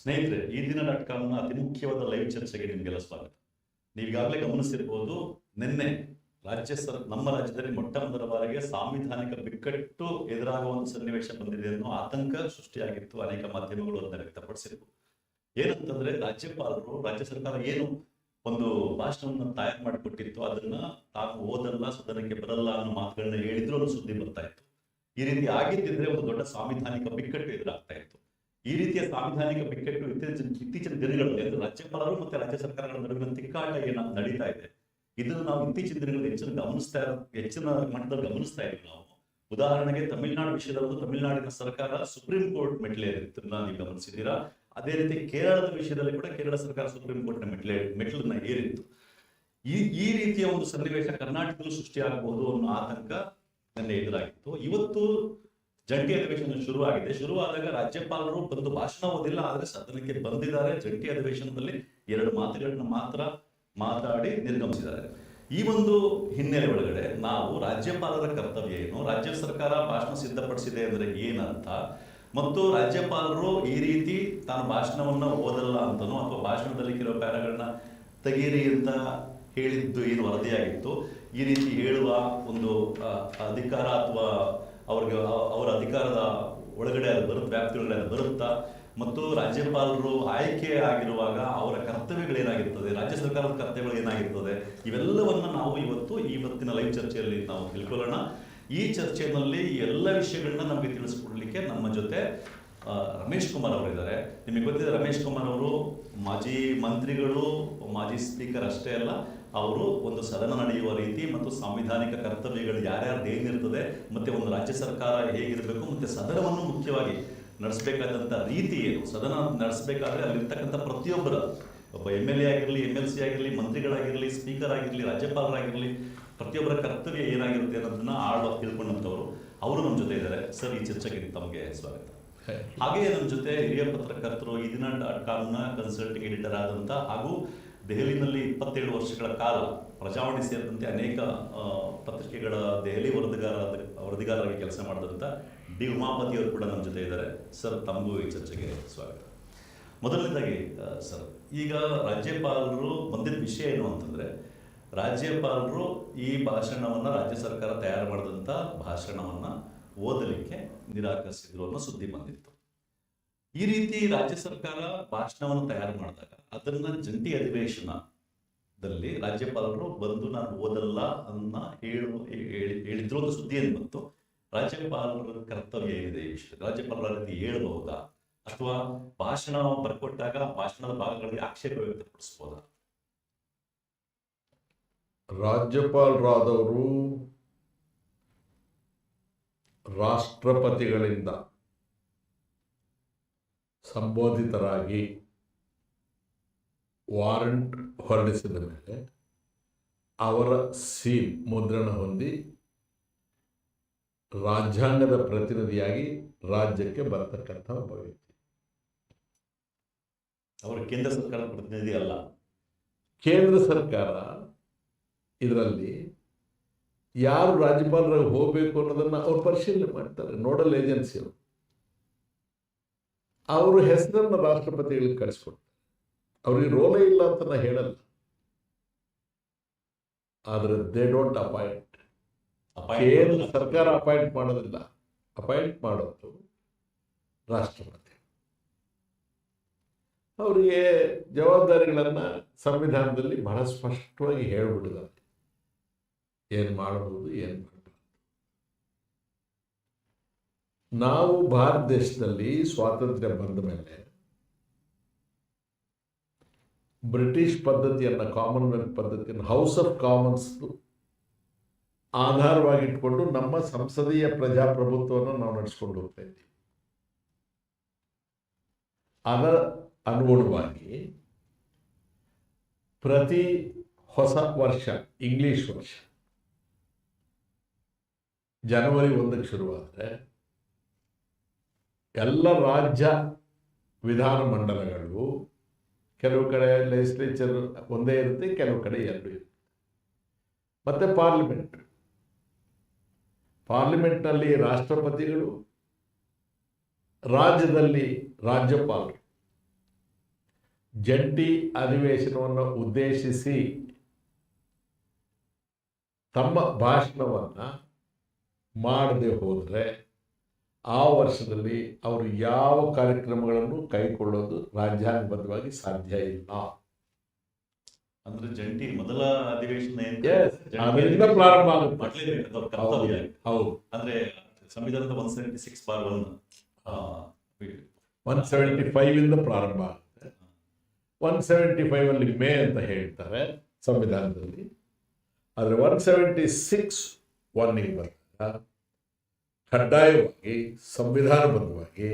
ಸ್ನೇಹಿತರೆ, ಈ ದಿನ.comನ ಅತಿ ಮುಖ್ಯವಾದ ಲೈವ್ ಚರ್ಚೆಗೆ ನಿಮಗೆಲ್ಲ ಸ್ವಾಗತ. ನೀವೀಗಾಗಲೇ ಗಮನಿಸಿರ್ಬೋದು, ನಿನ್ನೆ ನಮ್ಮ ರಾಜ್ಯದಲ್ಲಿ ಮೊಟ್ಟ ಮೊದಲ ಬಾರಿಗೆ ಸಾಂವಿಧಾನಿಕ ಬಿಕ್ಕಟ್ಟು ಎದುರಾಗುವ ಒಂದು ಸನ್ನಿವೇಶ ಬಂದಿದೆ ಅನ್ನೋ ಆತಂಕ ಸೃಷ್ಟಿಯಾಗಿತ್ತು. ಅನೇಕ ಮಾಧ್ಯಮಗಳು ಅದನ್ನು ವ್ಯಕ್ತಪಡಿಸಿದ್ರು. ಏನಂತಂದ್ರೆ, ರಾಜ್ಯಪಾಲರು, ರಾಜ್ಯ ಸರ್ಕಾರ ಏನು ಒಂದು ಭಾಷಣವನ್ನು ತಯಾರು ಮಾಡಿಕೊಟ್ಟಿತ್ತು, ಅದನ್ನ ತಾನು ಓದಲ್ಲ, ಸದನಕ್ಕೆ ಬರಲ್ಲ ಅನ್ನೋ ಮಾತುಗಳನ್ನ ಹೇಳಿದ್ರು ಅನ್ನೋ ಸುದ್ದಿ ಬರ್ತಾ ಇತ್ತು. ಈ ರೀತಿ ಆಗಿದ್ದಿದ್ರೆ ಒಂದು ದೊಡ್ಡ ಸಾಂವಿಧಾನಿಕ ಬಿಕ್ಕಟ್ಟು ಎದುರಾಗ್ತಾ ಇತ್ತು. ಈ ರೀತಿಯ ಸಾಂವಿಧಾನಿಕ ಬಿಕ್ಕಟ್ಟು ಇತ್ತೀಚಿನ ದಿನಗಳಲ್ಲಿ ಅಂದ್ರೆ ರಾಜ್ಯಪಾಲರು ಮತ್ತೆ ರಾಜ್ಯ ಸರ್ಕಾರಗಳ ನಡುವಿನ ತಿಕ್ಕಾಟ ನಡೀತಾ ಇದೆ. ಇದನ್ನು ನಾವು ಇತ್ತೀಚಿನ ದಿನಗಳಲ್ಲಿ ಹೆಚ್ಚಿನ ಮಟ್ಟದಲ್ಲಿ ಗಮನಿಸ್ತಾ ಇದ್ದೀವಿ ನಾವು. ಉದಾಹರಣೆಗೆ ತಮಿಳುನಾಡು ವಿಷಯದಲ್ಲೂ ತಮಿಳುನಾಡಿನ ಸರ್ಕಾರ ಸುಪ್ರೀಂ ಕೋರ್ಟ್ ಮೆಟ್ಲೇರಿದ್ದನ್ನ ನೀವು ಗಮನಿಸಿದ್ದೀರಾ. ಅದೇ ರೀತಿ ಕೇರಳದ ವಿಷಯದಲ್ಲಿ ಕೂಡ ಕೇರಳ ಸರ್ಕಾರ ಸುಪ್ರೀಂ ಕೋರ್ಟ್ನ ಮೆಟ್ಲನ್ನ ಏರಿತ್ತು. ಈ ರೀತಿಯ ಒಂದು ಸನ್ನಿವೇಶ ಕರ್ನಾಟಕದಲ್ಲೂ ಸೃಷ್ಟಿಯಾಗಬಹುದು ಅನ್ನೋ ಆತಂಕ ನಿನ್ನೆ ಎದುರಾಗಿತ್ತು. ಇವತ್ತು ಜಂಟಿ ಅಧಿವೇಶನ ಶುರುವಾದಾಗ ರಾಜ್ಯಪಾಲರು ಬಂದು ಭಾಷಣ ಓದಿಲ್ಲ, ಆದ್ರೆ ಸದನಕ್ಕೆ ಬಂದಿದ್ದಾರೆ. ಜಂಟಿ ಅಧಿವೇಶನದಲ್ಲಿ 2 ಮಾತುಗಳನ್ನ ಮಾತ್ರ ಮಾತಾಡಿ ನಿರ್ಗಮಿಸಿದ್ದಾರೆ. ಈ ಒಂದು ಹಿನ್ನೆಲೆ ಒಳಗಡೆ ನಾವು ರಾಜ್ಯಪಾಲರ ಕರ್ತವ್ಯ ಏನು, ರಾಜ್ಯ ಸರ್ಕಾರ ಭಾಷಣ ಸಿದ್ಧಪಡಿಸಿದೆ ಅಂದ್ರೆ ಏನಂತ, ಮತ್ತು ರಾಜ್ಯಪಾಲರು ಈ ರೀತಿ ತಾನು ಭಾಷಣವನ್ನ ಓದಲ್ಲ ಅಂತನೋ ಅಥವಾ ಭಾಷಣದಲ್ಲಿ ಕೆಲವು ಪ್ಯಾರಾಗಳನ್ನ ತೆಗೀರಿ ಅಂತ ಹೇಳಿದ್ದು ಏನು ವರದಿಯಾಗಿತ್ತು, ಈ ರೀತಿ ಹೇಳುವ ಒಂದು ಅಧಿಕಾರ ಅಥವಾ ಅವರ ಅಧಿಕಾರದ ಒಳಗಡೆ ಅದು ವ್ಯಾಪ್ತಿಯೊಳಗಡೆ ಅದು ಬರುತ್ತಾ, ಮತ್ತು ರಾಜ್ಯಪಾಲರು ಆಯ್ಕೆ ಆಗಿರುವಾಗ ಅವರ ಕರ್ತವ್ಯಗಳೇನಾಗಿರ್ತದೆ, ರಾಜ್ಯ ಸರ್ಕಾರದ ಕರ್ತವ್ಯಗಳು ಏನಾಗಿರ್ತದೆ, ಇವೆಲ್ಲವನ್ನ ನಾವು ಇವತ್ತಿನ ಲೈವ್ ಚರ್ಚೆಯಲ್ಲಿ ನಾವು ತಿಳ್ಕೊಳ್ಳೋಣ. ಈ ಚರ್ಚೆಯಲ್ಲಿ ಎಲ್ಲ ವಿಷಯಗಳನ್ನ ನಮಗೆ ತಿಳಿಸ್ಕೊಡ್ಲಿಕ್ಕೆ ನಮ್ಮ ಜೊತೆ ರಮೇಶ್ ಕುಮಾರ್ ಅವರಿದ್ದಾರೆ. ನಿಮಗೆ ಗೊತ್ತಿದೆ, ರಮೇಶ್ ಕುಮಾರ್ ಅವರು ಮಾಜಿ ಮಂತ್ರಿಗಳು, ಮಾಜಿ ಸ್ಪೀಕರ್ ಅಷ್ಟೇ ಅಲ್ಲ, ಅವರು ಒಂದು ಸದನ ನಡೆಯುವ ರೀತಿ ಮತ್ತು ಸಾಂವಿಧಾನಿಕ ಕರ್ತವ್ಯಗಳು ಯಾರ್ಯಾರ್ದು ಏನಿರ್ತದೆ, ಮತ್ತೆ ಒಂದು ರಾಜ್ಯ ಸರ್ಕಾರ ಹೇಗಿರಬೇಕು, ಮತ್ತೆ ಸದನವನ್ನು ಮುಖ್ಯವಾಗಿ ನಡೆಸಬೇಕಾದಂಥ ರೀತಿ ಏನು, ಸದನ ನಡೆಸಬೇಕಾದ್ರೆ ಅಲ್ಲಿರ್ತಕ್ಕಂಥ ಪ್ರತಿಯೊಬ್ಬರ, ಒಬ್ಬ MLA ಆಗಿರಲಿ, MLC ಆಗಿರಲಿ, ಮಂತ್ರಿಗಳಾಗಿರಲಿ, ಸ್ಪೀಕರ್ ಆಗಿರಲಿ, ರಾಜ್ಯಪಾಲರಾಗಿರಲಿ, ಪ್ರತಿಯೊಬ್ಬರ ಕರ್ತವ್ಯ ಏನಾಗಿರುತ್ತೆ ಅನ್ನೋದನ್ನ ಆಳವಾಗಿ ತಿಳ್ಕೊಂಡಂಥವ್ರು ಅವರು ನಮ್ಮ ಜೊತೆ ಇದ್ದಾರೆ. ಸರ್, ಈ ಚರ್ಚೆಗೆ ತಮಗೆ ಸ್ವಾಗತ. ಹಾಗೆಯೇ ನಮ್ಮ ಜೊತೆ ಹಿರಿಯ ಪತ್ರಕರ್ತರು, ಈ ದಿನ.comನ ಕನ್ಸಲ್ಟಿಂಗ್ ಎಡಿಟರ್ ಆದಂಥ ಹಾಗೂ ದೆಹಲಿನಲ್ಲಿ 27 ವರ್ಷಗಳ ಕಾಲ ಪ್ರಜಾವಾಣಿ ಸೇರಿದಂತೆ ಅನೇಕ ಪತ್ರಿಕೆಗಳ ದೆಹಲಿ ವರದಿಗಾರರಾಗಿ ಕೆಲಸ ಮಾಡಿದಂಥ ಡಿ ಉಮಾಪತಿ ಅವರು ಕೂಡ ನಮ್ಮ ಜೊತೆ ಇದ್ದಾರೆ. ಸರ್, ತಮಗೂ ಈ ಚರ್ಚೆಗೆ ಸ್ವಾಗತ. ಮೊದಲನೇದಾಗಿ ಸರ್, ಈಗ ರಾಜ್ಯಪಾಲರು ಬಂದಿದ್ದ ವಿಷಯ ಏನು ಅಂತಂದ್ರೆ, ರಾಜ್ಯಪಾಲರು ಈ ಭಾಷಣವನ್ನ, ರಾಜ್ಯ ಸರ್ಕಾರ ತಯಾರು ಮಾಡಿದಂಥ ಭಾಷಣವನ್ನ ಓದಲಿಕ್ಕೆ ನಿರಾಕರಿಸಿದ್ರು ಅನ್ನೋ ಸುದ್ದಿ ಬಂದಿತ್ತು. ಈ ರೀತಿ ರಾಜ್ಯ ಸರ್ಕಾರ ಭಾಷಣವನ್ನು ತಯಾರು ಮಾಡಿದಾಗ ಅದನ್ನ ಜಂಟಿ ಅಧಿವೇಶನದಲ್ಲಿ ರಾಜ್ಯಪಾಲರು ಬಂದು ನಾನು ಓದಲ್ಲ ಅನ್ನ ಹೇಳಿದ್ರು ಅಂತ ಸುದ್ದಿ ಏನು ಬಂತು. ರಾಜ್ಯಪಾಲರ ಕರ್ತವ್ಯ ಏನಿದೆ ಈ ವಿಷಯ, ರಾಜ್ಯಪಾಲರ ರೀತಿ ಹೇಳಬಹುದಾ, ಅಥವಾ ಭಾಷಣ ಬರ್ಕೊಟ್ಟಾಗ ಭಾಷಣದ ಭಾಗಗಳಿಗೆ ಆಕ್ಷೇಪ ವ್ಯಕ್ತಪಡಿಸಬಹುದಾ? ರಾಜ್ಯಪಾಲರಾದವರು ರಾಷ್ಟ್ರಪತಿಗಳಿಂದ ಸಂಬೋಧಿತರಾಗಿ ವಾರಂಟ್ ಹೊರಡಿಸಿದ ಮೇಲೆ ಅವರ ಸೀಲ್ ಮುದ್ರಣ ಹೊಂದಿ ರಾಜ್ಯಾಂಗದ ಪ್ರತಿನಿಧಿಯಾಗಿ ರಾಜ್ಯಕ್ಕೆ ಬರ್ತಕ್ಕಂಥ ಒಬ್ಬ ವ್ಯಕ್ತಿ. ಅವರು ಕೇಂದ್ರ ಸರ್ಕಾರದ ಪ್ರತಿನಿಧಿ ಅಲ್ಲ. ಕೇಂದ್ರ ಸರ್ಕಾರ ಇದರಲ್ಲಿ ಯಾರು ರಾಜ್ಯಪಾಲರಾಗಿ ಹೋಗಬೇಕು ಅನ್ನೋದನ್ನು ಅವ್ರು ಪರಿಶೀಲನೆ ಮಾಡ್ತಾರೆ. ನೋಡಲ್ ಏಜೆನ್ಸಿ ಅವರು ಹೆಸರನ್ನು ರಾಷ್ಟ್ರಪತಿಗಳಿಗೆ ಕಳಿಸ್ಕೊಡ್ತಾರೆ. ಅವ್ರಿಗೆ ರೋಲೇ ಇಲ್ಲ ಅಂತ ನಾ ಹೇಳಲ್ಲ, ಆದರೆ ದೇ ಡೋಂಟ್ ಅಪಾಯಿಂಟ್. ಕೇಂದ್ರ ಸರ್ಕಾರ ಅಪಾಯಿಂಟ್ ಮಾಡೋದಿಲ್ಲ, ಅಪಾಯಿಂಟ್ ಮಾಡೋದು ರಾಷ್ಟ್ರಪತಿ. ಅವರಿಗೆ ಜವಾಬ್ದಾರಿಗಳನ್ನು ಸಂವಿಧಾನದಲ್ಲಿ ಬಹಳ ಸ್ಪಷ್ಟವಾಗಿ ಹೇಳ್ಬಿಟ್ಟಿದ್ದಾರೆ, ಏನು ಮಾಡಬಹುದು, ಏನು ಮಾಡಬಾರ್ದು. ನಾವು ಭಾರತ ದೇಶದಲ್ಲಿ ಸ್ವಾತಂತ್ರ್ಯ ಬಂದ ಮೇಲೆ ಬ್ರಿಟಿಷ್ ಪದ್ಧತಿಯನ್ನು, ಕಾಮನ್ವೆಲ್ತ್ ಪದ್ಧತಿಯನ್ನು, ಹೌಸ್ ಆಫ್ ಕಾಮನ್ಸ್ ಆಧಾರವಾಗಿಟ್ಕೊಂಡು ನಮ್ಮ ಸಂಸದೀಯ ಪ್ರಜಾಪ್ರಭುತ್ವವನ್ನು ನಾವು ನಡೆಸ್ಕೊಂಡು ಹೋಗ್ತಾ ಇದ್ದೀವಿ. ಅದರ ಅನುಗುಣವಾಗಿ ಪ್ರತಿ ಹೊಸ ವರ್ಷ, ಇಂಗ್ಲಿಷ್ ವರ್ಷ ಜನವರಿ 1ಕ್ಕೆ ಶುರುವಾದರೆ ಎಲ್ಲ ರಾಜ್ಯ ವಿಧಾನಮಂಡಲಗಳು, ಕೆಲವು ಕಡೆ ಲೆಜಿಸ್ಲೇಚರ್ ಒಂದೇ ಇರುತ್ತೆ, ಕೆಲವು ಕಡೆ 2 ಇರುತ್ತೆ, ಮತ್ತು ಪಾರ್ಲಿಮೆಂಟ್ನಲ್ಲಿ ರಾಷ್ಟ್ರಪತಿಗಳು, ರಾಜ್ಯದಲ್ಲಿ ರಾಜ್ಯಪಾಲರು ಜಂಟಿ ಅಧಿವೇಶನವನ್ನು ಉದ್ದೇಶಿಸಿ ತಮ್ಮ ಭಾಷಣವನ್ನು ಮಾಡದೆ ಹೋದರೆ ಆ ವರ್ಷದಲ್ಲಿ ಅವರು ಯಾವ ಕಾರ್ಯಕ್ರಮಗಳನ್ನು ಕೈಗೊಳ್ಳೋದು ರಾಜ್ಯಾಂಗಬದ್ಧವಾಗಿ ಸಾಧ್ಯ ಇಲ್ಲ. ಅಂದ್ರೆ ಜಂಟಿ ಮೊದಲ ಅಧಿವೇಶನ ಅದರಿಂದ ಪ್ರಾರಂಭ ಆಗುತ್ತೆ. ಮಾಡ್ಲೇಬೇಕು, ಅದು ಅವ್ರ ಕರ್ತವ್ಯ. ಹೌದು. ಅಂದ್ರೆ ಸಂವಿಧಾನದ 176/1 175 ಇಂದ ಪ್ರಾರಂಭ ಆಗುತ್ತೆ. 175 ಅಲ್ಲಿ ಮೇ ಅಂತ ಹೇಳ್ತಾರೆ ಸಂವಿಧಾನದಲ್ಲಿ. ಆದರೆ 176 1 ಬಂದಾಗ ಕಡ್ಡಾಯವಾಗಿ ಸಂವಿಧಾನಬದ್ಧವಾಗಿ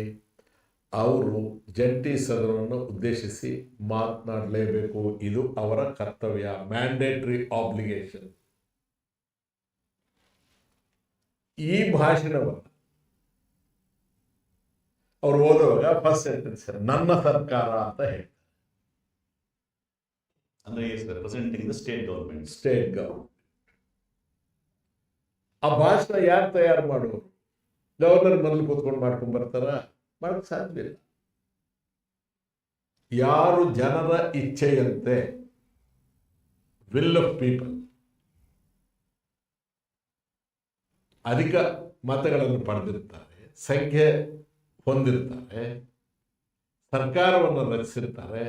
ಅವರು ಜಂಟಿ ಸದನವನ್ನು ಉದ್ದೇಶಿಸಿ ಮಾತನಾಡಲೇಬೇಕು. ಇದು ಅವರ ಕರ್ತವ್ಯ, ಮ್ಯಾಂಡೇಟರಿ ಆಬ್ಲಿಗೇಷನ್. ಈ ಭಾಷಣವನ್ನು ಅವರು ಓದುವಾಗ ಫಸ್ಟ್ ಸೆಂಟೆನ್ಸ್ ನನ್ನ ಸರ್ಕಾರ ಅಂತ ಹೇಳ್ತಾರೆ. ಅಂದ್ರೆ ರೆಪ್ರೆಸೆಂಟಿಂಗ್ ದ ಸ್ಟೇಟ್ ಗವರ್ಮೆಂಟ್. ಆ ಭಾಷಣ ಯಾರು ತಯಾರು ಮಾಡೋರು? ಗವರ್ನರ್ ಮೊದಲು ಕೂತ್ಕೊಂಡು ಮಾಡ್ಕೊಂಡು ಬರ್ತಾರ? ಮಾಡಕ್ಕೆ ಸಾಧ್ಯ ಇಲ್ಲ. ಯಾರು ಜನರ ಇಚ್ಛೆಯಂತೆ, ವಿಲ್ ಆಫ್ ಪೀಪಲ್, ಅಧಿಕ ಮತಗಳನ್ನು ಪಡೆದಿರ್ತಾರೆ, ಸಂಖ್ಯೆ ಹೊಂದಿರ್ತಾರೆ, ಸರ್ಕಾರವನ್ನು ರಚಿಸಿರ್ತಾರೆ,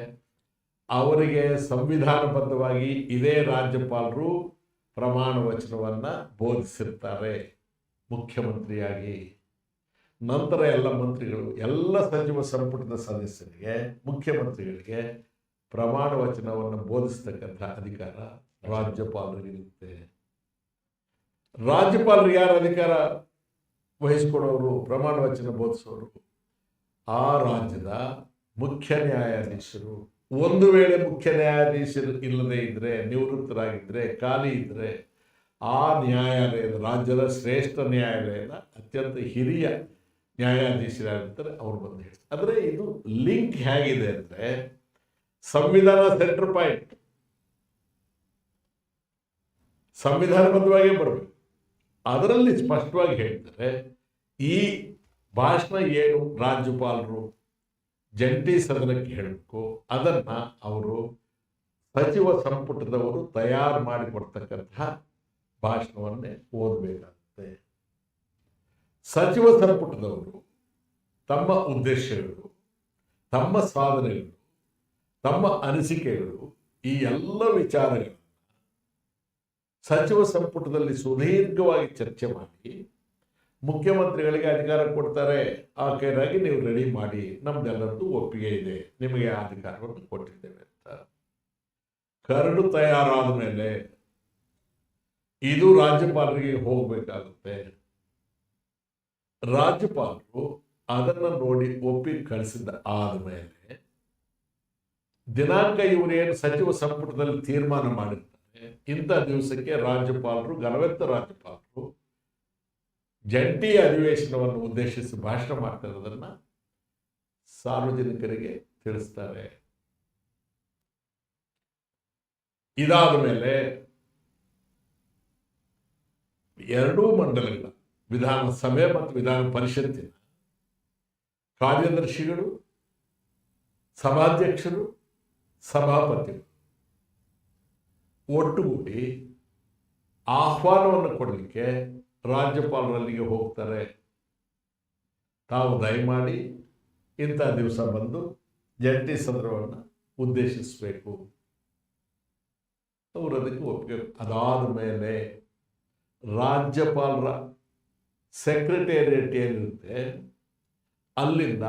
ಅವರಿಗೆ ಸಂವಿಧಾನಬದ್ಧವಾಗಿ ಇದೇ ರಾಜ್ಯಪಾಲರು ಪ್ರಮಾಣ ವಚನವನ್ನು ಬೋಧಿಸಿರ್ತಾರೆ ಮುಖ್ಯಮಂತ್ರಿಯಾಗಿ. ನಂತರ ಎಲ್ಲ ಮಂತ್ರಿಗಳು, ಎಲ್ಲ ಸಚಿವ ಸಂಪುಟದ ಸದಸ್ಯರಿಗೆ, ಮುಖ್ಯಮಂತ್ರಿಗಳಿಗೆ ಪ್ರಮಾಣ ವಚನವನ್ನು ಬೋಧಿಸ್ತಕ್ಕಂಥ ಅಧಿಕಾರ ರಾಜ್ಯಪಾಲರಿಗಿರುತ್ತೆ. ರಾಜ್ಯಪಾಲರಿಗೆ ಯಾರು ಅಧಿಕಾರ ವಹಿಸಿಕೊಡೋರು, ಪ್ರಮಾಣ ವಚನ ಬೋಧಿಸೋರು? ಆ ರಾಜ್ಯದ ಮುಖ್ಯ ನ್ಯಾಯಾಧೀಶರು. ಒಂದು ವೇಳೆ ಮುಖ್ಯ ನ್ಯಾಯಾಧೀಶರು ಇಲ್ಲದೆ ಇದ್ದರೆ, ನಿವೃತ್ತರಾಗಿದ್ದರೆ, ಖಾಲಿ ಇದ್ದರೆ, ಆ ನ್ಯಾಯಾಲಯದ, ರಾಜ್ಯದ ಶ್ರೇಷ್ಠ ನ್ಯಾಯಾಲಯದ ಅತ್ಯಂತ ಹಿರಿಯ ನ್ಯಾಯಾಧೀಶರಾಗಿರ್ತಾರೆ, ಅವ್ರು ಬಂದು ಹೇಳ್ತಾರೆ. ಅಂದರೆ ಇದು ಲಿಂಕ್ ಹೇಗಿದೆ ಅಂದರೆ, ಸಂವಿಧಾನ ಸೆಂಟರ್ ಪಾಯಿಂಟ್, ಸಂವಿಧಾನಬದ್ಧವಾಗಿ ಬರಬೇಕು. ಅದರಲ್ಲಿ ಸ್ಪಷ್ಟವಾಗಿ ಹೇಳ್ತಾರೆ, ಈ ಭಾಷಣ ಏನು ರಾಜ್ಯಪಾಲರು ಜಂಟಿ ಸದನಕ್ಕೆ ಹೇಳಬೇಕು, ಅದನ್ನು ಅವರು ಸಚಿವ ಸಂಪುಟದವರು ತಯಾರು ಮಾಡಿಕೊಡ್ತಕ್ಕಂತಹ ಭಾಷಣವನ್ನೇ ಓದಬೇಕಾಗುತ್ತೆ. ಸಚಿವ ಸಂಪುಟದವರು ತಮ್ಮ ಉದ್ದೇಶಗಳು, ತಮ್ಮ ಸಾಧನೆಗಳು, ತಮ್ಮ ಅನಿಸಿಕೆಗಳು, ಈ ಎಲ್ಲ ವಿಚಾರಗಳನ್ನು ಸಚಿವ ಸಂಪುಟದಲ್ಲಿ ಸುದೀರ್ಘವಾಗಿ ಚರ್ಚೆ ಮಾಡಿ ಮುಖ್ಯಮಂತ್ರಿಗಳಿಗೆ ಅಧಿಕಾರ ಕೊಡ್ತಾರೆ. ಆ ಕೈರಾಗಿ ನೀವು ರೆಡಿ ಮಾಡಿ, ನಮ್ದೆಲ್ಲರದ್ದು ಒಪ್ಪಿಗೆ ಇದೆ, ನಿಮಗೆ ಆ ಅಧಿಕಾರವನ್ನು ಕೊಟ್ಟಿದ್ದೇವೆ ಅಂತ. ಕರಡು ತಯಾರಾದ ಮೇಲೆ ಇದು ರಾಜ್ಯಪಾಲರಿಗೆ ಹೋಗಬೇಕಾಗುತ್ತೆ. ರಾಜ್ಯಪಾಲರು ಅದನ್ನು ನೋಡಿ ಒಪ್ಪಿ ಕಳಿಸಿದ ಆದಮೇಲೆ ದಿನಾಂಕ ಇವರೇನು ಸಚಿವ ಸಂಪುಟದಲ್ಲಿ ತೀರ್ಮಾನ ಮಾಡಿರ್ತಾರೆ, ಇಂಥ ದಿವಸಕ್ಕೆ ರಾಜ್ಯಪಾಲರು, ಗಣವೆತ್ತ ರಾಜ್ಯಪಾಲರು ಜಂಟಿ ಅಧಿವೇಶನವನ್ನು ಉದ್ದೇಶಿಸಿ ಭಾಷಣ ಮಾಡ್ತಾ ಇರೋದನ್ನ ಸಾರ್ವಜನಿಕರಿಗೆ ತಿಳಿಸ್ತಾರೆ. ಇದಾದ ಮೇಲೆ ಎರಡೂ ಮಂಡಲಗಳ ವಿಧಾನಸಭೆ ಮತ್ತು ವಿಧಾನ ಪರಿಷತ್ತಿನ ಕಾರ್ಯದರ್ಶಿಗಳು, ಸಭಾಧ್ಯಕ್ಷರು, ಸಭಾಪತಿಗಳು ಒಟ್ಟುಗೂಡಿ ಆಹ್ವಾನವನ್ನು ಕೊಡಲಿಕ್ಕೆ ರಾಜ್ಯಪಾಲರಲ್ಲಿಗೆ ಹೋಗ್ತಾರೆ. ತಾವು ದಯಮಾಡಿ ಇಂಥ ದಿವಸ ಬಂದು ಜಂಟಿ ಸದನವನ್ನು ಉದ್ದೇಶಿಸಬೇಕು. ಅವರು ಅದಕ್ಕೆ ಒಪ್ಪಿಗೆ. ಅದಾದ ಮೇಲೆ ರಾಜ್ಯಪಾಲರ ಸೆಕ್ರೆಟೇರಿಯೇಟ್ ಏನಿರುತ್ತೆ ಅಲ್ಲಿಂದ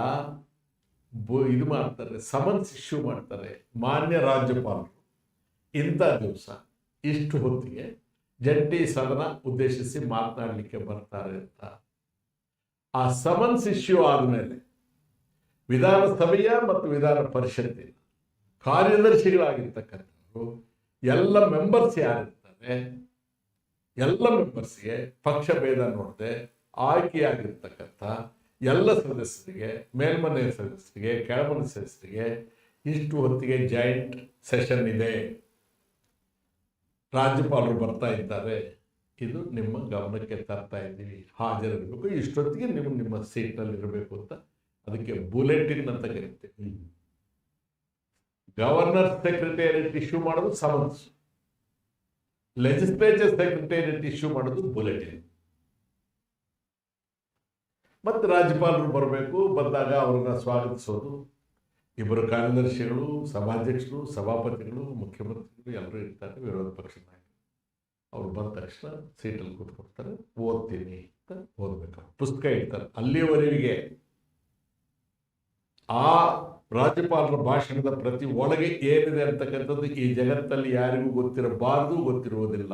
ಇದು ಮಾಡ್ತಾರೆ, ಸಮನ್ಸ್ ಇಶ್ಯೂ ಮಾಡ್ತಾರೆ. ಮಾನ್ಯ ರಾಜ್ಯಪಾಲರು ಇಂಥ ದಿವಸ ಇಷ್ಟು ಹೊತ್ತಿಗೆ ಜಂಟಿ ಸದನ ಉದ್ದೇಶಿಸಿ ಮಾತನಾಡಲಿಕ್ಕೆ ಬರ್ತಾರೆ ಅಂತ. ಆ ಸಮನ್ಸ್ ಇಶ್ಯೂ ಆದಮೇಲೆ ವಿಧಾನಸಭೆಯ ಮತ್ತು ವಿಧಾನ ಪರಿಷತ್ತಿನ ಕಾರ್ಯದರ್ಶಿಗಳಾಗಿರ್ತಕ್ಕಂಥವರು ಎಲ್ಲ ಮೆಂಬರ್ಸ್ ಯಾರಿರ್ತಾರೆ, ಎಲ್ಲ ಮೆಂಬರ್ಸ್ಗೆ ಪಕ್ಷ ಭೇದ ನೋಡದೆ ಆಯ್ಕೆಯಾಗಿರ್ತಕ್ಕಂಥ ಎಲ್ಲ ಸದಸ್ಯರಿಗೆ, ಮೇಲ್ಮನೆ ಸದಸ್ಯರಿಗೆ, ಕೆಳಮನೆ ಸದಸ್ಯರಿಗೆ ಇಷ್ಟು ಹೊತ್ತಿಗೆ ಜಾಯಿಂಟ್ ಸೆಷನ್ ಇದೆ, ರಾಜ್ಯಪಾಲರು ಬರ್ತಾ ಇದ್ದಾರೆ, ಇದು ನಿಮ್ಮ ಗಮನಕ್ಕೆ ತರ್ತಾ ಇದ್ದೀವಿ, ಹಾಜರಿರಬೇಕು, ಇಷ್ಟೊತ್ತಿಗೆ ನೀವು ನಿಮ್ಮ ಸೀಟ್ನಲ್ಲಿ ಇರಬೇಕು ಅಂತ ಅದಕ್ಕೆ ಬುಲೆಟಿನ್ ಅಂತ ಕರಿತೀವಿ. ಗವರ್ನರ್ ಸೆಕ್ರೆಟೇರಿಯಟ್ ಇಶ್ಯೂ ಮಾಡೋದು ಸಮನ್ಸ್, ಲೆಜಿಸ್ಲೇಚರ್ ಸೆಕ್ರೆಟೇರಿಯಟ್ ಇಶ್ಯೂ ಮಾಡೋದು ಬುಲೆಟಿನ್. ಮತ್ತು ರಾಜ್ಯಪಾಲರು ಬರಬೇಕು, ಬಂದಾಗ ಅವ್ರನ್ನ ಸ್ವಾಗತಿಸೋದು. ಇಬ್ಬರು ಕಾರ್ಯದರ್ಶಿಗಳು, ಸಭಾಧ್ಯಕ್ಷರು, ಸಭಾಪತಿಗಳು, ಮುಖ್ಯಮಂತ್ರಿಗಳು ಎಲ್ಲರೂ ಇರ್ತಾರೆ, ವಿರೋಧ ಪಕ್ಷದ ನಾಯಕರು. ಅವ್ರು ಬಂದ ತಕ್ಷಣ ಸೀಟಲ್ಲಿ ಕೂತ್ಕೊಳ್ತಾರೆ, ಓದ್ತೀನಿ ಅಂತ ಓದ್ಬೇಕು, ಪುಸ್ತಕ ಇಡ್ತಾರೆ. ಅಲ್ಲಿಯವರೆಗೆ ಆ ರಾಜ್ಯಪಾಲರ ಭಾಷಣದ ಪ್ರತಿ ಒಳಗೆ ಏನಿದೆ ಅಂತಕ್ಕಂಥದ್ದು ಈ ಜಗತ್ತಲ್ಲಿ ಯಾರಿಗೂ ಗೊತ್ತಿರಬಾರದು, ಗೊತ್ತಿರುವುದಿಲ್ಲ.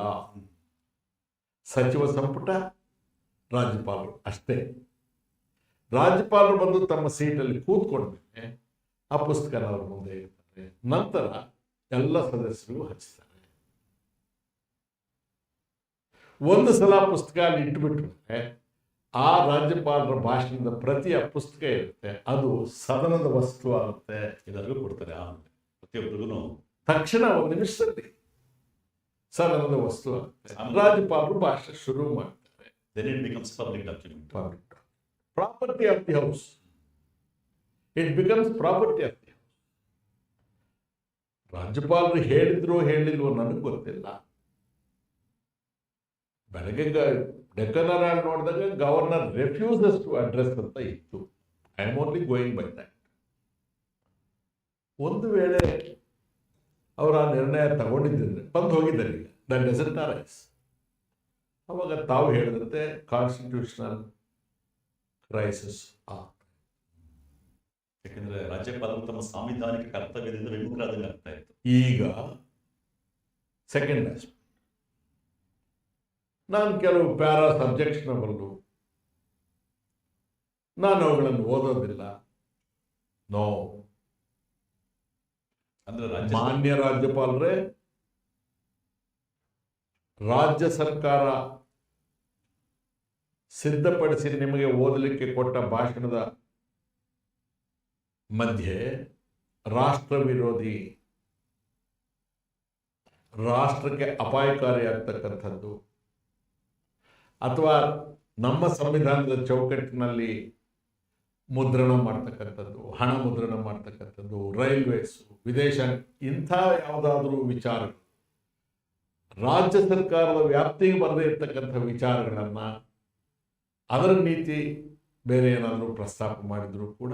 ಸಚಿವ ಸಂಪುಟ, ರಾಜ್ಯಪಾಲರು ಅಷ್ಟೇ. ರಾಜ್ಯಪಾಲರು ಬಂದು ತಮ್ಮ ಸೀಟಲ್ಲಿ ಕೂತ್ಕೊಂಡ್ಮೇಲೆ ಆ ಪುಸ್ತಕನ ಅವ್ರ ಮುಂದೆ ಇಡ್ತಾರೆ. ನಂತರ ಎಲ್ಲ ಸದಸ್ಯರಿಗೂ ಹಚ್ತಾರೆ. ಒಂದು ಸಲ ಪುಸ್ತಕ ಅಲ್ಲಿ ಇಟ್ಟುಬಿಟ್ರೆ ಆ ರಾಜ್ಯಪಾಲರ ಭಾಷಣದ ಪ್ರತಿ ಆ ಪುಸ್ತಕ ಇರುತ್ತೆ, ಅದು ಸದನದ ವಸ್ತು ಆಗುತ್ತೆ. ಎಲ್ಲರಿಗೂ ಕೊಡ್ತಾರೆ, ಆಮೇಲೆ ಪ್ರತಿಯೊಬ್ಬರಿಗೂ ತಕ್ಷಣ ಒಂದು ನಿಮಿಷದಲ್ಲಿ ಸದನದ ವಸ್ತು ಆಗುತ್ತೆ. ರಾಜ್ಯಪಾಲರು ಭಾಷಣ ಶುರು ಮಾಡ್ತಾರೆ. then it becomes public document. Property of the house. It becomes property of the house. ರಾಜ್ಯಪಾಲರು ಹೇಳಿದ್ರು ಹೇಳಿಲ್ವೋ ನನಗೆ ಗೊತ್ತಿಲ್ಲ. ಬೆಳಗ್ಗೆ ಡೆಕ್ಕನ್ ಹೆರಾಲ್ಡ್ ನೋಡಿದಾಗ ಗವರ್ನರ್ ರೆಫ್ಯೂಸಸ್ ಟು ಅಡ್ರೆಸ್ ಅಂತ ಇತ್ತು. I am only going by that. ಒಂದು ವೇಳೆ ಅವರ ನಿರ್ಣಯ ತಗೊಂಡಿದ್ದರೆ ಬಂದು ಹೋಗಿದ್ದಾರೆ, ಈಗ ದಟ್ ಡಸಂಟ್ ಅರೈಸ್. ಅವಾಗ ತಾವು ಹೇಳಿದಂತೆ ಕಾನ್ಸ್ಟಿಟ್ಯೂಷನಲ್ ಕ್ರೈಸಿಸ್ ಯಾಕಂದ್ರೆ ರಾಜ್ಯಪಾಲರು ತಮ್ಮ ಸಾಂವಿಧಾನಿಕ ಕರ್ತವ್ಯದಿಂದ ವಿಮುಖರಾದಂಗೆ ಆಗ್ತಾ ಇತ್ತು. ಈಗ ಸೆಕೆಂಡ್ ಆಸ್ಪೆಕ್ಟ್, ನಾನು ಕೆಲವು ಪ್ಯಾರಾ ಸಬ್ಜೆಕ್ಷನಬಲ್ಲು, ನಾನು ಅವುಗಳನ್ನು ಓದೋದಿಲ್ಲ. ನೋ, ಅಂದ್ರೆ ಮಾನ್ಯ ರಾಜ್ಯಪಾಲರೇ, ರಾಜ್ಯ ಸರ್ಕಾರ ಸಿದ್ಧಪಡಿಸಿ ನಿಮಗೆ ಓದಲಿಕ್ಕೆ ಕೊಟ್ಟ ಭಾಷಣದ ಮಧ್ಯೆ ರಾಷ್ಟ್ರ ವಿರೋಧಿ, ರಾಷ್ಟ್ರಕ್ಕೆ ಅಪಾಯಕಾರಿಯಾಗ್ತಕ್ಕಂಥದ್ದು ಅಥವಾ ನಮ್ಮ ಸಂವಿಧಾನದ ಚೌಕಟ್ಟಿನಲ್ಲಿ ಮುದ್ರಣ ಮಾಡ್ತಕ್ಕಂಥದ್ದು, ಹಣ ಮುದ್ರಣ ಮಾಡ್ತಕ್ಕಂಥದ್ದು, ರೈಲ್ವೇಸು, ವಿದೇಶ, ಇಂಥ ಯಾವುದಾದ್ರೂ ವಿಚಾರಗಳು ರಾಜ್ಯ ಸರ್ಕಾರದ ವ್ಯಾಪ್ತಿಗೆ ಬರದೇ ಇರತಕ್ಕಂಥ ವಿಚಾರಗಳನ್ನು, ಅದರ ನೀತಿ ಬೇರೆ ಏನಾದರೂ ಪ್ರಸ್ತಾಪ ಮಾಡಿದರೂ ಕೂಡ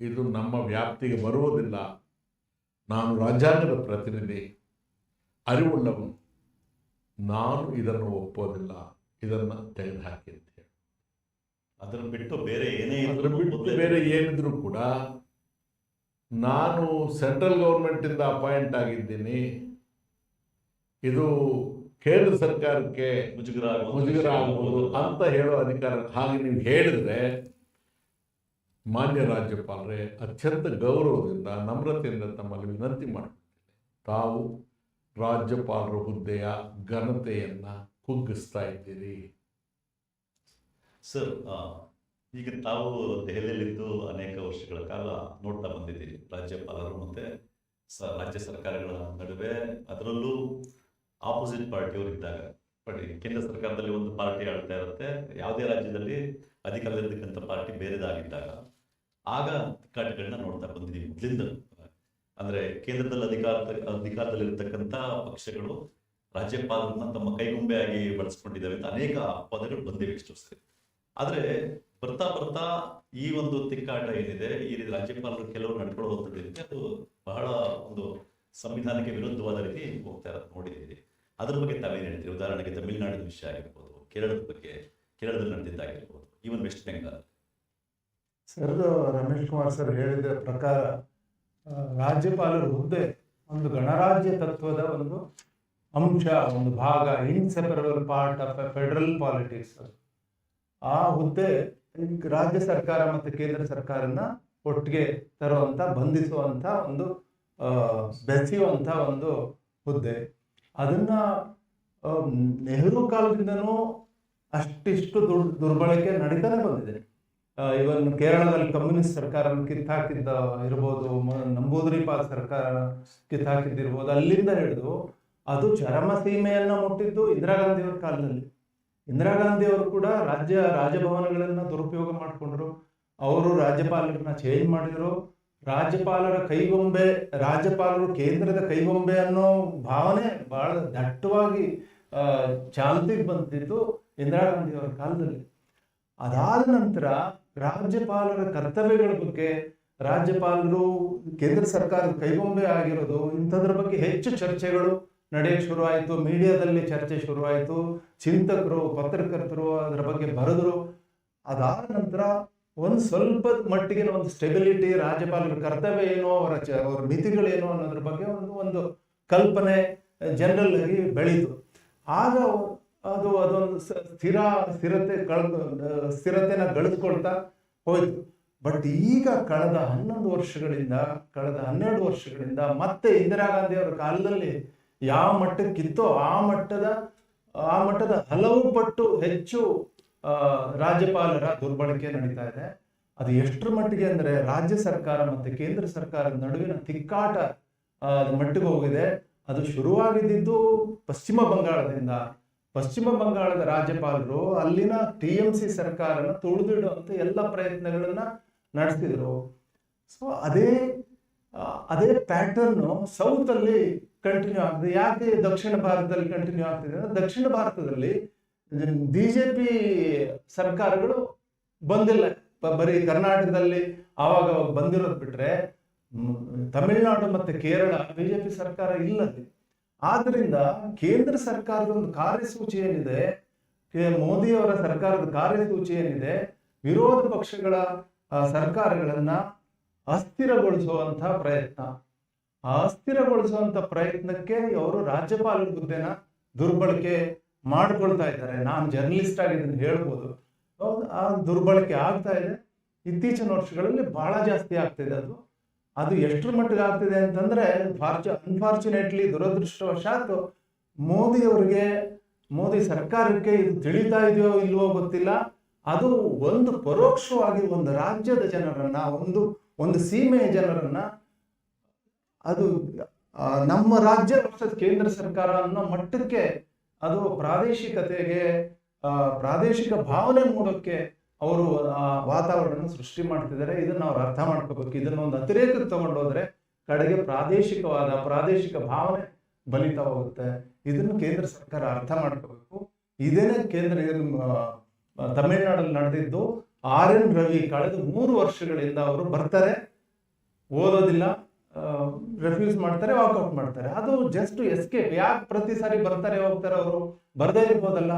ಇದು ನಮ್ಮ ವ್ಯಾಪ್ತಿಗೆ ಬರುವುದಿಲ್ಲ. ನಾನು ರಾಜ್ಯಾಂಗದ ಪ್ರತಿನಿಧಿ, ಅರಿವುಳ್ಳವನು, ನಾನು ಇದನ್ನು ಒಪ್ಪೋದಿಲ್ಲ, ಇದನ್ನು ತೆಗೆದುಹಾಕಿ ಅಂತ ಹೇಳಿ. ಅದನ್ನು ಬಿಟ್ಟು ಬೇರೆ ಏನೇ ಬೇರೆ ಏನಿದ್ರು ಕೂಡ ನಾನು ಸೆಂಟ್ರಲ್ ಗೌರ್ಮೆಂಟಿಂದ ಅಪಾಯಿಂಟ್ ಆಗಿದ್ದೀನಿ, ಇದು ಕೇಂದ್ರ ಸರ್ಕಾರಕ್ಕೆ ಮುಜುಗರ ಆಗ್ಬೋದು ಅಂತ ಹೇಳೋ ಅಧಿಕಾರ. ಹಾಗೆ ನೀವು ಹೇಳಿದ್ರೆ, ಮಾನ್ಯ ರಾಜ್ಯಪಾಲರೇ, ಅತ್ಯಂತ ಗೌರವದಿಂದ, ನಮ್ರತೆಯಿಂದ ತಮ್ಮಲ್ಲಿ ವಿನಂತಿ ಮಾಡ್ತೀನಿ, ತಾವು ರಾಜ್ಯಪಾಲರ ಹುದ್ದೆಯ ಘನತೆಯನ್ನು ಕುಗ್ಗಿಸ್ತಾ ಇದ್ದೀರಿ. ಸರ್, ಈಗ ತಾವು ದೆಹಲಿಯಲ್ಲಿದ್ದು ಅನೇಕ ವರ್ಷಗಳ ಕಾಲ ನೋಡ್ತಾ ಬಂದಿದ್ದೀರಿ ರಾಜ್ಯಪಾಲರು ಮತ್ತು ರಾಜ್ಯ ಸರ್ಕಾರಗಳ ನಡುವೆ, ಅದರಲ್ಲೂ ಆಪೋಸಿಟ್ ಪಾರ್ಟಿಯವರು ಇದ್ದಾಗ. ಬಟ್ ಕೇಂದ್ರ ಸರ್ಕಾರದಲ್ಲಿ ಒಂದು ಪಾರ್ಟಿ ಆಳ್ತಾ ಇರುತ್ತೆ, ಯಾವುದೇ ರಾಜ್ಯದಲ್ಲಿ ಅಧಿಕಾರದಲ್ಲಿರ್ತಕ್ಕಂಥ ಪಾರ್ಟಿ ಬೇರೆದಾಗಿದ್ದಾಗ ಆಗ ತಿಕ್ಕಾಟಗಳನ್ನ ನೋಡ್ತಾ ಬಂದಿದ್ದೀವಿ ಮೊದಲಿಂದ. ಅಂದರೆ ಕೇಂದ್ರದಲ್ಲಿ ಅಧಿಕಾರದಲ್ಲಿರ್ತಕ್ಕಂಥ ಪಕ್ಷಗಳು ರಾಜ್ಯಪಾಲರನ್ನ ತಮ್ಮ ಕೈಗೊಂಬೆಯಾಗಿ ಬಳಸ್ಕೊಂಡಿದ್ದಾವೆ ಅಂತ ಅನೇಕ ಪದಗಳು ಬಂದಿವೆ ಇಷ್ಟು ಸರಿ. ಆದರೆ ಬರ್ತಾ ಬರ್ತಾ ಈ ಒಂದು ತಿಕ್ಕಾಟ ಏನಿದೆ, ಈ ರೀತಿ ರಾಜ್ಯಪಾಲರು ಕೆಲವರು ನಡ್ಕೊಳ್ಳುವಂಥದ್ದು ಅದು ಬಹಳ ಒಂದು ಸಂವಿಧಾನಕ್ಕೆ ವಿರುದ್ಧವಾದ ರೀತಿ ಹೋಗ್ತಾ ಇರೋದು ನೋಡಿದ್ದೀವಿ. ಅದ್ರ ಬಗ್ಗೆ ತಾವೇನು ಹೇಳ್ತೀರಿ? ಉದಾಹರಣೆಗೆ ತಮಿಳುನಾಡಿನ ವಿಷಯ ಆಗಿರ್ಬೋದು, ಕೇರಳದ ಬಗ್ಗೆ, ಕೇರಳದಲ್ಲಿ ನಡೆದಿದ್ದಾಗಿರ್ಬೋದು, even West Bengal. Sir, Ramesh Kumar sir ಹೇಳಿದ ಪ್ರಕಾರ ರಾಜ್ಯಪಾಲರ ಹುದ್ದೆ ಒಂದು ಗಣರಾಜ್ಯ ತತ್ವದ ಒಂದು ಅಂಶ, ಒಂದು ಭಾಗ, inseparable part of federal politics. ಆ ಹುದ್ದೆ ರಾಜ್ಯ ಸರ್ಕಾರ ಮತ್ತು ಕೇಂದ್ರ ಸರ್ಕಾರನ ಒಟ್ಟಿಗೆ ತರುವಂಥ, ಬಂಧಿಸುವಂಥ ಒಂದು, ಬೆಸೆಯುವಂಥ ಒಂದು ಹುದ್ದೆ. ಅದನ್ನ ನೆಹರು ಕಾಲದಿಂದನೂ ಅಷ್ಟಿಷ್ಟು ದುರ್ಬಳಕೆ ನಡೀತಾನೆ ಬಂದಿದೆ. ಇವನ್ ಕೇರಳದಲ್ಲಿ ಕಮ್ಯುನಿಸ್ಟ್ ಸರ್ಕಾರವನ್ನು ಕಿತ್ತಾಕಿದ್ದ ಇರ್ಬೋದು, ನಂಬೂದಿರಿಪಾದ ಸರ್ಕಾರ ಕಿತ್ತಾಕಿದ್ದಿರ್ಬೋದು, ಅಲ್ಲಿಂದ ಹಿಡಿದು ಅದು ಚರಮ ಸೀಮೆಯನ್ನು ಮುಟ್ಟಿದ್ದು ಇಂದಿರಾ ಗಾಂಧಿಯವರ ಕಾಲದಲ್ಲಿ. ಇಂದಿರಾ ಗಾಂಧಿಯವರು ಕೂಡ ರಾಜಭವನಗಳನ್ನು ದುರುಪಯೋಗ ಮಾಡಿಕೊಂಡ್ರು. ಅವರು ರಾಜ್ಯಪಾಲರನ್ನ ಚೇಂಜ್ ಮಾಡಿದ್ರು, ರಾಜ್ಯಪಾಲರ ಕೈಗೊಂಬೆ, ರಾಜ್ಯಪಾಲರು ಕೇಂದ್ರದ ಕೈಗೊಂಬೆ ಅನ್ನೋ ಭಾವನೆ ಬಹಳ ದಟ್ಟವಾಗಿ ಚಾಲ್ತಿಗೆ ಬಂದಿದ್ದು ಇಂದಿರಾ ಗಾಂಧಿ ಅವರ ಕಾಲದಲ್ಲಿ. ಅದಾದ ನಂತರ ರಾಜ್ಯಪಾಲರ ಕರ್ತವ್ಯಗಳ ಬಗ್ಗೆ, ರಾಜ್ಯಪಾಲರು ಕೇಂದ್ರ ಸರ್ಕಾರದ ಕೈಗೊಂಬೆ ಆಗಿರೋದು, ಇಂಥದ್ರ ಬಗ್ಗೆ ಹೆಚ್ಚು ಚರ್ಚೆಗಳು ನಡೆಯಕ್ಕೆ ಶುರುವಾಯಿತು. ಮೀಡಿಯಾದಲ್ಲಿ ಚರ್ಚೆ ಶುರುವಾಯಿತು, ಚಿಂತಕರು, ಪತ್ರಕರ್ತರು ಅದರ ಬಗ್ಗೆ ಬರೆದ್ರು. ಅದಾದ ನಂತರ ಒಂದು ಸ್ವಲ್ಪ ಮಟ್ಟಿಗೆ ಒಂದು ಸ್ಟೆಬಿಲಿಟಿ, ರಾಜ್ಯಪಾಲರ ಕರ್ತವ್ಯ ಏನು, ಅವರ ಮಿತಿಗಳೇನು ಅನ್ನೋದ್ರ ಬಗ್ಗೆ ಒಂದು ಕಲ್ಪನೆ ಜನರಲ್ ಆಗಿ ಬೆಳೀತು. ಆಗ ಅದೊಂದು ಸ್ಥಿರತೆನ ಗಳಿಸ್ಕೊಳ್ತಾ ಹೋಯ್ತು. ಬಟ್ ಈಗ ಕಳೆದ 12 ವರ್ಷಗಳಿಂದ ಮತ್ತೆ ಇಂದಿರಾ ಗಾಂಧಿ ಅವರ ಕಾಲದಲ್ಲಿ ಯಾವ ಮಟ್ಟಕ್ಕಿತ್ತೋ ಆ ಮಟ್ಟದ ಹಲವು ಪಟ್ಟು ಹೆಚ್ಚು ರಾಜ್ಯಪಾಲರ ದುರ್ಬಳಕೆ ನಡೀತಾ ಇದೆ. ಅದು ಎಷ್ಟರ ಮಟ್ಟಿಗೆ ಅಂದ್ರೆ ರಾಜ್ಯ ಸರ್ಕಾರ ಮತ್ತೆ ಕೇಂದ್ರ ಸರ್ಕಾರದ ನಡುವಿನ ತಿಕ್ಕಾಟ ಮಟ್ಟಿಗೆ ಹೋಗಿದೆ. ಅದು ಶುರುವಾಗಿದ್ದು ಪಶ್ಚಿಮ ಬಂಗಾಳದ ರಾಜ್ಯಪಾಲರು ಅಲ್ಲಿನ TMC ಸರ್ಕಾರನ ತುಳಿದಿಡುವಂತ ಎಲ್ಲ ಪ್ರಯತ್ನಗಳನ್ನ ನಡೆಸಿದ್ರು. ಸೊ ಅದೇ ಪ್ಯಾಟರ್ನ್ ಸೌತ್ ಅಲ್ಲಿ ಕಂಟಿನ್ಯೂ ಆಗ್ತದೆ. ಯಾಕೆ ದಕ್ಷಿಣ ಭಾರತದಲ್ಲಿ ಕಂಟಿನ್ಯೂ ಆಗ್ತಿದೆ ಅಂದ್ರೆ, ದಕ್ಷಿಣ ಭಾರತದಲ್ಲಿ BJP ಸರ್ಕಾರಗಳು ಬಂದಿಲ್ಲ. ಬರೀ ಕರ್ನಾಟಕದಲ್ಲಿ ಆವಾಗ ಬಂದಿರೋದು ಬಿಟ್ರೆ ತಮಿಳುನಾಡು ಮತ್ತೆ ಕೇರಳ BJP ಸರ್ಕಾರ ಇಲ್ಲ. ಆದ್ರಿಂದ ಕೇಂದ್ರ ಸರ್ಕಾರದ ಒಂದು ಕಾರ್ಯಸೂಚಿ ಏನಿದೆ, ಮೋದಿ ಅವರ ಸರ್ಕಾರದ ಕಾರ್ಯಸೂಚಿ ಏನಿದೆ, ವಿರೋಧ ಪಕ್ಷಗಳ ಸರ್ಕಾರಗಳನ್ನ ಅಸ್ಥಿರಗೊಳಿಸುವಂತ ಪ್ರಯತ್ನ. ಆ ಅಸ್ಥಿರಗೊಳಿಸುವಂತ ಪ್ರಯತ್ನಕ್ಕೆ ಅವರು ರಾಜ್ಯಪಾಲರ ಹುದ್ದೆನ ದುರ್ಬಳಕೆ ಮಾಡ್ಕೊಳ್ತಾ ಇದ್ದಾರೆ. ನಾನು ಜರ್ನಲಿಸ್ಟ್ ಆಗಿ ಇದನ್ನು ಹೇಳ್ಬೋದು. ಆ ದುರ್ಬಳಕೆ ಆಗ್ತಾ ಇದೆ. ಇತ್ತೀಚಿನ ವರ್ಷಗಳಲ್ಲಿ ಬಹಳ ಜಾಸ್ತಿ ಆಗ್ತಿದೆ. ಅದು ಎಷ್ಟರ ಮಟ್ಟಿಗೆ ಆಗ್ತಿದೆ ಅಂತಂದ್ರೆ, ಅನ್ಫಾರ್ಚುನೇಟ್ಲಿ, ದುರದೃಷ್ಟವಶಾತ್ ಮೋದಿ ಸರ್ಕಾರಕ್ಕೆ ಇದು ತಿಳಿತಾ ಇದೆಯೋ ಇಲ್ವೋ ಗೊತ್ತಿಲ್ಲ. ಅದು ಒಂದು ಪರೋಕ್ಷವಾಗಿ ಒಂದು ರಾಜ್ಯದ ಜನರನ್ನ, ಒಂದು ಸೀಮೆಯ ಜನರನ್ನ, ಅದು ನಮ್ಮ ರಾಜ್ಯ ವರ್ಷದ ಕೇಂದ್ರ ಸರ್ಕಾರ ಅನ್ನೋ ಮಟ್ಟಕ್ಕೆ ಅದು ಪ್ರಾದೇಶಿಕತೆಗೆ, ಪ್ರಾದೇಶಿಕ ಭಾವನೆ ಮೂಡೋಕ್ಕೆ ಅವರು ಆ ವಾತಾವರಣ ಸೃಷ್ಟಿ ಮಾಡ್ತಿದ್ದಾರೆ. ಇದನ್ನ ಅವ್ರು ಅರ್ಥ ಮಾಡ್ಕೋಬೇಕು. ಇದನ್ನ ಒಂದು ಅತಿರೇಕಕ್ಕೆ ತಗೊಂಡೋದ್ರೆ ಕಡೆಗೆ ಪ್ರಾದೇಶಿಕ ಭಾವನೆ ಬಲಿತಾ ಹೋಗುತ್ತೆ. ಇದನ್ನು ಕೇಂದ್ರ ಸರ್ಕಾರ ಅರ್ಥ ಮಾಡ್ಕೋಬೇಕು. ಇದೇನೆ ತಮಿಳುನಾಡಲ್ಲಿ ನಡೆದಿದ್ದು. RN ರವಿ ಕಳೆದ 3 ವರ್ಷಗಳಿಂದ ಅವರು ಬರ್ತಾರೆ, ಓದೋದಿಲ್ಲ, ರೆಫ್ಯೂಸ್ ಮಾಡ್ತಾರೆ, ವಾಕೌಟ್ ಮಾಡ್ತಾರೆ. ಅದು ಜಸ್ಟ್ ಎಸ್ಕೇಪ್. ಯಾಕೆ ಪ್ರತಿ ಸಾರಿ ಬರ್ತಾರೆ ಹೋಗ್ತಾರೆ? ಅವರು ಬರ್ದೇ ಇರ್ಬೋದಲ್ಲ.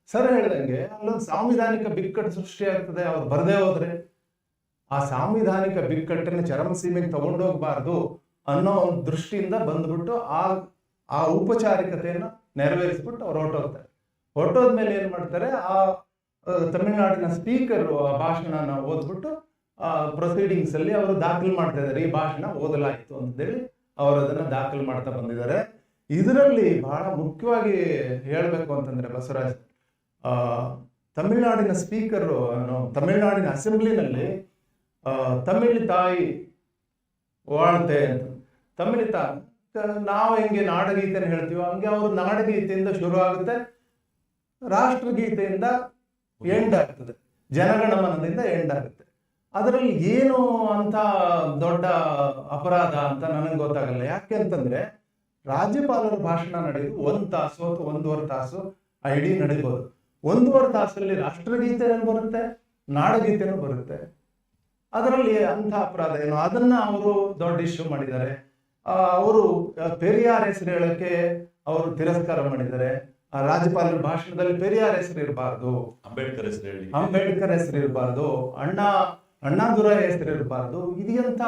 ಸರ್ ಹೇಳ್ದಂಗೆ ಅಲ್ಲೊಂದು ಸಾಂವಿಧಾನಿಕ ಬಿಕ್ಕಟ್ಟು ಸೃಷ್ಟಿ ಆಗ್ತದೆ ಅವ್ರು ಬರ್ದೇ ಹೋದ್ರೆ. ಆ ಸಾಂವಿಧಾನಿಕ ಬಿಕ್ಕಟ್ಟನ್ನು ಚರಮಸೀಮೆಗೆ ತಗೊಂಡೋಗ್ಬಾರ್ದು ಅನ್ನೋ ಒಂದು ದೃಷ್ಟಿಯಿಂದ ಬಂದ್ಬಿಟ್ಟು ಆ ಔಪಚಾರಿಕತೆಯನ್ನು ನೆರವೇರಿಸ್ಬಿಟ್ಟು ಅವ್ರು ಹೊರಟೋದ್ಮೇಲೆ ಏನ್ ಮಾಡ್ತಾರೆ, ಆ ತಮಿಳುನಾಡಿನ ಸ್ಪೀಕರ್ ಆ ಭಾಷಣನ ಓದ್ಬಿಟ್ಟು ಪ್ರೊಸೀಡಿಂಗ್ಸ್ ಅಲ್ಲಿ ಅವರು ದಾಖಲು ಮಾಡ್ತಾ ಇದ್ದಾರೆ. ಈ ಭಾಷಣ ಓದಲಾಯಿತು ಅಂತೇಳಿ ಅವರು ಅದನ್ನ ದಾಖಲು ಮಾಡ್ತಾ ಬಂದಿದ್ದಾರೆ. ಇದರಲ್ಲಿ ಬಹಳ ಮುಖ್ಯವಾಗಿ ಹೇಳ್ಬೇಕು ಅಂತಂದ್ರೆ, ಬಸವರಾಜ್, ತಮಿಳುನಾಡಿನ ಸ್ಪೀಕರ್ ತಮಿಳುನಾಡಿನ ಅಸೆಂಬ್ಲಿನಲ್ಲಿ ತಮಿಳ್ ತಾಯಿ ವಾಳ್ತೆ ಅಂತ, ನಾವು ಹೆಂಗೆ ನಾಡಗೀತೆನ ಹೇಳ್ತೀವೋ ಹಂಗೆ ಅವರು ನಾಡಗೀತೆಯಿಂದ ಶುರು ಆಗುತ್ತೆ, ರಾಷ್ಟ್ರಗೀತೆಯಿಂದ ಎಂಡ್ ಆಗ್ತದೆ, ಜನಗಣಮನದಿಂದ ಎಂಡ್ ಆಗುತ್ತೆ. ಅದರಲ್ಲಿ ಏನು ಅಂತ ದೊಡ್ಡ ಅಪರಾಧ ಅಂತ ನನಗೆ ಗೊತ್ತಾಗಲ್ಲ. ಯಾಕೆ ಅಂತಂದ್ರೆ ರಾಜ್ಯಪಾಲರ ಭಾಷಣ ನಡೆಯೋದು 1 ತಾಸು ಅಥವಾ 1.5 ತಾಸು ಆ ಇಡೀ ನಡೀಬಹುದು. 1.5 ತಾಸಲ್ಲಿ ರಾಷ್ಟ್ರಗೀತೆನೂ ಬರುತ್ತೆ, ನಾಡಗೀತೆನೂ ಬರುತ್ತೆ. ಅದರಲ್ಲಿ ಅಂಥ ಅಪರಾಧ ಏನು? ಅದನ್ನ ಅವರು ದೊಡ್ಡ ಇಶ್ಯೂ ಮಾಡಿದ್ದಾರೆ. ಅವರು ಪೆರಿಯಾರ್ ಹೆಸರು ಹೇಳಕ್ಕೆ ಅವರು ತಿರಸ್ಕಾರ ಮಾಡಿದ್ದಾರೆ. ಆ ರಾಜ್ಯಪಾಲರ ಭಾಷಣದಲ್ಲಿ ಪೆರಿಯಾರ್ ಹೆಸರು ಇರಬಾರ್ದು, ಅಂಬೇಡ್ಕರ್ ಹೆಸರು ಇರಬಾರ್ದು, ಅಣ್ಣಾದುರೈ ಹೆಸರು ಇರಬಾರ್ದು. ಇದೆಂತ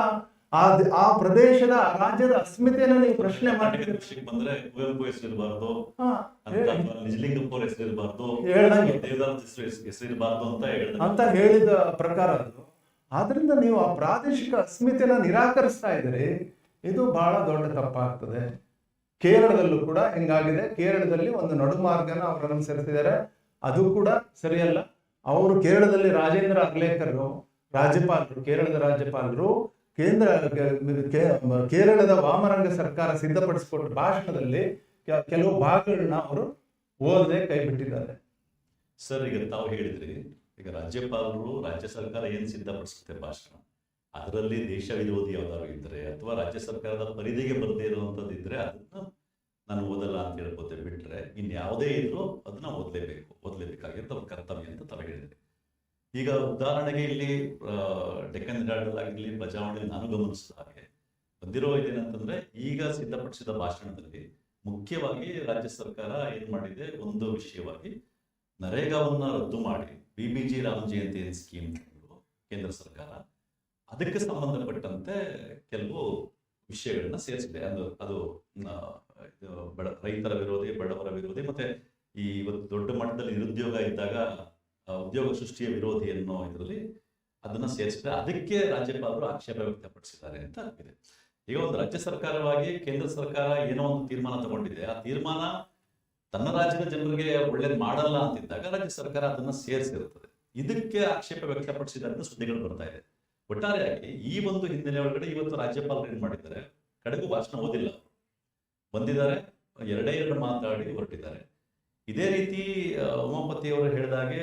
ಆ ಪ್ರದೇಶದ ರಾಜ್ಯದ ಅಸ್ಮಿತೆಯನ್ನು ನೀವು ಪ್ರಶ್ನೆ ಮಾಡಿದ್ರೆ ಬಂದ್ರೆ ಕುವೆಂಪು ಹೆಸರು ಇರಬಾರ್ದು, ನಿಜಲಿಂಗಪ್ಪ ಹೆಸರು ಇರಬಾರ್ದು, ಹೆಸರು ಇರಬಾರ್ದು ಅಂತ ಹೇಳಿದ ಪ್ರಕಾರ ಅದು. ಆದ್ರಿಂದ ನೀವು ಆ ಪ್ರಾದೇಶಿಕ ಅಸ್ಮಿತೆನ ನಿರಾಕರಿಸ್ತಾ ಇದ್ದೀರಿ. ಇದು ಬಹಳ ದೊಡ್ಡ ತಪ್ಪಾಗ್ತದೆ. ಕೇರಳದಲ್ಲೂ ಕೂಡ ಹಿಂಗಾಗಿದೆ. ಕೇರಳದಲ್ಲಿ ಒಂದು ನಡುಮಾರ್ಗನ ಅವರು ಅನುಸರಿಸಿದ್ದಾರೆ. ಅದು ಕೂಡ ಸರಿಯಲ್ಲ. ಅವರು ಕೇರಳದಲ್ಲಿ ರಾಜೇಂದ್ರ ಅರ್ಲೇಕರ್ ರಾಜ್ಯಪಾಲರು, ಕೇರಳದ ರಾಜ್ಯಪಾಲರು ಕೇರಳದ ವಾಮರಂಗ ಸರ್ಕಾರ ಸಿದ್ಧಪಡಿಸಿಕೊಟ್ಟ ಭಾಷಣದಲ್ಲಿ ಕೆಲವು ಭಾಗಗಳನ್ನ ಅವರು ಓದದೆ ಕೈ ಬಿಟ್ಟಿದ್ದಾರೆ. ಸರ್, ಈಗ ತಾವು ಹೇಳಿದ್ರಿ, ಈಗ ರಾಜ್ಯಪಾಲರು ರಾಜ್ಯ ಸರ್ಕಾರ ಏನ್ ಸಿದ್ಧಪಡಿಸುತ್ತೆ ಭಾಷಣ, ಅದರಲ್ಲಿ ದೇಶ ವಿರೋಧಿ ಯಾವ್ದಾದ್ರು ಇದ್ರೆ ಅಥವಾ ರಾಜ್ಯ ಸರ್ಕಾರದ ಪರಿಧಿಗೆ ಬರದೇ ಇರುವಂಥದ್ದು ಇದ್ರೆ ಅದನ್ನ ನಾನು ಓದಲ್ಲ ಅಂತ ಹೇಳ್ಬೋದೆ, ಬಿಟ್ರೆ ಇನ್ಯಾವುದೇ ಇದ್ರೂ ಅದನ್ನ ಓದಲೇಬೇಕಾಗಿರೋ ಅವ್ರ ಕರ್ತವ್ಯ ಅಂತ ತಾವು ಹೇಳಿದೆ. ಈಗ ಉದಾಹರಣೆಗೆ ಇಲ್ಲಿ ಡೆಕ್ಕನ್ ಹೆರಾಲ್ಡ್ ಆಗಿರಲಿ, ಪ್ರಜಾವಾಣಿಯಲ್ಲಿ ನಾನು ಗಮನಿಸಿದ ಹಾಗೆ ಬಂದಿರೋ ಇದೇನಂತಂದ್ರೆ, ಈಗ ಸಿದ್ಧಪಡಿಸಿದ ಭಾಷಣದಲ್ಲಿ ಮುಖ್ಯವಾಗಿ ರಾಜ್ಯ ಸರ್ಕಾರ ಏನ್ ಮಾಡಿದೆ, ಒಂದು ವಿಷಯವಾಗಿ ನರೇಗಾವನ್ನ ರದ್ದು ಮಾಡಿ BBG ರಾಮ್ ಜಯಂತಿ ಸ್ಕೀಮ್ ಕೇಂದ್ರ ಸರ್ಕಾರ ಅದಕ್ಕೆ ಸಂಬಂಧಪಟ್ಟಂತೆ ಕೆಲವು ವಿಷಯಗಳನ್ನ ಸೇರಿಸಿದೆ. ಅದು ರೈತರ ವಿರೋಧಿ, ಬಡವರ ವಿರೋಧಿ, ಮತ್ತೆ ಈ ಇವತ್ತು ದೊಡ್ಡ ಮಟ್ಟದಲ್ಲಿ ನಿರುದ್ಯೋಗ ಇದ್ದಾಗ ಉದ್ಯೋಗ ಸೃಷ್ಟಿಯ ವಿರೋಧಿ ಅನ್ನೋ ಇದರಲ್ಲಿ ಅದನ್ನ ಸೇರಿಸಿದೆ. ಅದಕ್ಕೆ ರಾಜ್ಯಪಾಲರು ಆಕ್ಷೇಪ ವ್ಯಕ್ತಪಡಿಸಿದ್ದಾರೆ ಅಂತ ಇದೆ. ಈಗ ಒಂದು ರಾಜ್ಯ ಸರ್ಕಾರವಾಗಿ ಕೇಂದ್ರ ಸರ್ಕಾರ ಏನೋ ಒಂದು ತೀರ್ಮಾನ ತಗೊಂಡಿದೆ, ಆ ತೀರ್ಮಾನ ತನ್ನ ರಾಜ್ಯದ ಜನರಿಗೆ ಒಳ್ಳೇದು ಮಾಡಲ್ಲ ಅಂತಿದ್ದಾಗ ರಾಜ್ಯ ಸರ್ಕಾರ ಅದನ್ನ ಸೇರಿಸಿರುತ್ತದೆ. ಇದಕ್ಕೆ ಆಕ್ಷೇಪ ವ್ಯಕ್ತಪಡಿಸಿದ್ದಾರೆ ಅಂತ ಸುದ್ದಿಗಳು ಬರ್ತಾ ಇದೆ. ಒಟ್ಟಾರೆಯಾಗಿ ಈ ಒಂದು ಹಿನ್ನೆಲೆ ಒಳಗಡೆ ಇವತ್ತು ರಾಜ್ಯಪಾಲರು ಏನ್ ಮಾಡಿದ್ದಾರೆ, ಕಡೆಗೂ ಭಾಷಣ ಓದಿಲ್ಲ, ಬಂದಿದ್ದಾರೆ, ಎರಡು ಮಾತಾಡಿ ಹೊರಟಿದ್ದಾರೆ. ಇದೇ ರೀತಿ ಉಮಾಪತಿಯವರು ಹೇಳಿದಾಗೆ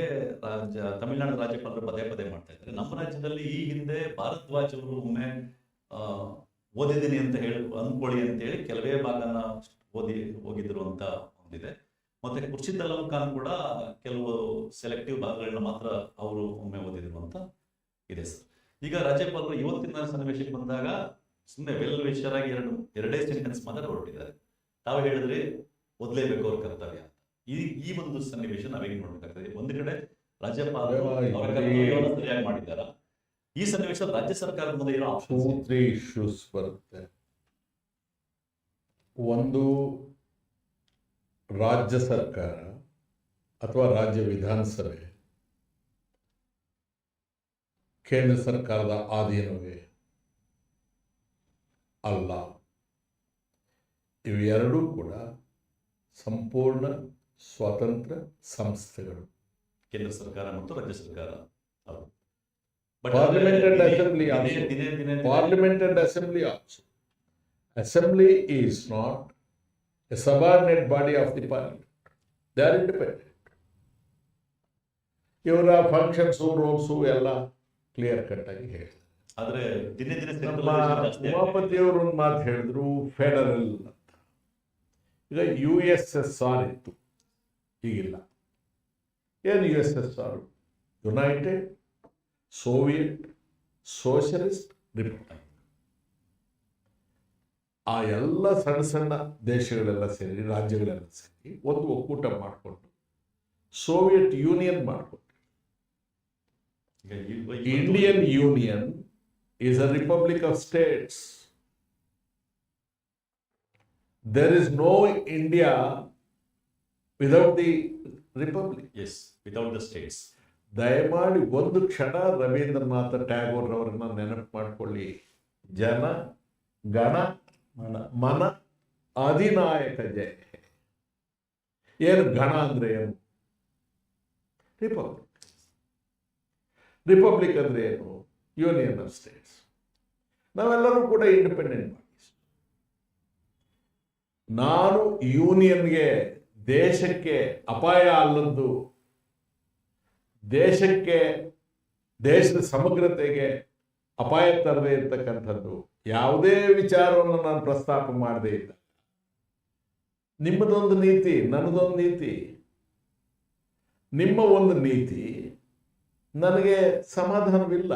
ತಮಿಳುನಾಡು ರಾಜ್ಯಪಾಲರು ಪದೇ ಪದೇ ಮಾಡ್ತಾ ಇದ್ದಾರೆ. ನಮ್ಮ ರಾಜ್ಯದಲ್ಲಿ ಈ ಹಿಂದೆ ಭಾರದ್ವಾಜ್ ಅವರು ಒಮ್ಮೆ ಓದಿದ್ದೀನಿ ಅಂತ ಅನ್ಕೊಳ್ಳಿ ಅಂತೇಳಿ ಕೆಲವೇ ಭಾಗನ ಓದಿ ಹೋಗಿದ್ರು ಅಂತ ಒಂದಿದೆ. ಮತ್ತೆ ಖುರ್ಷಿದ್ ಅಲಂ ಖಾನ್ ಕೂಡ ಕೆಲವು ಸೆಲೆಕ್ಟಿವ್ ಭಾಗಗಳನ್ನ ಮಾತ್ರ ಅವರು ಒಮ್ಮೆ ಓದಿದ್ರು ಅಂತ ಇದೆ ಸರ್. ಈಗ ರಾಜ್ಯಪಾಲರು ಇವತ್ತಿನ ಸನ್ನಿವೇಶಕ್ಕೆ ಬಂದಾಗ ಸುಮ್ಮನೆ ವೆಲ್ ವಿಷರ್ ಆಗಿ ಎರಡೇ ಸೆಂಟೆನ್ಸ್ ಮಾತ್ರ ಹೊರಟಿದ್ದಾರೆ. ತಾವು ಹೇಳಿದ್ರಿ ಓದಲೇಬೇಕು ಅವ್ರ ಕರ್ತವ್ಯ ಅಂತ. ಈ ಒಂದು ಸನ್ನಿವೇಶ ನಾವೇನು ನೋಡ್ಬೇಕಾಗ್ತದೆ, ಒಂದು ಕಡೆ ರಾಜ್ಯಪಾಲರು ಅವರ ಕರ್ತವ್ಯವನ್ನು ಸರಿಯಾಗಿ ಮಾಡಿದ್ದಾರ, ಈ ಸನ್ನಿವೇಶ ರಾಜ್ಯ ಸರ್ಕಾರದ ಮುಂದೆ ಇರೋ ಇಶ್ಯೂಸ್ ಬರುತ್ತೆ. ಒಂದು, ರಾಜ್ಯ ಸರ್ಕಾರ ಅಥವಾ ರಾಜ್ಯ ವಿಧಾನಸಭೆ ಕೇಂದ್ರ ಸರ್ಕಾರದ ಅಧೀನವೇ ಅಲ್ಲ. ಇವೆರಡೂ ಕೂಡ ಸಂಪೂರ್ಣ ಸ್ವತಂತ್ರ ಸಂಸ್ಥೆಗಳು, ಕೇಂದ್ರ ಸರ್ಕಾರ ಮತ್ತು ರಾಜ್ಯ ಸರ್ಕಾರ. Parliament and Assembly also. Parliament and Assembly also. Assembly is not a subordinate body of the Parliament. They are independent. ಇವರ ಫಂಕ್ಷನ್ಸು, ರೋಲ್ಸು ಎಲ್ಲ ಕ್ಲಿಯರ್ ಕಟ್ ಆಗಿ ಹೇಳಿದ್ರು. ಆದ್ರೆ ದಿನೇ ನಮ್ಮ ಉಮಾಪತಿಯವರು ಒಂದು ಮಾತು ಹೇಳಿದ್ರು, ಫೆಡರಲ್ ಅಂತ. ಈಗ USSR ಇತ್ತು, ಈಗಿಲ್ಲ. ಏನು USSR? United Soviet socialist republic. ಆ ಎಲ್ಲ ಸಣ್ಣ ಸಣ್ಣ ದೇಶಗಳೆಲ್ಲ ಸೇರಿ, ರಾಜ್ಯಗಳೆಲ್ಲ ಸೇರಿ ಒಂದು ಒಕ್ಕೂಟ ಮಾಡಿಕೊಂಡು ಸೋವಿಯತ್ ಯೂನಿಯನ್ ಮಾಡಿಕೊಂಡು, Indian union is a republic of states. There is no India without the republic. Yes, without the states. ದಯಮಾಡಿ ಒಂದು ಕ್ಷಣ ರವೀಂದ್ರನಾಥ ಟ್ಯಾಗೋರ್ ಅವರನ್ನ ನೆನಪು ಮಾಡಿಕೊಳ್ಳಿ. ಜನ ಗಣ ಮನ ಅಧಿನಾಯಕ ಜಯ. ಏನು ಗಣ ಅಂದ್ರೆ ಏನು? ರಿಪಬ್ಲಿಕ್. ರಿಪಬ್ಲಿಕ್ ಅಂದ್ರೆ ಏನು? Union of States. ನಾವೆಲ್ಲರೂ ಕೂಡ ಇಂಡಿಪೆಂಡೆಂಟ್ ಬಾಡೀಸ್. ನಾನು ಯೂನಿಯನ್ಗೆ, ದೇಶಕ್ಕೆ ಅಪಾಯ ಅಲ್ಲದ್ದು, ದೇಶಕ್ಕೆ, ದೇಶದ ಸಮಗ್ರತೆಗೆ ಅಪಾಯ ತರದೇ ಇರ್ತಕ್ಕಂಥದ್ದು ಯಾವುದೇ ವಿಚಾರವನ್ನು ನಾನು ಪ್ರಸ್ತಾಪ ಮಾಡದೇ ಇಲ್ಲ. ನಿಮ್ಮದೊಂದು ನೀತಿ, ನನ್ನದೊಂದು ನೀತಿ, ನಿಮ್ಮ ಒಂದು ನೀತಿ ನನಗೆ ಸಮಾಧಾನವಿಲ್ಲ,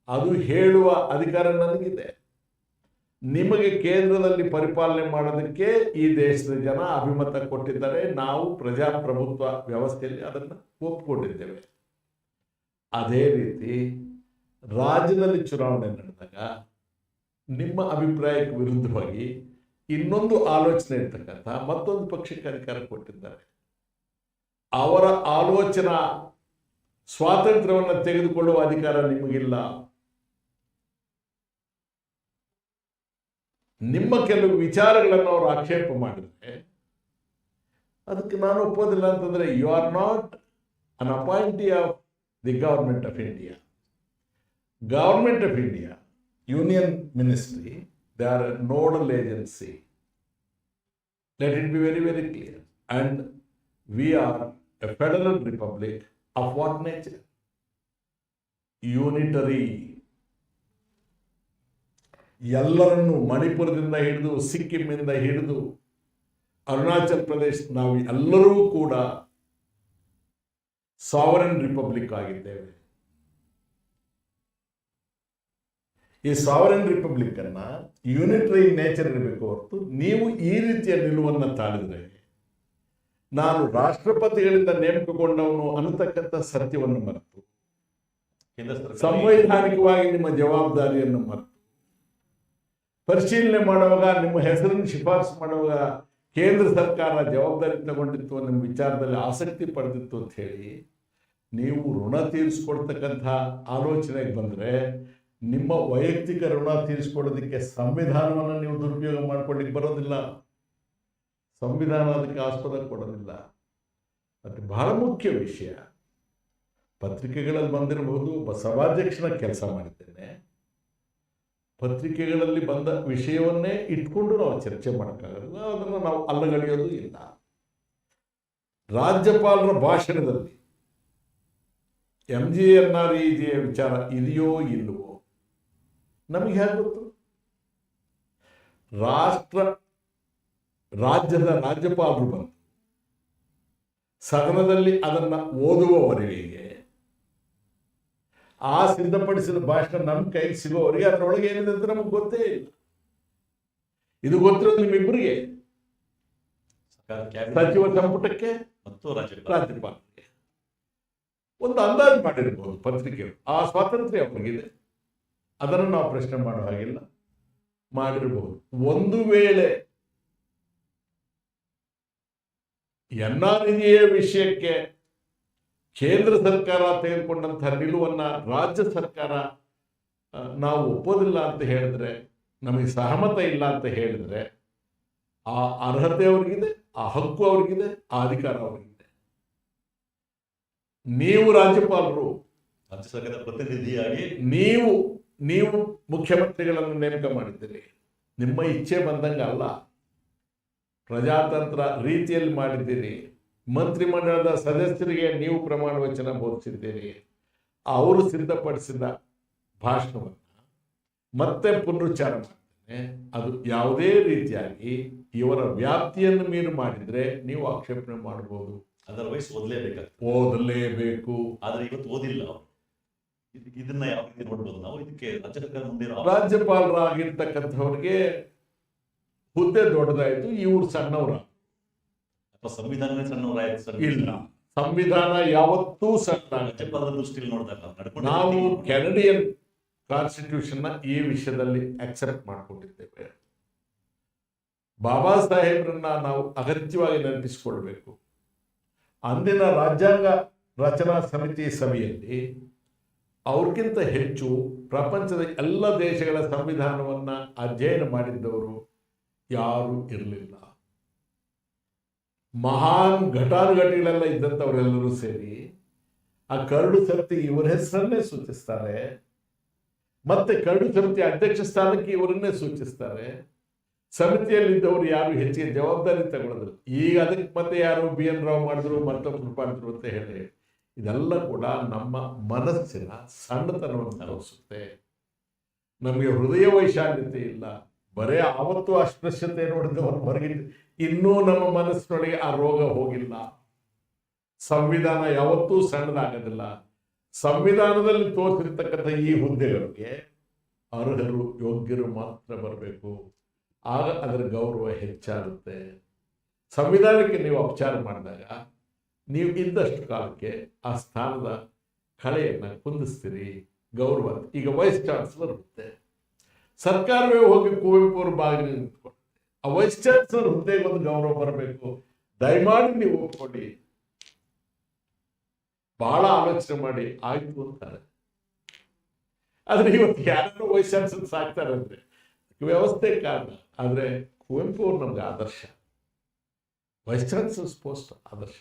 ಅದು ಹೇಳುವ ಅಧಿಕಾರ ನನಗಿದೆ. ನಿಮಗೆ ಕೇಂದ್ರದಲ್ಲಿ ಪರಿಪಾಲನೆ ಮಾಡೋದಕ್ಕೆ ಈ ದೇಶದ ಜನ ಅಭಿಮತ ಕೊಟ್ಟಿದ್ದಾರೆ. ನಾವು ಪ್ರಜಾಪ್ರಭುತ್ವ ವ್ಯವಸ್ಥೆಯಲ್ಲಿ ಅದನ್ನು ಒಪ್ಪಿಕೊಂಡಿದ್ದೇವೆ. ಅದೇ ರೀತಿ ರಾಜ್ಯದಲ್ಲಿ ಚುನಾವಣೆ ನಡೆದಾಗ ನಿಮ್ಮ ಅಭಿಪ್ರಾಯಕ್ಕೆ ವಿರುದ್ಧವಾಗಿ ಇನ್ನೊಂದು ಆಲೋಚನೆ ಇರ್ತಕ್ಕಂಥ ಮತ್ತೊಂದು ಪಕ್ಷಕ್ಕೆ ಅಧಿಕಾರ ಕೊಟ್ಟಿದ್ದಾರೆ. ಅವರ ಆಲೋಚನಾ ಸ್ವಾತಂತ್ರ್ಯವನ್ನು ತೆಗೆದುಕೊಳ್ಳುವ ಅಧಿಕಾರ ನಿಮಗಿಲ್ಲ. ನಿಮ್ಮ ಕೆಲವು ವಿಚಾರಗಳನ್ನು ಅವರು ಆಕ್ಷೇಪ ಮಾಡಿದ್ರೆ ಅದಕ್ಕೆ ನಾನು ಒಪ್ಪೋದಿಲ್ಲ ಅಂತಂದ್ರೆ, you are not an appointee of the government of India. Government of India, union ministry, they are a nodal agency. Let it be very very clear. And we are a federal republic of what nature? Unitary. ಎಲ್ಲರನ್ನು ಮಣಿಪುರದಿಂದ ಹಿಡಿದು ಸಿಕ್ಕಿಂನಿಂದ ಹಿಡಿದು ಅರುಣಾಚಲ್ ಪ್ರದೇಶ ನಾವು ಎಲ್ಲರೂ ಕೂಡ ಸಾವರನ್ republic ಆಗಿದ್ದೇವೆ. ಈ ಸಾವರನ್ republic ಅನ್ನ unitary nature ಇರಬೇಕು ಹೊರತು ನೀವು ಈ ರೀತಿಯ ನಿಲುವನ್ನು ತಾಳಿದ್ರೆ ನಾನು ರಾಷ್ಟ್ರಪತಿಗಳಿಂದ ನೇಮಕಗೊಂಡವನು ಅನ್ನತಕ್ಕಂಥ ಸತ್ಯವನ್ನು ಮರೆತು ಕೇಂದ್ರ ಸರ್ಕಾರ ಸಂವೈಧಾನಿಕವಾಗಿ ನಿಮ್ಮ ಜವಾಬ್ದಾರಿಯನ್ನು ಮರೆತು ಪರಿಶೀಲನೆ ಮಾಡುವಾಗ ನಿಮ್ಮ ಹೆಸರನ್ನು ಶಿಫಾರಸು ಮಾಡುವಾಗ ಕೇಂದ್ರ ಸರ್ಕಾರ ಜವಾಬ್ದಾರಿ ತಗೊಂಡಿತ್ತು, ನಿಮ್ಮ ವಿಚಾರದಲ್ಲಿ ಆಸಕ್ತಿ ಪಡೆದಿತ್ತು ಅಂತ ಹೇಳಿ ನೀವು ಋಣ ತೀರಿಸ್ಕೊಡ್ತಕ್ಕಂಥ ಆಲೋಚನೆಗೆ ಬಂದರೆ ನಿಮ್ಮ ವೈಯಕ್ತಿಕ ಋಣ ತೀರಿಸ್ಕೊಳ್ಳೋದಕ್ಕೆ ಸಂವಿಧಾನವನ್ನು ನೀವು ದುರುಪಯೋಗ ಮಾಡ್ಕೊಳ್ಳಿಕ್ಕೆ ಬರೋದಿಲ್ಲ. ಸಂವಿಧಾನ ಅದಕ್ಕೆ ಆಸ್ಪದ ಕೊಡೋದಿಲ್ಲ. ಮತ್ತು ಬಹಳ ಮುಖ್ಯ ವಿಷಯ, ಪತ್ರಿಕೆಗಳಲ್ಲಿ ಬಂದಿರಬಹುದು, ಒಬ್ಬ ಸಭಾಧ್ಯಕ್ಷನ ಕೆಲಸ ಮಾಡಿದ್ದೇನೆ. ಪತ್ರಿಕೆಗಳಲ್ಲಿ ಬಂದ ವಿಷಯವನ್ನೇ ಇಟ್ಕೊಂಡು ನಾವು ಚರ್ಚೆ ಮಾಡೋಕ್ಕಾಗಲ್ಲ, ಅದನ್ನು ನಾವು ಅಲ್ಲಗಳೆಯೋದು ಇಲ್ಲ. ರಾಜ್ಯಪಾಲರ ಭಾಷಣದಲ್ಲಿ MGNREGA ವಿಚಾರ ಇದೆಯೋ ಇಲ್ಲವೋ ನಮಗೆ ಹೇಗೆ ಗೊತ್ತು? ರಾಜ್ಯದ ರಾಜ್ಯಪಾಲರು ಬಂದು ಸದನದಲ್ಲಿ ಅದನ್ನು ಓದುವವರೆಗೆ ಆ ಸಿದ್ಧಪಡಿಸಿದ ಭಾಷಣ ನಮ್ಮ ಕೈಗೆ ಸಿಗೋವರೆಗೆ ಅದರೊಳಗೆ ಏನಿದೆ ಅಂತ ನಮಗೆ ಗೊತ್ತೇ ಇಲ್ಲ. ಇದು ಗೊತ್ತಿರೋದು ನಿಮ್ಮಿಬ್ಬರಿಗೆ, ಸಚಿವ ಸಂಪುಟಕ್ಕೆ ಮತ್ತು ರಾಜ್ಯಪಾಲರಿಗೆ. ಒಂದು ಅಂದಾಜು ಮಾಡಿರ್ಬೋದು ಪತ್ರಿಕೆಗಳು, ಆ ಸ್ವಾತಂತ್ರ್ಯ ಅವರಿಗಿದೆ, ಅದನ್ನು ನಾವು ಪ್ರಶ್ನೆ ಮಾಡೋ ಹಾಗಿಲ್ಲ, ಮಾಡಿರಬಹುದು. ಒಂದು ವೇಳೆ NREGA ವಿಷಯಕ್ಕೆ ಕೇಂದ್ರ ಸರ್ಕಾರ ತೆಗೆದುಕೊಂಡಂತಹ ನಿಲುವನ್ನು ರಾಜ್ಯ ಸರ್ಕಾರ ನಾವು ಒಪ್ಪೋದಿಲ್ಲ ಅಂತ ಹೇಳಿದ್ರೆ, ನಮಗೆ ಸಹಮತ ಇಲ್ಲ ಅಂತ ಹೇಳಿದ್ರೆ, ಆ ಅರ್ಹತೆ ಅವ್ರಿಗಿದೆ, ಆ ಹಕ್ಕು ಅವ್ರಿಗಿದೆ, ಆ ಅಧಿಕಾರ ಅವ್ರಿಗಿದೆ. ನೀವು ರಾಜ್ಯಪಾಲರು, ರಾಜ್ಯ ಸರ್ಕಾರದ ಪ್ರತಿನಿಧಿಯಾಗಿ ನೀವು ಮುಖ್ಯಮಂತ್ರಿಗಳನ್ನು ನೇಮಕ ಮಾಡಿದ್ದೀರಿ. ನಿಮ್ಮ ಇಚ್ಛೆ ಬಂದಂಗೆ ಅಲ್ಲ, ಪ್ರಜಾತಂತ್ರ ರೀತಿಯಲ್ಲಿ ಮಾಡಿದ್ದೀರಿ. ಮಂತ್ರಿಮಂಡಲದ ಸದಸ್ಯರಿಗೆ ನೀವು ಪ್ರಮಾಣ ವಚನ ಬೋಧಿಸಿದ್ದೀರಿ. ಅವರು ಸಿದ್ಧಪಡಿಸಿದ ಭಾಷಣವನ್ನು ಮತ್ತೆ ಪುನರುಚ್ಚಾರ ಮಾಡ್ತೇನೆ. ಅದು ಯಾವುದೇ ರೀತಿಯಾಗಿ ಇವರ ವ್ಯಾಪ್ತಿಯನ್ನು ಮೀರಿ ಮಾಡಿದರೆ ನೀವು ಆಕ್ಷೇಪಣೆ ಮಾಡಬಹುದು. ಅದರ್ವೈಸ್ ಓದಲೇಬೇಕು. ಆದ್ರೆ ಇವತ್ತು ಓದಿಲ್ಲ. ಇದನ್ನ ಯಾವ ರೀತಿ ನೋಡ್ಬೋದು ನಾವು? ಇದಕ್ಕೆ ರಾಜ್ಯ ಸರ್ಕಾರ ಮುಂದೆ ರಾಜ್ಯಪಾಲರಾಗಿರ್ತಕ್ಕಂಥವ್ರಿಗೆ ಹುದ್ದೆ ದೊಡ್ಡದಾಯಿತು, ಇವ್ರು ಸಣ್ಣವ್ರ. ಸಂವಿಧಾನವೇ ಸಣ್ಣವರಾಯ್ತು. ಇಲ್ಲ, ಸಂವಿಧಾನ ಯಾವತ್ತೂ ಸಣ್ಣ. ರಾಜ್ಯಪಾಲರ ದೃಷ್ಟಿಯಲ್ಲಿ ನೋಡಿದಾಗ ನಾವು ಕೆನಡಿಯನ್ ಕಾನ್ಸ್ಟಿಟ್ಯೂಷನ್ ಈ ವಿಷಯದಲ್ಲಿ ಅಕ್ಸೆಪ್ಟ್ ಮಾಡಿಕೊಂಡಿದ್ದೇವೆ. ಬಾಬಾ ಸಾಹೇಬ್ರನ್ನ ನಾವು ಅಗತ್ಯವಾಗಿ ನೆನಪಿಸಿಕೊಳ್ಬೇಕು. ಅಂದಿನ ರಾಜ್ಯಾಂಗ ರಚನಾ ಸಮಿತಿ ಸಭೆಯಲ್ಲಿ ಅವ್ರಿಗಿಂತ ಹೆಚ್ಚು ಪ್ರಪಂಚದ ಎಲ್ಲ ದೇಶಗಳ ಸಂವಿಧಾನವನ್ನು ಅಧ್ಯಯನ ಮಾಡಿದ್ದವರು ಯಾರೂ ಇರಲಿಲ್ಲ. ಮಹಾನ್ ಘಟಾನುಘಟಿಗಳೆಲ್ಲ ಇದ್ದಂಥವರೆಲ್ಲರೂ ಸೇರಿ ಆ ಕರಡು ಸಮಿತಿ ಇವರ ಹೆಸರನ್ನೇ ಸೂಚಿಸ್ತಾರೆ, ಮತ್ತೆ ಕರಡು ಸಮಿತಿ ಅಧ್ಯಕ್ಷ ಸ್ಥಾನಕ್ಕೆ ಇವರನ್ನೇ ಸೂಚಿಸ್ತಾರೆ. ಸಮಿತಿಯಲ್ಲಿದ್ದವರು ಯಾರು ಹೆಚ್ಚಿಗೆ ಜವಾಬ್ದಾರಿ ತಗೊಳ್ಳೋದಿಲ್ಲ. ಈಗ ಅದಕ್ಕೆ ಮತ್ತೆ ಯಾರು BN ರಾವ್ ಮಾಡಿದ್ರು, ಮತ್ತೊಬ್ಬರು ಮಾಡಿದ್ರು ಅಂತ ಹೇಳಿ ಇದೆಲ್ಲ ಕೂಡ ನಮ್ಮ ಮನಸ್ಸಿನ ಸಣ್ಣತನವನ್ನು ತೋರಿಸುತ್ತೆ. ನಮಗೆ ಹೃದಯ ವೈಶಾಲ್ಯತೆ ಇಲ್ಲ, ಬರೇ ಆವತ್ತು ಅಸ್ಪೃಶ್ಯತೆ ನೋಡಿದವರು ಹೊರಗಿನ ಇನ್ನೂ ನಮ್ಮ ಮನಸ್ಸಿನೊಳಗೆ ಆ ರೋಗ ಹೋಗಿಲ್ಲ. ಸಂವಿಧಾನ ಯಾವತ್ತೂ ಸಣ್ಣದಾಗೋದಿಲ್ಲ. ಸಂವಿಧಾನದಲ್ಲಿ ತೋರಿಸಿರ್ತಕ್ಕಂಥ ಈ ಹುದ್ದೆಗಳಿಗೆ ಅರ್ಹರು, ಯೋಗ್ಯರು ಮಾತ್ರ ಬರಬೇಕು. ಆಗ ಅದರ ಗೌರವ ಹೆಚ್ಚಾಗುತ್ತೆ. ಸಂವಿಧಾನಕ್ಕೆ ನೀವು ಅಪಚಾರ ಮಾಡಿದಾಗ ನೀವು ಇದ್ದಷ್ಟು ಕಾಲಕ್ಕೆ ಆ ಸ್ಥಾನದ ಕಳೆಯನ್ನು ಕುಂದಿಸ್ತೀರಿ. ಗೌರವ ಈಗ ವೈಸ್ ಚಾನ್ಸಲರ್ ಇರುತ್ತೆ, ಸರ್ಕಾರವೇ ಹೋಗಿ ಕುವೆಂಪು ಅವ್ರ ಬಾಗಿಲು ನಿಂತ್ಕೊಳ್ಳುತ್ತೆ. ಆ ವೈಸ್ ಚಾನ್ಸಲರ್ ಹುದ್ದೆಗೆ ಒಂದು ಗೌರವ ಬರಬೇಕು. ದಯಮಾಡಿ ನೀವು ಒಪ್ಕೊಳ್ಳಿ. ಬಹಳ ಆಲೋಚನೆ ಮಾಡಿ ಆಯ್ತು ಅಂತಾರೆ. ಆದ್ರೆ ಇವತ್ತು ಯಾರನ್ನು ವೈಸ್ ಚಾನ್ಸಲರ್ ಸಾಕ್ತಾರೆ ಅಂದ್ರೆ ವ್ಯವಸ್ಥೆ ಕಾರಣ. ಆದರೆ ಕುವೆಂಪು ಅವ್ರು ನಮ್ಗೆ ಆದರ್ಶ, ವೈಸ್ ಚಾನ್ಸಲರ್ಸ್ ಪೋಸ್ಟ್ ಆದರ್ಶ,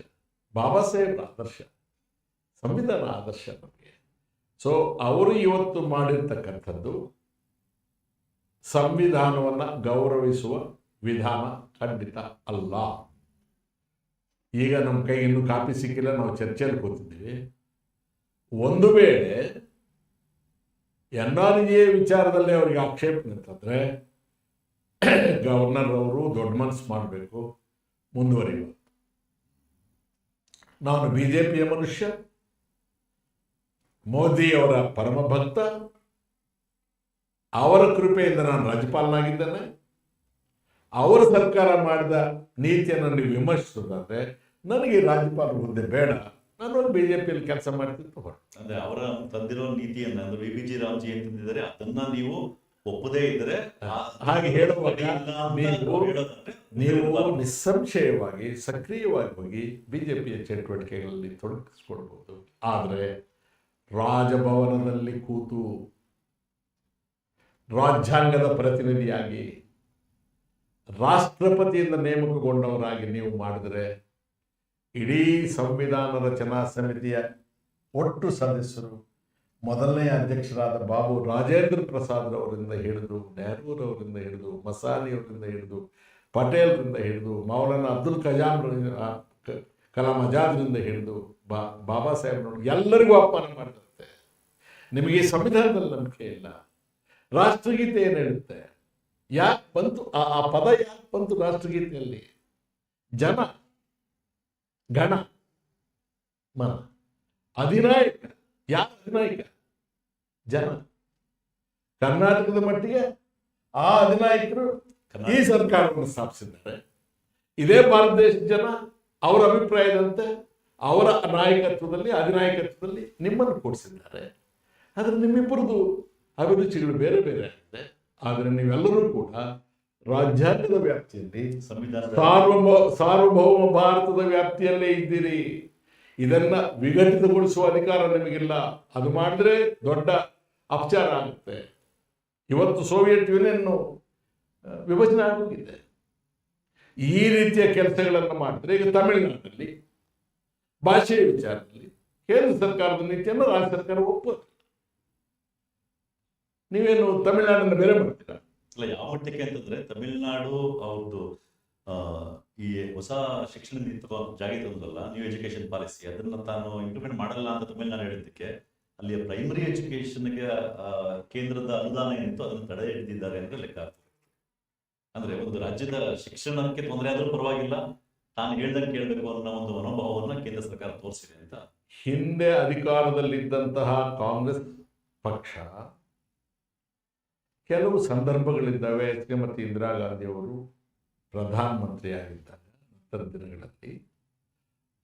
ಬಾಬಾ ಸಾಹೇಬ್ರ ಆದರ್ಶ, ಸಂವಿಧಾನ ಆದರ್ಶ ನಮಗೆ. ಸೊ ಅವರು ಇವತ್ತು ಮಾಡಿರ್ತಕ್ಕಂಥದ್ದು ಸಂವಿಧಾನವನ್ನು ಗೌರವಿಸುವ ವಿಧಾನ ಖಂಡಿತ ಅಲ್ಲ. ಈಗ ನಮ್ಮ ಕೈಗೆ ಇನ್ನೂ ಕಾಪಿ ಸಿಕ್ಕಿಲ್ಲ, ನಾವು ಚರ್ಚೆಯಲ್ಲಿ ಕೂತಿದ್ದೀವಿ. ಒಂದು ವೇಳೆ NRA ವಿಚಾರದಲ್ಲಿ ಅವರಿಗೆ ಆಕ್ಷೇಪ ನಿಂತಂದ್ರೆ ಗವರ್ನರ್ ಅವರು ದೊಡ್ಡ ಮನಸ್ಸು ಮಾಡಬೇಕು, ಮುಂದುವರಿಯುವ. ನಾನು BJPಯ ಮನುಷ್ಯ, ಮೋದಿಯವರ ಪರಮ ಭಕ್ತ, ಅವರ ಕೃಪೆಯಿಂದ ನಾನು ರಾಜ್ಯಪಾಲನಾಗಿದ್ದೇನೆ. ಅವರ ಸರ್ಕಾರ ಮಾಡಿದ ನೀತಿಯನ್ನು ನೀವು ವಿಮರ್ಶಿಸೋದಾದ್ರೆ ನನಗೆ ರಾಜ್ಯಪಾಲ ಹುದ್ದೆ ಬೇಡ, ನಾನು BJPಯಲ್ಲಿ ಕೆಲಸ ಮಾಡ್ತೀನಿ ಹೊರಟು. ಅಂದ್ರೆ ಅವರ ತಂದಿರೋ ನೀತಿಯನ್ನ ಅಂದ್ರೆ VBG ರಾಮ್ಜಿ ಏನ್ ತಂದಿದ್ದಾರೆ ಅದನ್ನ ನೀವು ಒಪ್ಪದೇ ಇದ್ರೆ ಹಾಗೆ ಹೇಳುವಾಗ ನೀವು ನೀವು ನಿಸ್ಸಂಶಯವಾಗಿ ಸಕ್ರಿಯವಾಗಿ ಹೋಗಿ BJPಯ ಚಟುವಟಿಕೆಗಳಲ್ಲಿ ತೊಡಗಿಸ್ಕೊಳ್ಬಹುದು. ಆದರೆ ರಾಜಭವನದಲ್ಲಿ ಕೂತು ರಾಜ್ಯಾಂಗದ ಪ್ರತಿನಿಧಿಯಾಗಿ ರಾಷ್ಟ್ರಪತಿಯಿಂದ ನೇಮಕಗೊಂಡವರಾಗಿ ನೀವು ಮಾಡಿದರೆ ಇಡೀ ಸಂವಿಧಾನ ರಚನಾ ಸಮಿತಿಯ ಒಟ್ಟು ಸದಸ್ಯರು, ಮೊದಲನೇ ಅಧ್ಯಕ್ಷರಾದ ಬಾಬು ರಾಜೇಂದ್ರ ಪ್ರಸಾದ್ ಅವರಿಂದ ಹಿಡಿದು, ನೆಹರೂರವರಿಂದ ಹಿಡಿದು, ಮಸಾನಿಯವರಿಂದ ಹಿಡಿದು, ಪಟೇಲ್ರಿಂದ ಹಿಡಿದು, ಮೌಲಾನಾ ಅಬ್ದುಲ್ ಕಲಾಂ ಆಜಾದ್ರಿಂದ ಹಿಡಿದು ಬಾಬಾ ಸಾಹೇಬ್ನವರು ಎಲ್ಲರಿಗೂ ಅಪಮಾನ ಮಾಡಿರುತ್ತೆ. ನಿಮಗೆ ಈ ಸಂವಿಧಾನದಲ್ಲಿ ನಂಬಿಕೆ ಇಲ್ಲ. ರಾಷ್ಟ್ರಗೀತೆ ಏನು ಹೇಳುತ್ತೆ? ಯಾಕೆ ಬಂತು ಆ ಪದ? ಯಾಕೆ ಬಂತು ರಾಷ್ಟ್ರಗೀತೆಯಲ್ಲಿ? ಜನ, ಗಣ, ಮನ, ಅಧಿನಾಯಕ. ಯಾರು ಅಧಿನಾಯಕ? ಜನ. ಕರ್ನಾಟಕದ ಮಟ್ಟಿಗೆ ಆ ಅಧಿನಾಯಕರು ಈ ಸರ್ಕಾರವನ್ನು ಸ್ಥಾಪಿಸಿದ್ದಾರೆ. ಇದೇ ಭಾರತ ದೇಶದ ಜನ ಅವರ ಅಭಿಪ್ರಾಯದಂತೆ ಅವರ ನಾಯಕತ್ವದಲ್ಲಿ, ಅಧಿನಾಯಕತ್ವದಲ್ಲಿ ನಿಮ್ಮನ್ನು ಕೂಡಿಸಿದ್ದಾರೆ. ಆದರೆ ನಿಮ್ಮಿಬ್ಬರದು ಅಭಿರುಚಿಗಳು ಬೇರೆ ಬೇರೆ ಆಗಿದೆ. ಆದರೆ ನೀವೆಲ್ಲರೂ ಕೂಡ ರಾಜ್ಯಾಂಗದ ವ್ಯಾಪ್ತಿಯಲ್ಲಿ, ಸಾರ್ವಭೌಮ ಭಾರತದ ವ್ಯಾಪ್ತಿಯಲ್ಲೇ ಇದ್ದೀರಿ. ಇದನ್ನ ವಿಘಟಿತಗೊಳಿಸುವ ಅಧಿಕಾರ ನಿಮಗಿಲ್ಲ. ಅದು ಮಾಡಿದ್ರೆ ದೊಡ್ಡ ಅಪಚಾರ ಆಗುತ್ತೆ. ಇವತ್ತು ಸೋವಿಯತ್ ಯೂನಿಯನ್ ವಿಭಜನೆ ಆಗೋಗಿದೆ. ಈ ರೀತಿಯ ಕೆಲಸಗಳನ್ನು ಮಾಡಿದ್ರೆ ಈಗ ತಮಿಳುನಾಡಿನಲ್ಲಿ ಭಾಷೆಯ ವಿಚಾರದಲ್ಲಿ ಕೇಂದ್ರ ಸರ್ಕಾರದ ನೀತಿಯನ್ನು ರಾಜ್ಯ ಸರ್ಕಾರ ಒಪ್ಪುತ್ತೆ. ನೀವೇನು ತಮಿಳುನಾಡನ್ನು ಬೇರೆ ಮಾಡ್ತೀರಾ? ಅಲ್ಲ, ಯಾವ ಮಟ್ಟಕ್ಕೆ ಅಂತಂದ್ರೆ ತಮಿಳುನಾಡು ಅವ್ರದ್ದು ಈ ಹೊಸ ಶಿಕ್ಷಣ ನೀತಿ ಜಾರಿ ತಂದ್ರಲ್ಲ, ನ್ಯೂ ಎಜುಕೇಶನ್ ಪಾಲಿಸಿ, ಅದನ್ನ ತಾನು ಇಂಪ್ಲಿಮೆಂಟ್ ಮಾಡಲ್ಲ ಅಂತ ತಮಿಳುನಾಡು ಹೇಳಿದ್ದಕ್ಕೆ ಅಲ್ಲಿಯ ಪ್ರೈಮರಿ ಎಜುಕೇಶನ್ಗೆ ಕೇಂದ್ರದ ಅನುದಾನ ಏನಿತ್ತು ಅದನ್ನು ತಡೆ ಹಿಡಿದಿದ್ದಾರೆ ಅಂತ ಲೆಕ್ಕ ಆಗ್ತದೆ. ಅಂದ್ರೆ ಒಂದು ರಾಜ್ಯದ ಶಿಕ್ಷಣಕ್ಕೆ ತೊಂದರೆ ಆದ್ರೂ ಪರವಾಗಿಲ್ಲ, ತಾನು ಹೇಳ್ದಂಗೆ ಕೇಳಬೇಕು ಅನ್ನೋ ಒಂದು ಮನೋಭಾವವನ್ನು ಕೇಂದ್ರ ಸರ್ಕಾರ ತೋರಿಸಿದೆ ಅಂತ. ಹಿಂದೆ ಅಧಿಕಾರದಲ್ಲಿದ್ದಂತಹ ಕಾಂಗ್ರೆಸ್ ಪಕ್ಷ ಕೆಲವು ಸಂದರ್ಭಗಳಿದ್ದಾವೆ. ಶ್ರೀಮತಿ ಇಂದಿರಾ ಗಾಂಧಿಯವರು ಪ್ರಧಾನಮಂತ್ರಿಯಾಗಿದ್ದಾಗ ನಂತರ ದಿನಗಳಲ್ಲಿ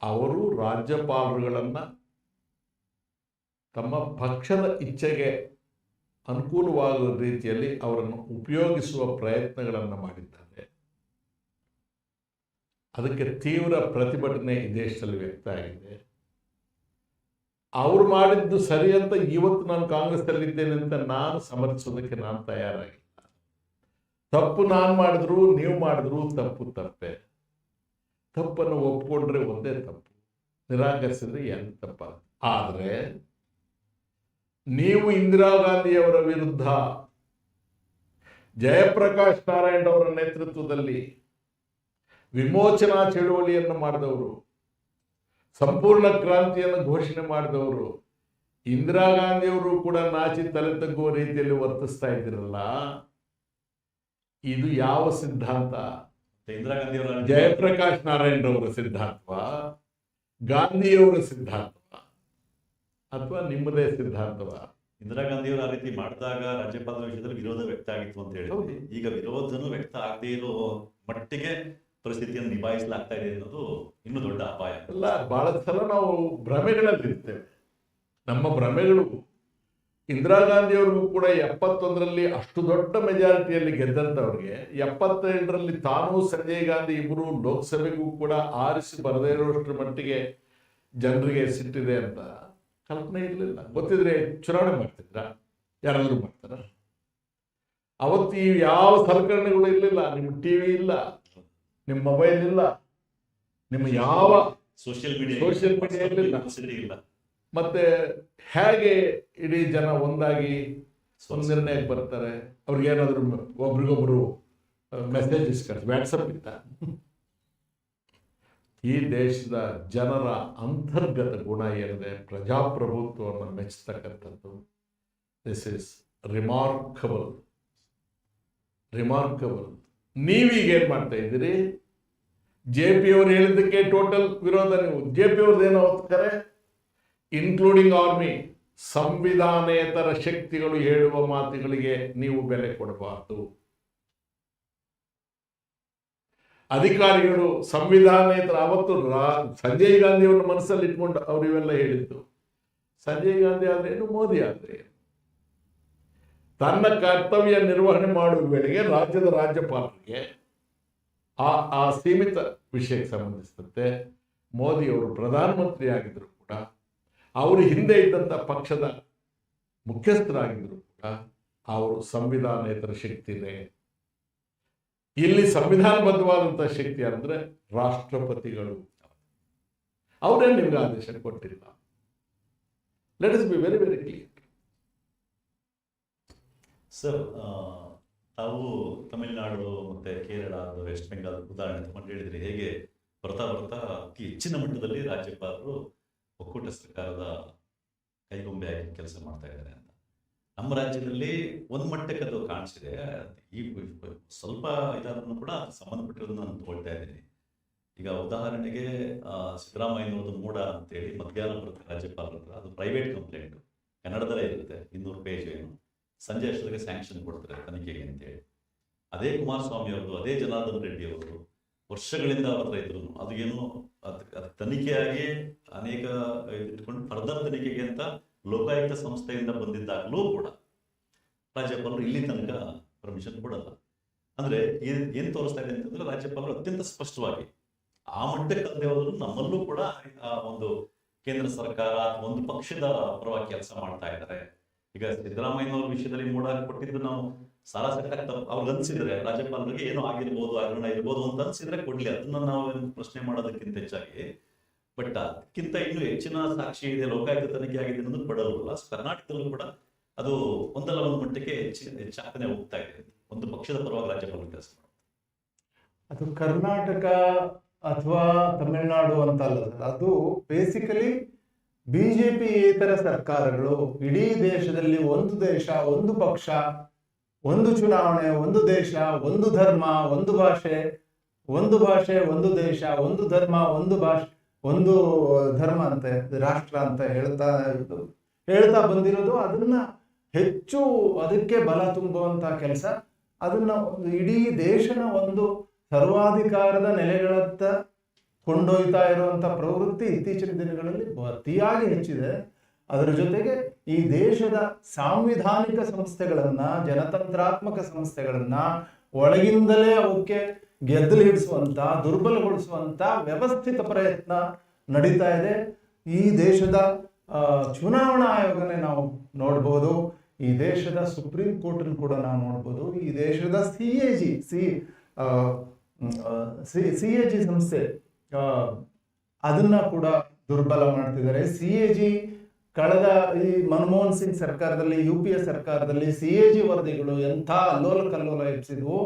ಅವರು ರಾಜ್ಯಪಾಲರುಗಳನ್ನು ತಮ್ಮ ಪಕ್ಷದ ಇಚ್ಛೆಗೆ ಅನುಕೂಲವಾಗುವ ರೀತಿಯಲ್ಲಿ ಅವರನ್ನು ಉಪಯೋಗಿಸುವ ಪ್ರಯತ್ನಗಳನ್ನು ಮಾಡಿದ್ದಾರೆ. ಅದಕ್ಕೆ ತೀವ್ರ ಪ್ರತಿಭಟನೆ ಈ ದೇಶದಲ್ಲಿ ವ್ಯಕ್ತ ಆಗಿದೆ. ಅವರು ಮಾಡಿದ್ದು ಸರಿ ಅಂತ ಇವತ್ತು ನಾನು ಕಾಂಗ್ರೆಸ್ನಲ್ಲಿದ್ದೇನೆ ಅಂತ ನಾನು ಸಮರ್ಥಿಸೋದಕ್ಕೆ ನಾನು ತಯಾರಾಗಿಲ್ಲ. ತಪ್ಪು ನಾನು ಮಾಡಿದ್ರು ನೀವು ಮಾಡಿದ್ರು ತಪ್ಪು ತಪ್ಪೆ. ತಪ್ಪನ್ನು ಒಪ್ಪಿಕೊಂಡ್ರೆ ಒಂದೇ ತಪ್ಪು, ನಿರಾಕರಿಸಿದ್ರೆ ಏನು ತಪ್ಪಾಗ. ಆದರೆ ನೀವು ಇಂದಿರಾ ಗಾಂಧಿಯವರ ವಿರುದ್ಧ ಜಯಪ್ರಕಾಶ್ ನಾರಾಯಣ್ ಅವರ ನೇತೃತ್ವದಲ್ಲಿ ವಿಮೋಚನಾ ಚಳುವಳಿಯನ್ನು ಮಾಡಿದವರು, ಸಂಪೂರ್ಣ ಕ್ರಾಂತಿಯನ್ನು ಘೋಷಣೆ ಮಾಡಿದವರು, ಇಂದಿರಾ ಗಾಂಧಿಯವರು ಕೂಡ ನಾಚಿ ತಲೆ ತಗ್ಗುವ ರೀತಿಯಲ್ಲಿ ವರ್ತಿಸ್ತಾ ಇದ್ದಿರಲ್ಲ. ಇದು ಯಾವ ಸಿದ್ಧಾಂತ? ಇಂದಿರಾ ಗಾಂಧಿಯವರ ಜಯಪ್ರಕಾಶ್ ನಾರಾಯಣ್ ಅವರ ಸಿದ್ಧಾಂತವ, ಗಾಂಧಿಯವರ ಸಿದ್ಧಾಂತವ, ಅಥವಾ ನಿಮ್ಮದೇ ಸಿದ್ಧಾಂತವ? ಇಂದಿರಾ ಗಾಂಧಿಯವರು ಆ ರೀತಿ ಮಾಡಿದಾಗ ರಾಜ್ಯಪಾಲರ ವಿಷಯದಲ್ಲಿ ವಿರೋಧ ವ್ಯಕ್ತ ಆಗಿತ್ತು ಅಂತ ಹೇಳಿ, ಈಗ ವಿರೋಧನೂ ವ್ಯಕ್ತ ಆಗದೇ ಇರೋ ಮಟ್ಟಿಗೆ ಪರಿಸ್ಥಿತಿಯನ್ನು ನಿಭಾಯಿಸಲಾಗ್ತಾ ಇದೆ ಅನ್ನೋದು ಇನ್ನೂ ದೊಡ್ಡ ಅಪಾಯ. ಅಲ್ಲ, ಬಹಳ ಸಲ ನಾವು ಭ್ರಮೆಗಳಲ್ಲಿರ್ತೇವೆ. ನಮ್ಮ ಭ್ರಮೆಗಳು ಇಂದಿರಾ ಗಾಂಧಿಯವ್ರಿಗೂ ಕೂಡ 71ರಲ್ಲಿ ಅಷ್ಟು ದೊಡ್ಡ ಮೆಜಾರಿಟಿಯಲ್ಲಿ ಗೆದ್ದಂಥವ್ರಿಗೆ 78ರಲ್ಲಿ ತಾನೂ ಸಂಜಯ್ ಗಾಂಧಿ ಇಬ್ಬರು ಲೋಕಸಭೆಗೂ ಕೂಡ ಆರಿಸಿ ಬರದೇ ಇರೋಷ್ಟರ ಮಟ್ಟಿಗೆ ಜನರಿಗೆ ಸಿಟ್ಟಿದೆ ಅಂತ ಕಲ್ಪನೆ ಇರಲಿಲ್ಲ. ಗೊತ್ತಿದ್ರೆ ಚುನಾವಣೆ ಮಾಡ್ತಿದ್ರ? ಯಾರಾದರೂ ಮಾಡ್ತಾರ? ಅವತ್ತು ಈ ಯಾವ ಸಲಕರಣೆಗಳು ಇರಲಿಲ್ಲ. ನಿಮ್ಮ ಟಿವಿ ಇಲ್ಲ, ನಿಮ್ಮ ಮೊಬೈಲ್ ಇಲ್ಲ, ನಿಮ್ಮ ಯಾವ ಸೋಷಿಯಲ್ ಮೀಡಿಯಾ ಇರಲಿಲ್ಲ. ಮತ್ತೆ ಹೇಗೆ ಇಡೀ ಜನ ಒಂದಾಗಿ ಒಂದು ನಿರ್ಣಯಕ್ಕೆ ಬರ್ತಾರೆ? ಅವ್ರಿಗೇನಾದ್ರು ಒಬ್ರಿಗೊಬ್ರು ಮೆಸೇಜಸ್ ಕಳಿಸಿ, ವ್ಯಾಟ್ಸಪ್ ಇತ್ತ? ಈ ದೇಶದ ಜನರ ಅಂತರ್ಗತ ಗುಣ ಏನಿದೆ, ಪ್ರಜಾಪ್ರಭುತ್ವವನ್ನು ಮೆಚ್ಚತಕ್ಕಂಥದ್ದು, ದಿಸ್ ಇಸ್ ರಿಮಾರ್ಕಬಲ್. ನೀವೀಗ ಏನ್ ಮಾಡ್ತಾ ಇದ್ದೀರಿ? ಜೆ ಪಿ ಅವರು ಹೇಳಿದ್ದಕ್ಕೆ ಟೋಟಲ್ ವಿರೋಧ. ನೀವು ಜೆ ಪಿ ಅವ್ರದ್ದು ಏನೋ ಓದ್ತಾರೆ, ಇನ್ಕ್ಲೂಡಿಂಗ್ ಆರ್ಮಿ, ಸಂವಿಧಾನೇತರ ಶಕ್ತಿಗಳು ಹೇಳುವ ಮಾತುಗಳಿಗೆ ನೀವು ಬೆಲೆ ಕೊಡಬಾರದು. ಅಧಿಕಾರಿಗಳು ಸಂವಿಧಾನೇತರ, ಅವತ್ತು ಸಂಜಯ್ ಗಾಂಧಿ ಅವ್ರ ಮನಸ್ಸಲ್ಲಿ ಇಟ್ಕೊಂಡು ಅವರು ಇವೆಲ್ಲ ಹೇಳಿದ್ದು. ಸಂಜಯ್ ಗಾಂಧಿ ಆದ್ರೇನು, ಮೋದಿ ಆದ್ರೆ ತನ್ನ ಕರ್ತವ್ಯ ನಿರ್ವಹಣೆ ಮಾಡುವ ವೇಳೆಗೆ ರಾಜ್ಯದ ರಾಜ್ಯಪಾಲರಿಗೆ ಆ ಸೀಮಿತ ವಿಷಯಕ್ಕೆ ಸಂಬಂಧಿಸಿದಂತೆ ಮೋದಿ ಅವರು ಪ್ರಧಾನಮಂತ್ರಿ ಆಗಿದ್ರು ಕೂಡ, ಅವರು ಹಿಂದೆ ಇದ್ದಂಥ ಪಕ್ಷದ ಮುಖ್ಯಸ್ಥರಾಗಿದ್ರು ಕೂಡ ಅವರು ಸಂವಿಧಾನೇತರ ಶಕ್ತಿ ಇದೆ. ಇಲ್ಲಿ ಸಂವಿಧಾನಬದ್ಧವಾದಂಥ ಶಕ್ತಿ ಅಂದ್ರೆ ರಾಷ್ಟ್ರಪತಿಗಳು. ಅವರೇ ನಿಮ್ಗೆ ಆದೇಶ ಕೊಟ್ಟಿಲ್ಲ. Let us B very very clear. Sir, ತಾವು ತಮಿಳುನಾಡು ಮತ್ತೆ ಕೇರಳ, ವೆಸ್ಟ್ ಬೆಂಗಾಲ್ ಉದಾಹರಣೆ ತಗೊಂಡು ಹೇಳಿದ್ರಿ, ಹೇಗೆ ಬರ್ತಾ ಬರ್ತಾ ಅತಿ ಹೆಚ್ಚಿನ ಮಟ್ಟದಲ್ಲಿ ರಾಜ್ಯಪಾಲರು ಒಕ್ಕೂಟ ಸರ್ಕಾರದ ಕೈಗೊಂಬೆಯಾಗಿ ಕೆಲಸ ಮಾಡ್ತಾ ಇದ್ದಾರೆ ಅಂತ. ನಮ್ಮ ರಾಜ್ಯದಲ್ಲಿ ಒಂದು ಮಟ್ಟಕ್ಕೆ ಅದು ಕಾಣಿಸಿದೆ. ಈ ಸ್ವಲ್ಪ ಇದಾದ್ರೂ ಕೂಡ ಸಂಬಂಧಪಟ್ಟಿರೋದನ್ನ ನಾನು ತಗೊಳ್ತಾ ಇದ್ದೀನಿ. ಈಗ ಉದಾಹರಣೆಗೆ ಸಿದ್ದರಾಮಯ್ಯನವ್ರದ್ದು ಮೂಡ ಅಂತೇಳಿ ಮಧ್ಯಾಹ್ನ ಬರುತ್ತೆ ರಾಜ್ಯಪಾಲರ ಹತ್ರ. ಅದು ಪ್ರೈವೇಟ್ ಕಂಪ್ಲೇಂಟ್, ಕನ್ನಡದಲ್ಲೇ ಇರುತ್ತೆ, 200 ಪೇಜ್. ಏನು ಸಂಜೆ ಅಷ್ಟೊತ್ತಿಗೆ ಸ್ಯಾಂಕ್ಷನ್ ಕೊಡ್ತಾರೆ ತನಿಖೆಗೆ ಅಂತೇಳಿ. ಅದೇ ಕುಮಾರಸ್ವಾಮಿ ಅವ್ರದ್ದು, ಅದೇ ಜನಾರ್ದನ್ ರೆಡ್ಡಿ ಅವರು ವರ್ಷಗಳಿಂದ ಅವ್ರ ಹತ್ರ ಇದ್ರು. ಅದು ಏನು ಅದು ತನಿಖೆಯಾಗಿ ಅನೇಕ ಇಟ್ಕೊಂಡು ಫರ್ದರ್ ತನಿಖೆಗೆ ಅಂತ ಲೋಕಾಯುಕ್ತ ಸಂಸ್ಥೆಯಿಂದ ಬಂದಿದ್ದಾಗಲೂ ಕೂಡ ರಾಜ್ಯಪಾಲರು ಇಲ್ಲಿ ತನಕ ಪರ್ಮಿಷನ್ ಕೊಡಲ್ಲ. ಅಂದ್ರೆ ಏನ್ ತೋರಿಸ್ತಾ ಇದೆ ಅಂತಂದ್ರೆ, ರಾಜ್ಯಪಾಲರು ಅತ್ಯಂತ ಸ್ಪಷ್ಟವಾಗಿ ಆ ಮಟ್ಟಕ್ಕೆ ಅಲ್ಲದೆ ಹೋದ್ರು ನಮ್ಮಲ್ಲೂ ಕೂಡ ಒಂದು ಕೇಂದ್ರ ಸರ್ಕಾರ ಒಂದು ಪಕ್ಷದ ಪರವಾಗಿ ಕೆಲಸ ಮಾಡ್ತಾ ಇದ್ದಾರೆ. ಈಗ ಸಿದ್ದರಾಮಯ್ಯನವ್ರ ವಿಷಯದಲ್ಲಿ ಮೂಡ ಕೊಟ್ಟಿದ್ದು ನಾವು ಸಾರಾಸಟ್ಟಾಗಿ ಅವ್ರಿಗೆ ಅನ್ಸಿದ್ರೆ, ರಾಜ್ಯಪಾಲರಿಗೆ ಏನೋ ಆಗಿರ್ಬೋದು, ಹಗರಣ ಇರ್ಬೋದು ಅಂತ ಅನ್ಸಿದ್ರೆ ಕೊಡ್ಲಿ, ಅದನ್ನ ನಾವು ಪ್ರಶ್ನೆ ಮಾಡೋದಕ್ಕಿಂತ ಹೆಚ್ಚಾಗಿ, ಬಟ್ ಅದಕ್ಕಿಂತ ಇನ್ನೂ ಹೆಚ್ಚಿನ ಸಾಕ್ಷಿ ಇದೆ, ಲೋಕಾಯುಕ್ತ ತನಿಖೆ ಆಗಿದೆ ಅನ್ನೋದು ಕೊಡಲ್ವಲ್ಲ. ಕರ್ನಾಟಕದಲ್ಲೂ ಕೂಡ ಅದು ಒಂದಲ್ಲ ಒಂದು ಮಟ್ಟಕ್ಕೆ ಹೆಚ್ಚಾಗ್ತಾನೆ ಹೋಗ್ತಾ ಇದೆ. ಒಂದು ಪಕ್ಷದ ಪರವಾಗಿ ರಾಜ್ಯಪಾಲರು ಕೆಲಸ ಮಾಡೋದು. ಅದು ಕರ್ನಾಟಕ ಅಥವಾ ತಮಿಳುನಾಡು ಅಂತ ಅಲ್ಲ, ಅದು ಬೇಸಿಕಲಿ ಬಿಜೆಪಿ ಇತರ ಸರ್ಕಾರಗಳು ಇಡೀ ದೇಶದಲ್ಲಿ ಒಂದು ದೇಶ, ಒಂದು ಪಕ್ಷ, ಒಂದು ಚುನಾವಣೆ, ಒಂದು ದೇಶ, ಒಂದು ಧರ್ಮ, ಒಂದು ಭಾಷೆ, ಒಂದು ಭಾಷೆ, ಒಂದು ದೇಶ, ಒಂದು ಧರ್ಮ, ಒಂದು ಭಾಷೆ, ಒಂದು ಧರ್ಮ ಅಂತ ರಾಷ್ಟ್ರ ಅಂತ ಹೇಳ್ತಾ ಬಂದಿರೋದು. ಅದನ್ನ ಹೆಚ್ಚು ಅದಕ್ಕೆ ಬಲ ತುಂಬುವಂತ ಕೆಲಸ, ಅದನ್ನ ಇಡೀ ದೇಶನ ಒಂದು ಸರ್ವಾಧಿಕಾರದ ನೆಲೆಗಳತ್ತ ಕೊಂಡೊಯ್ತಾ ಇರುವಂತ ಪ್ರವೃತ್ತಿ ಇತ್ತೀಚಿನ ದಿನಗಳಲ್ಲಿ ಅತಿಯಾಗಿ ಹೆಚ್ಚಿದೆ. ಅದರ ಜೊತೆಗೆ ಈ ದೇಶದ ಸಾಂವಿಧಾನಿಕ ಸಂಸ್ಥೆಗಳನ್ನ, ಜನತಂತ್ರಾತ್ಮಕ ಸಂಸ್ಥೆಗಳನ್ನ ಒಳಗಿಂದಲೇ ಅವಕ್ಕೆ ಗೆದ್ದಲು ಹಿಡಿಸುವಂತ, ದುರ್ಬಲಗೊಳಿಸುವಂತ ವ್ಯವಸ್ಥಿತ ಪ್ರಯತ್ನ ನಡೀತಾ ಇದೆ. ಈ ದೇಶದ ಚುನಾವಣಾ ಆಯೋಗನೇ ನಾವು ನೋಡ್ಬೋದು, ಈ ದೇಶದ ಸುಪ್ರೀಂ ಕೋರ್ಟ್ ಕೂಡ ನಾವು ನೋಡ್ಬೋದು, ಈ ದೇಶದ ಸಿಎಜಿ ಸಂಸ್ಥೆ ಅದನ್ನ ಕೂಡ ದುರ್ಬಲ ಮಾಡ್ತಿದ್ದಾರೆ. ಸಿಎಜಿ ಕಳೆದ ಈ ಮನಮೋಹನ್ ಸಿಂಗ್ ಸರ್ಕಾರದಲ್ಲಿ, UPA ಸರ್ಕಾರದಲ್ಲಿ ಸಿಎಜಿ ವರದಿಗಳು ಎಂಥ ಅಲ್ಲೋಲ ಕಲ್ಲೋಲ ಎಬ್ಸಿದ್ವು.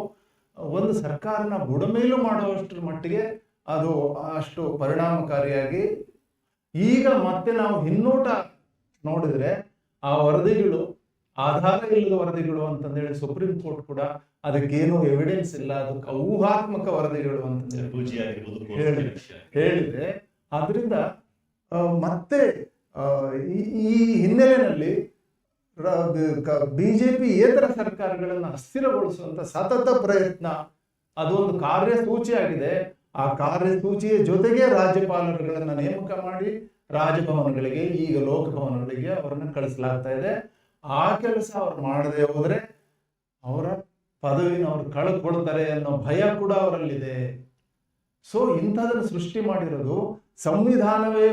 ಒಂದು ಸರ್ಕಾರನ ಬುಡಮೇಲು ಮಾಡುವಷ್ಟರ ಮಟ್ಟಿಗೆ ಅದು ಅಷ್ಟು ಪರಿಣಾಮಕಾರಿಯಾಗಿ. ಈಗ ಮತ್ತೆ ನಾವು ಹಿನ್ನೋಟ ನೋಡಿದ್ರೆ ಆ ವರದಿಗಳು ಆಧಾರ ಇಲ್ಲದ ವರದಿಗಳು ಅಂತಂದೇಳಿ ಸುಪ್ರೀಂ ಕೋರ್ಟ್ ಕೂಡ ಅದಕ್ಕೇನು ಎವಿಡೆನ್ಸ್ ಇಲ್ಲ, ಅದಕ್ಕೆ ಊಹಾತ್ಮಕ ವರದಿಗಳು ಅಂತಂದೇಳಿ ಹೇಳಿದೆ. ಆದ್ರಿಂದ ಮತ್ತೆ ಈ ಹಿನ್ನೆಲೆಯಲ್ಲಿ ಬಿಜೆಪಿ ಏತರ ಸರ್ಕಾರಗಳನ್ನ ಅಸ್ಥಿರಗೊಳಿಸುವಂತ ಸತತ ಪ್ರಯತ್ನ ಅದೊಂದು ಕಾರ್ಯಸೂಚಿ ಆಗಿದೆ. ಆ ಕಾರ್ಯಸೂಚಿಯ ಜೊತೆಗೆ ರಾಜ್ಯಪಾಲರುಗಳನ್ನ ನೇಮಕ ಮಾಡಿ ರಾಜಭವನಗಳಿಗೆ, ಈಗ ಲೋಕಭವನಗಳಿಗೆ ಅವರನ್ನ ಕಳಿಸಲಾಗ್ತಾ ಇದೆ. ಆ ಕೆಲಸ ಅವ್ರು ಮಾಡದೆ ಹೋದ್ರೆ ಅವರ ಪದವಿನ ಅವ್ರು ಕಳ್ಕೊಳ್ತಾರೆ ಅನ್ನೋ ಭಯ ಕೂಡ ಅವರಲ್ಲಿದೆ. ಸೊ ಇಂಥದನ್ನು ಸೃಷ್ಟಿ ಮಾಡಿರೋದು ಸಂವಿಧಾನವೇ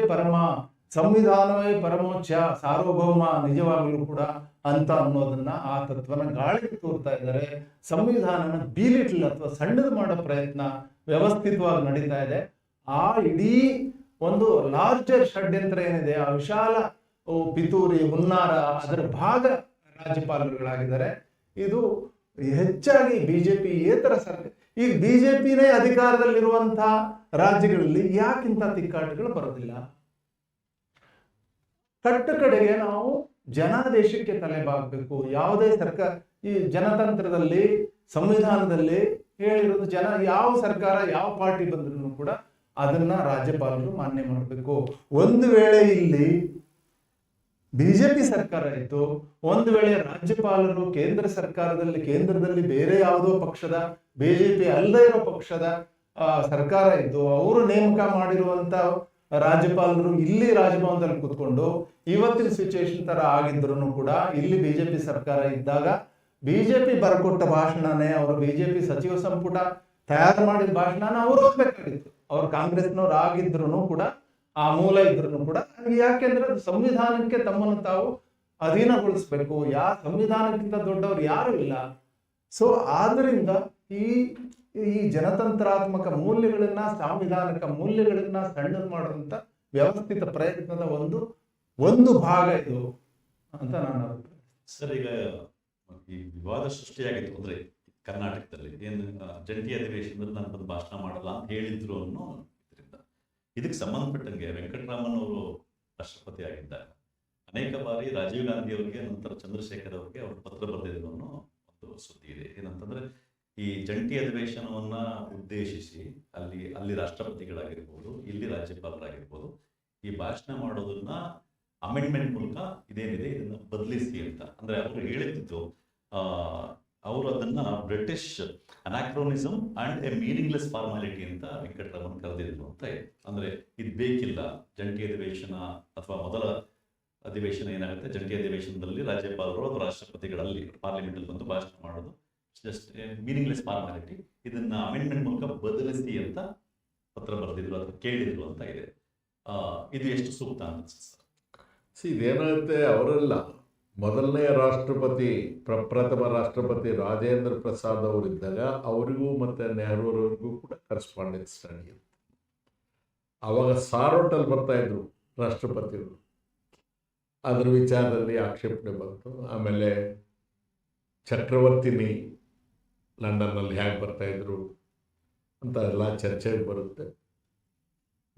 ಪರಮೋಚ್ಚ, ಸಾರ್ವಭೌಮ ನಿಜವಾಗಲೂ ಕೂಡ ಅಂತ ಅನ್ನೋದನ್ನ, ಆ ತತ್ವನ ಗಾಳಿಗೆ ತೋರ್ತಾ ಇದ್ದಾರೆ. ಸಂವಿಧಾನನ ಬೀಲಿಟ್ಲ್ ಅಥವಾ ಸಣ್ಣದು ಮಾಡೋ ಪ್ರಯತ್ನ ವ್ಯವಸ್ಥಿತವಾಗಿ ನಡೀತಾ ಇದೆ. ಆ ಇಡೀ ಒಂದು ಲಾರ್ಜರ್ ಷಡ್ಯಂತ್ರ ಏನಿದೆ, ಆ ವಿಶಾಲ ಪಿತೂರಿ, ಹುನ್ನಾರ, ಅದರ ಭಾಗ ರಾಜ್ಯಪಾಲರುಗಳಾಗಿದ್ದಾರೆ. ಇದು ಹೆಚ್ಚಾಗಿ ಬಿಜೆಪಿ ಏತರ ಸರ್ಕಾರ. ಈಗ ಬಿಜೆಪಿನೇ ಅಧಿಕಾರದಲ್ಲಿರುವಂತಹ ರಾಜ್ಯಗಳಲ್ಲಿ ಯಾಕಿಂತ ತಿಕ್ಕಾಟಗಳು ಬರೋದಿಲ್ಲ? ಕಟ್ಟ ಕಡೆಗೆ ನಾವು ಜನಾದೇಶಕ್ಕೆ ತಲೆಬಾಗಬೇಕು. ಯಾವುದೇ ಸರ್ಕಾರ, ಈ ಜನತಂತ್ರದಲ್ಲಿ ಸಂವಿಧಾನದಲ್ಲಿ ಹೇಳಿರೋದು ಜನ, ಯಾವ ಸರ್ಕಾರ ಯಾವ ಪಾರ್ಟಿ ಬಂದ್ರೂ ಕೂಡ ಅದನ್ನ ರಾಜ್ಯಪಾಲರು ಮಾನ್ಯ ಮಾಡಬೇಕು. ಒಂದು ವೇಳೆ ಇಲ್ಲಿ ಬಿಜೆಪಿ ಸರ್ಕಾರ ಇತ್ತು, ಒಂದು ವೇಳೆ ರಾಜ್ಯಪಾಲರು ಕೇಂದ್ರದಲ್ಲಿ ಬೇರೆ ಯಾವುದೋ ಪಕ್ಷದ, ಬಿಜೆಪಿ ಅಲ್ಲದೆ ಇರೋ ಪಕ್ಷದ ಸರ್ಕಾರ ಇದ್ದು ಅವರು ನೇಮಕ ಮಾಡಿರುವಂತ ರಾಜ್ಯಪಾಲರು ಇಲ್ಲಿ ರಾಜಭವನದಲ್ಲಿ ಕೂತ್ಕೊಂಡು ಇವತ್ತಿನ ಸಿಚುವೇಶನ್ ತರ ಆಗಿದ್ರು ಕೂಡ ಇಲ್ಲಿ ಬಿಜೆಪಿ ಸರ್ಕಾರ ಇದ್ದಾಗ ಬಿಜೆಪಿ ಬರಕೊಟ್ಟ ಭಾಷಣನೇ, ಅವರು ಬಿಜೆಪಿ ಸಚಿವ ಸಂಪುಟ ತಯಾರು ಮಾಡಿದ ಭಾಷಣನ ಅವ್ರು ಓದ್ಬೇಕಾಗಿತ್ತು. ಅವ್ರು ಕಾಂಗ್ರೆಸ್ನವ್ರು ಆಗಿದ್ರು ಕೂಡ, ಆ ಮೂಲ ಇದ್ರು ಕೂಡ. ಯಾಕೆಂದ್ರೆ ಅದು ಸಂವಿಧಾನಕ್ಕೆ ತಮ್ಮನ್ನು ತಾವು ಅಧೀನಗೊಳಿಸ್ಬೇಕು. ಸಂವಿಧಾನಕ್ಕಿಂತ ದೊಡ್ಡವರು ಯಾರು ಇಲ್ಲ. ಸೊ ಆದ್ರಿಂದ ಈ ಜನತಂತ್ರಾತ್ಮಕ ಮೂಲ್ಯಗಳನ್ನ, ಸಾಂವಿಧಾನಿಕ ಮೂಲ್ಯಗಳನ್ನ ಸಣ್ಣದು ಮಾಡುವಂತ ವ್ಯವಸ್ಥಿತ ಪ್ರಯತ್ನದ ಒಂದು ಭಾಗ ಇದು ಅಂತ ನಾನು ಅಭಿಪ್ರಾಯ. ಸರ್, ಈಗ ಈ ವಿವಾದ ಸೃಷ್ಟಿಯಾಗಿತ್ತು ಅಂದ್ರೆ ಕರ್ನಾಟಕದಲ್ಲಿ ಏನು ಜಂಟಿ ಅಧಿವೇಶನದಲ್ಲಿ ನಾನು ಬಂದು ಭಾಷಣ ಮಾಡಲ್ಲ ಅಂತ ಹೇಳಿದ್ರು ಅನ್ನೋ ಇದರಿಂದ ಇದಕ್ಕೆ ಸಂಬಂಧಪಟ್ಟಂಗೆ ವೆಂಕಟರಾಮನ್ ಅವರು ರಾಷ್ಟ್ರಪತಿ ಆಗಿದ್ದಾಗ ಅನೇಕ ಬಾರಿ ರಾಜೀವ್ ಗಾಂಧಿ ಅವರಿಗೆ, ನಂತರ ಚಂದ್ರಶೇಖರ್ ಅವರಿಗೆ ಅವರು ಪತ್ರ ಬರೆದಿದ್ರು ಅನ್ನೋ ಒಂದು ಸುದ್ದಿ ಇದೆ. ಏನಂತಂದ್ರೆ ಈ ಜಂಟಿ ಅಧಿವೇಶನವನ್ನ ಉದ್ದೇಶಿಸಿ ಅಲ್ಲಿ ರಾಷ್ಟ್ರಪತಿಗಳಾಗಿರ್ಬೋದು, ಇಲ್ಲಿ ರಾಜ್ಯಪಾಲರಾಗಿರ್ಬೋದು, ಈ ಭಾಷಣ ಮಾಡೋದನ್ನ ಅಮೆಂಡ್ಮೆಂಟ್ ಮೂಲಕ ಇದೇನಿದೆ ಇದನ್ನ ಬದಲಿಸಿ ಅಂತ. ಅಂದ್ರೆ ಅವರು ಹೇಳಿದ್ದು ಅವರು ಅದನ್ನ British anachronism and a meaningless formality ಅಂತ ವೆಂಕಟರಾಮನ್ ಕರೆದಿದ್ರು ಅಂತ ಇದೆ. ಅಂದ್ರೆ ಇದು ಬೇಕಿಲ್ಲ, ಜಂಟಿ ಅಧಿವೇಶನ ಅಥವಾ ಮೊದಲ ಅಧಿವೇಶನ ಏನಾಗುತ್ತೆ, ಜಂಟಿ ಅಧಿವೇಶನದಲ್ಲಿ ರಾಜ್ಯಪಾಲರು ಅಥವಾ ರಾಷ್ಟ್ರಪತಿಗಳಲ್ಲಿ ಪಾರ್ಲಿಮೆಂಟ್ ಅಲ್ಲಿ ಬಂದು ಭಾಷಣ ಮಾಡೋದು ಜಸ್ಟ್ ಮೀನಿಂಗ್ಲೆಸ್ ಫಾರ್ಮಾಲಿಟಿ, ಇದನ್ನ ಅಮೆಂಡ್ಮೆಂಟ್ ಮೂಲಕ ಬದಲಿಸಿ ಅಂತ ಪತ್ರ ಬರೆದಿದ್ರು ಅಥವಾ ಕೇಳಿದ್ರು ಅಂತ ಇದೆ. ಇದು ಎಷ್ಟು ಸೂಕ್ತ ಅನ್ಸುತ್ತೆ? ಇದೇನಾಗುತ್ತೆ, ಅವರೆಲ್ಲ ಮೊದಲನೇ ರಾಷ್ಟ್ರಪತಿ, ಪ್ರಪ್ರಥಮ ರಾಷ್ಟ್ರಪತಿ ರಾಜೇಂದ್ರ ಪ್ರಸಾದ್ ಅವರಿದ್ದಾಗ ಅವರಿಗೂ ಮತ್ತು ನೆಹರೂರವ್ರಿಗೂ ಕೂಡ ಕರೆಸ್ಪಾಂಡೆನ್ಸ್ ನಡೆಯುತ್ತೆ. ಆವಾಗ ಸಾರೋಟಲ್ಲಿ ಬರ್ತಾ ಇದ್ರು ರಾಷ್ಟ್ರಪತಿಗಳು, ಅದ್ರ ವಿಚಾರದಲ್ಲಿ ಆಕ್ಷೇಪಣೆ ಬಂತು. ಆಮೇಲೆ ಚಕ್ರವರ್ತಿನಿ ಲಂಡನ್ನಲ್ಲಿ ಹೇಗೆ ಬರ್ತಾ ಇದ್ರು ಅಂತ ಎಲ್ಲ ಚರ್ಚೆಗೆ ಬರುತ್ತೆ.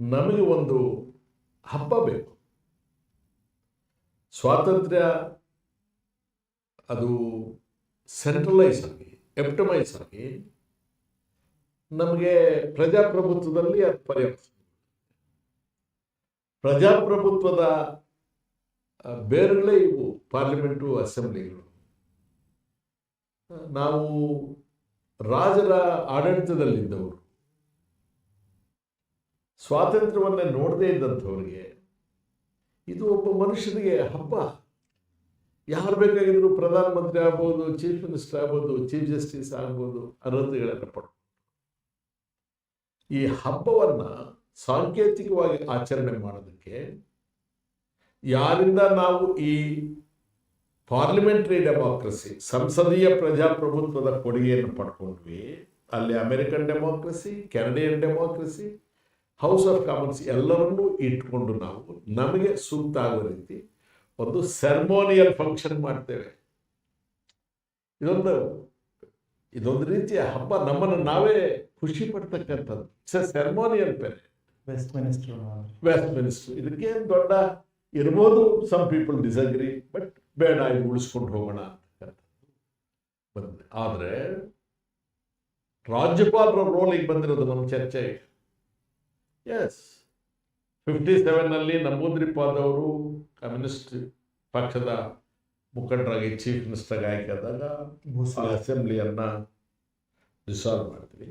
ನಮಗೆ ಒಂದು ಹಬ್ಬ ಬೇಕು. ಸ್ವಾತಂತ್ರ್ಯ ಅದು ಸೆಂಟ್ರಲೈಸ್ ಆಗಿ, ಎಪ್ಟಮೈಸ್ ಆಗಿ ನಮಗೆ ಪ್ರಜಾಪ್ರಭುತ್ವದಲ್ಲಿ ಅದು ಪರ್ಯಾಪ್ತ. ಪ್ರಜಾಪ್ರಭುತ್ವದ ಬೇರುಗಳೇ ಇವು ಪಾರ್ಲಿಮೆಂಟು, ಅಸೆಂಬ್ಲಿಗಳು. ನಾವು ರಾಜರ ಆಡಳಿತದಲ್ಲಿದ್ದವರು, ಸ್ವಾತಂತ್ರ್ಯವನ್ನೇ ನೋಡದೇ ಇದ್ದಂಥವ್ರಿಗೆ ಇದು ಒಬ್ಬ ಮನುಷ್ಯನಿಗೆ ಹಬ್ಬ. ಯಾರು ಬೇಕಾಗಿದ್ರು ಪ್ರಧಾನಮಂತ್ರಿ ಆಗ್ಬೋದು, ಚೀಫ್ ಮಿನಿಸ್ಟರ್ ಆಗ್ಬೋದು, ಚೀಫ್ ಜಸ್ಟಿಸ್ ಆಗ್ಬೋದು, ಅರ್ಹತೆಗಳನ್ನು ಪಡ್ಬೋದು. ಈ ಹಬ್ಬವನ್ನು ಸಾಂಕೇತಿಕವಾಗಿ ಆಚರಣೆ ಮಾಡೋದಕ್ಕೆ ಯಾರಿಂದ ನಾವು ಈ ಪಾರ್ಲಿಮೆಂಟರಿ ಡೆಮಾಕ್ರಸಿ, ಸಂಸದೀಯ ಪ್ರಜಾಪ್ರಭುತ್ವದ ಕೊಡುಗೆಯನ್ನು ಪಡ್ಕೊಂಡ್ವಿ, ಅಲ್ಲಿ American democracy, Canadian democracy, house of Commons ಎಲ್ಲರನ್ನೂ ಇಟ್ಕೊಂಡು ನಾವು ನಮಗೆ ಸೂಕ್ತ ಆಗೋ ರೀತಿ ಒಂದು ಸೆರ್ಮೋನಿಯಲ್ ಫಂಕ್ಷನ್ ಮಾಡ್ತೇವೆ. ಇದೊಂದು ರೀತಿಯ ಹಬ್ಬ, ನಮ್ಮನ್ನು ನಾವೇ ಖುಷಿ ಪಡ್ತಕ್ಕಂಥದ್ದು. ಸೆರ್ಮೋನಿಯಲ್ ಪೆರೆ ವೆಸ್ಟ್ ಮಿನಿಸ್ಟರ್ ಇದಕ್ಕೇನು ದೊಡ್ಡ ಇರ್ಬೋದು, ಸಮ್ ಪೀಪಲ್ ಡಿಸಗ್ರಿ, ಬಟ್ ಬೇಡ ಇದು ಉಳಿಸ್ಕೊಂಡು ಹೋಗೋಣ ಅಂತಕ್ಕಂಥದ್ದು. ಆದರೆ ರಾಜ್ಯಪಾಲರ ರೋಲಿಗೆ ಬಂದಿರೋದು ನಮ್ಮ ಚರ್ಚೆ. ಎಸ್, 57ನಲ್ಲಿ ನಮೂದ್ರಿಪಾದ್ ಅವರು ಕಮ್ಯುನಿಸ್ಟ್ ಪಕ್ಷದ ಮುಖಂಡರಾಗಿ ಚೀಫ್ ಮಿನಿಸ್ಟರ್ ಆಯ್ಕೆಯಾದಾಗ ಅಸೆಂಬ್ಲಿಯನ್ನು ಡಿಸಾಲ್ವ್ ಮಾಡ್ತೀವಿ.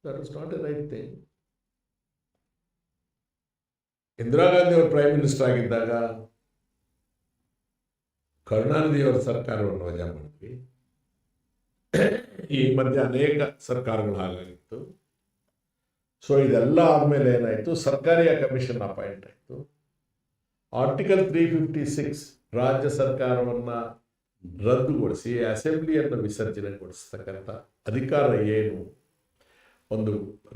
That is not A right thing. Indira Gandhi ಅವರು ಪ್ರೈಮ್ ಮಿನಿಸ್ಟರ್ ಆಗಿದ್ದಾಗ ಕರುಣಾನಿಧಿಯವರ ಸರ್ಕಾರವನ್ನು ವಜಾ ಮಾಡಿದ್ವಿ. ಈ ಮಧ್ಯೆ ಅನೇಕ ಸರ್ಕಾರಗಳು ಹಾಗಾಗಿತ್ತು. ಸೊ ಇದೆಲ್ಲ ಆದಮೇಲೆ ಏನಾಯಿತು, ಸರ್ಕಾರಿ ಕಮಿಷನ್ ಅಪಾಯಿಂಟ್ ಆಯಿತು. ಆರ್ಟಿಕಲ್ 356 ರಾಜ್ಯ ಸರ್ಕಾರವನ್ನು ರದ್ದುಗೊಳಿಸಿ ಅಸೆಂಬ್ಲಿಯನ್ನು ವಿಸರ್ಜನೆಗೊಳಿಸ್ತಕ್ಕಂಥ ಅಧಿಕಾರ ಏನು, ಒಂದು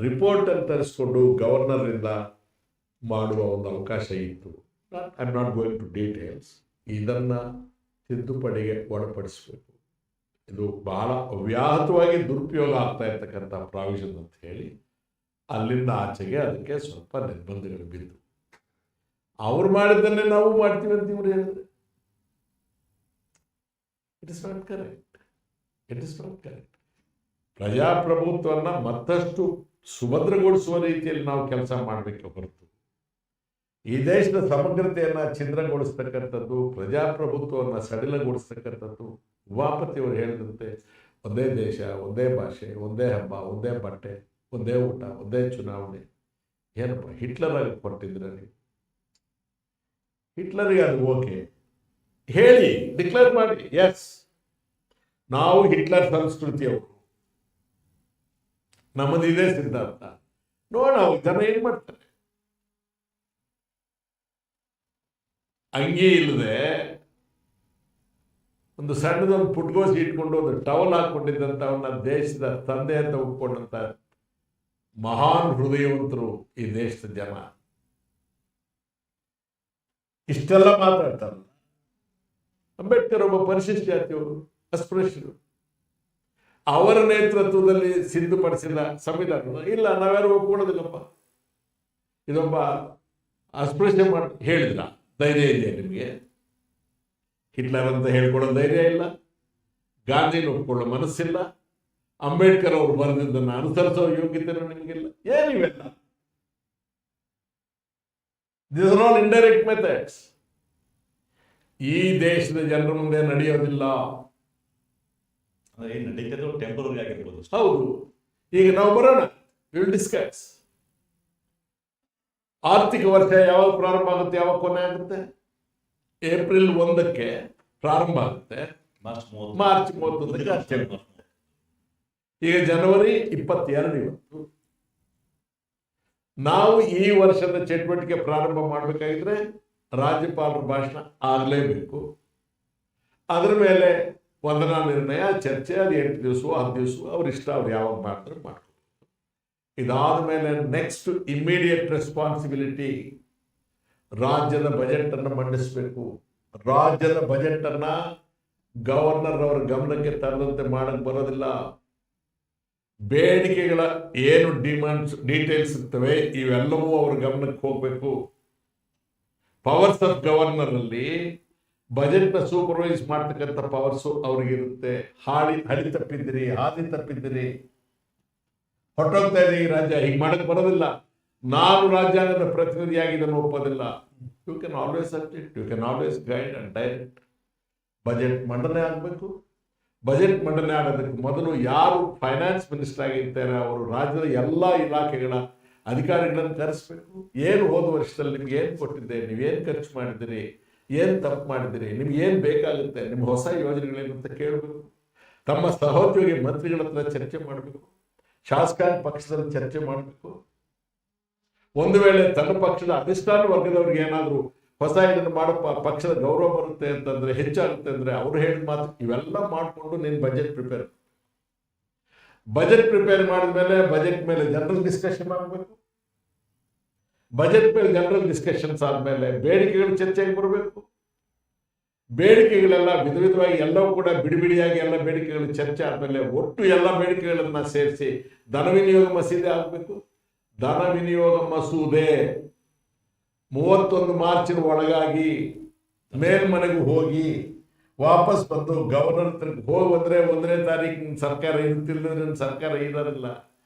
ರಿಪೋರ್ಟನ್ನು ತರಿಸ್ಕೊಂಡು ಗವರ್ನರಿಂದ ಮಾಡುವ ಒಂದು ಅವಕಾಶ ಇತ್ತು. I am not going to details. ಇದನ್ನು ತಿದ್ದುಪಡಿಗೆ ಒಳಪಡಿಸಬೇಕು. ಇದು ಬಹಳ ಅವ್ಯಾಹತವಾಗಿ ದುರುಪಯೋಗ ಆಗ್ತಾ ಇರ್ತಕ್ಕಂಥ ಪ್ರಾವಿಷನ್ ಅಂತ ಹೇಳಿ ಅಲ್ಲಿಂದ ಆಚೆಗೆ ಅದಕ್ಕೆ ಸ್ವಲ್ಪ ನಿರ್ಬಂಧಗಳು ಬಿದ್ದು, ಅವ್ರು ಮಾಡಿದ್ದನ್ನೇ ನಾವು ಮಾಡ್ತೀವಿ ಅಂತ ಇವ್ರು ಹೇಳಿದ್ರೆ it is not correct. It is not correct. ಪ್ರಜಾಪ್ರಭುತ್ವವನ್ನು ಮತ್ತಷ್ಟು ಸುಭದ್ರಗೊಳಿಸುವ ರೀತಿಯಲ್ಲಿ ನಾವು ಕೆಲಸ ಮಾಡಬೇಕು ಹೊರತು ಈ ದೇಶದ ಸಮಗ್ರತೆಯನ್ನು ಛಿದ್ರಗೊಳಿಸ್ತಕ್ಕಂಥದ್ದು, ಪ್ರಜಾಪ್ರಭುತ್ವವನ್ನು ಸಡಿಲಗೊಳಿಸ್ತಕ್ಕಂಥದ್ದು, ಉಮಾಪತಿಯವರು ಹೇಳಿದಂತೆ ಒಂದೇ ದೇಶ, ಒಂದೇ ಭಾಷೆ, ಒಂದೇ ಹಬ್ಬ, ಒಂದೇ ಬಟ್ಟೆ, ಒಂದೇ ಊಟ, ಒಂದೇ ಚುನಾವಣೆ. ಏನಪ್ಪ ಹಿಟ್ಲರ್ ಆಗಿ ಕೊಟ್ಟಿದ್ರೆ ನೀವು? ಹಿಟ್ಲರಿಗೆ ಅದು ಓಕೆ ಹೇಳಿ, ಡಿಕ್ಲೇರ್ ಮಾಡಿ, ಎಸ್ ನಾವು ಹಿಟ್ಲರ್ ಸಂಸ್ಕೃತಿಯವರು, ನಮ್ಮದು ಇದೇ ಸಿದ್ಧಾಂತ. ನೋಡ ಜನ ಏನ್ ಮಾಡ್ತಾರೆ. ಅಂಗಿ ಇಲ್ಲದೆ ಒಂದು ಸಣ್ಣದೊಂದು ಪುಟ್ಗೋಸಿ ಇಟ್ಕೊಂಡು ಒಂದು ಟವಲ್ ಹಾಕೊಂಡಿದ್ದಂಥವನ್ನ ದೇಶದ ತಂದೆ ಅಂತ ಒಪ್ಕೊಂಡಂತ ಮಹಾನ್ ಹೃದಯವಂತರು ಈ ದೇಶದ ಜನ. ಇಷ್ಟೆಲ್ಲ ಮಾತಾಡ್ತಾರಲ್ಲ. ಅಂಬೇಡ್ಕರ್ ಒಬ್ಬ ಪರಿಶಿಷ್ಟ ಜಾತಿಯವರು, ಅಸ್ಪೃಶ್ಯರು. ಅವರ ನೇತೃತ್ವದಲ್ಲಿ ಸಿದ್ಧಪಡಿಸಿದ ಸಂವಿಧಾನ ಇಲ್ಲ, ನಾವ್ಯಾರು ಒಪ್ಕೊಳ್ಳೋದಿಲ್ಲಪ್ಪ, ಇದೊಬ್ಬ ಅಸ್ಪೃಶ್ಯ ಮಾಡಿ ಹೇಳಿದ್ರ ಧೈರ್ಯ ಇದೆಯಾ ನಿಮಗೆ? ಹಿಟ್ಲರ್ ಅಂತ ಹೇಳ್ಕೊಳ್ಳೋ ಧೈರ್ಯ ಇಲ್ಲ, ಗಾಂಧಿನ ಒಪ್ಕೊಳ್ಳೋ ಮನಸ್ಸಿಲ್ಲ, ಅಂಬೇಡ್ಕರ್ ಅವರು ಬರೆದಿದ್ದನ್ನು ಅನುಸರಿಸೋ ಯೋಗ್ಯತೆನೂ ನಿಮಗಿಲ್ಲ. ಏನಿವೆಲ್ಲ? This are all indirect methods. ಈ ದೇಶದ ಜನರ ಮುಂದೆ ನಡೆಯೋದಿಲ್ಲ. ನಡೀತಿದ್ರು ಟೆಂಪರರಿ ಆಗಿರ್ಬೋದು. ಹೌದು. ಈಗ ನಾವು ಬರೋಣ, ವಿಲ್ ಡಿಸ್ಕಸ್. ಆರ್ಥಿಕ ವರ್ಷ ಯಾವಾಗ ಪ್ರಾರಂಭ ಆಗುತ್ತೆ, ಯಾವಾಗ ಕೊನೆ ಆಗುತ್ತೆ? ಏಪ್ರಿಲ್ 1ಕ್ಕೆ ಪ್ರಾರಂಭ ಆಗುತ್ತೆ, ಮಾರ್ಚ್ 31ಕ್ಕೆ ಅಷ್ಟೇ. ಈಗ ಜನವರಿ 22 ಇವತ್ತು. ನಾವು ಈ ವರ್ಷದ ಚಟುವಟಿಕೆ ಪ್ರಾರಂಭ ಮಾಡಬೇಕಾಗಿದ್ರೆ ರಾಜ್ಯಪಾಲರ ಭಾಷಣ ಆಗಲೇಬೇಕು. ಅದರ ಮೇಲೆ ವಂದನಾ ನಿರ್ಣಯ, ಚರ್ಚೆ, ಅದು 8 ದಿವಸ 10 ದಿವಸ ಅವರಿಷ್ಟ, ಅವ್ರು ಯಾವಾಗ ಮಾಡ್ತಾರೆ ಮಾಡ್ತಾರೆ. ಇದಾದ ಮೇಲೆ ನೆಕ್ಸ್ಟ್ ಇಮ್ಮಿಡಿಯೇಟ್ ರೆಸ್ಪಾನ್ಸಿಬಿಲಿಟಿ ರಾಜ್ಯದ ಬಜೆಟ್ ಅನ್ನು ಮಂಡಿಸಬೇಕು. ರಾಜ್ಯದ ಬಜೆಟ್ ಅನ್ನ ಗವರ್ನರ್ ಅವರ ಗಮನಕ್ಕೆ ತರದಂತೆ ಮಾಡಕ್ ಬರೋದಿಲ್ಲ. ಬೇಡಿಕೆಗಳ ಏನು ಡಿಮಾಂಡ್ಸ್ ಡೀಟೇಲ್ಸ್ ಇರ್ತವೆ ಇವೆಲ್ಲವೂ ಅವ್ರ ಗಮನಕ್ಕೆ ಹೋಗ್ಬೇಕು. ಪವರ್ಸ್ ಆಫ್ ಗವರ್ನರ್ ಅಲ್ಲಿ ಬಜೆಟ್ ನ ಸೂಪರ್ವೈಸ್ ಮಾಡ್ತಕ್ಕಂಥ ಪವರ್ಸು ಅವ್ರಿಗಿರುತ್ತೆ. ಹಳಿ ತಪ್ಪಿದ್ದೀರಿ, ಹಾದಿ ತಪ್ಪಿದ್ದೀರಿ, ಹೊರಟೋಗ್ತಾ ಇದೆ ಈ ರಾಜ್ಯ, ಹೀಗೆ ಮಾಡಕ್ ಬರೋದಿಲ್ಲ, ನಾನು ರಾಜ್ಯಾಂಗದ ಪ್ರತಿನಿಧಿಯಾಗಿ ಇದನ್ನು ಒಪ್ಪೋದಿಲ್ಲ. You can always object, you can always guide and direct. Budget ಮಂಡನೆ ಆಗಬೇಕು. ಬಜೆಟ್ ಮಂಡನೆ ಆಗೋದಕ್ಕೆ ಮೊದಲು ಯಾರು ಫೈನಾನ್ಸ್ ಮಿನಿಸ್ಟರ್ ಆಗಿರ್ತಾರೆ ಅವರು ರಾಜ್ಯದ ಎಲ್ಲ ಇಲಾಖೆಗಳ ಅಧಿಕಾರಿಗಳನ್ನು ಕರೆಸ್ಬೇಕು. ಏನು ಹೋದ ವರ್ಷದಲ್ಲಿ ನಿಮ್ಗೆ ಏನು ಕೊಟ್ಟಿದ್ದೆ, ನೀವೇನು ಖರ್ಚು ಮಾಡಿದ್ದೀರಿ, ಏನು ತಪ್ಪು ಮಾಡಿದ್ದೀರಿ, ನಿಮ್ಗೆ ಏನು ಬೇಕಾಗುತ್ತೆ, ನಿಮ್ಮ ಹೊಸ ಯೋಜನೆಗಳೇನು ಅಂತ ಕೇಳಬೇಕು. ತಮ್ಮ ಸಹೋದ್ಯೋಗಿ ಮಂತ್ರಿಗಳ ಹತ್ರ ಚರ್ಚೆ ಮಾಡಬೇಕು. ಶಾಸಕಾಂಗ ಪಕ್ಷದಲ್ಲಿ ಚರ್ಚೆ ಮಾಡಬೇಕು. ಒಂದು ವೇಳೆ ತನ್ನ ಪಕ್ಷದ ಅಧಿಷ್ಠಾನ ವರ್ಗದವ್ರಿಗೆ ಏನಾದರೂ ಹೊಸ ಇದನ್ನು ಮಾಡಪ್ಪ, ಪಕ್ಷದ ಗೌರವ ಬರುತ್ತೆ ಅಂತಂದ್ರೆ, ಹೆಚ್ಚಾಗುತ್ತೆ ಅಂದ್ರೆ ಅವ್ರು ಹೇಳಿದ ಮಾತು ಇವೆಲ್ಲ ಮಾಡಿಕೊಂಡು ನೀನು ಬಜೆಟ್ ಪ್ರಿಪೇರ್ ಮಾಡಿದ ಮೇಲೆ ಬಜೆಟ್ ಮೇಲೆ ಜನರಲ್ ಡಿಸ್ಕಷನ್ ಆಗಬೇಕು. ಬಜೆಟ್ ಮೇಲೆ ಜನರಲ್ ಡಿಸ್ಕಷನ್ಸ್ ಆದ್ಮೇಲೆ ಬೇಡಿಕೆಗಳು ಚರ್ಚೆಗೆ ಬರಬೇಕು. ಬೇಡಿಕೆಗಳೆಲ್ಲ ವಿಧವಾಗಿ ಎಲ್ಲವೂ ಕೂಡ ಬಿಡಿಯಾಗಿ ಎಲ್ಲ ಬೇಡಿಕೆಗಳು ಚರ್ಚೆ ಆದಮೇಲೆ ಒಟ್ಟು ಎಲ್ಲ ಬೇಡಿಕೆಗಳನ್ನ ಸೇರಿಸಿ ಧನ ವಿನಿಯೋಗ ಮಸೂದೆ ಆಗಬೇಕು. ಧನ ವಿನಿಯೋಗ ಮಸೂದೆ 31 ಮಾರ್ಚಿನ ಒಳಗಾಗಿ ಮೇಲ್ಮನೆಗೂ ಹೋಗಿ ವಾಪಸ್ ಬಂದು ಗವರ್ನರ್ ಹತ್ರಕ್ಕೆ ಹೋಗಿ ಬಂದ್ರೆ 1ನೇ ತಾರೀಕಿನ ಸರ್ಕಾರ ಇರುತ್ತಿಲ್ಲ, ಸರ್ಕಾರ ಇರೋದಿಲ್ಲ.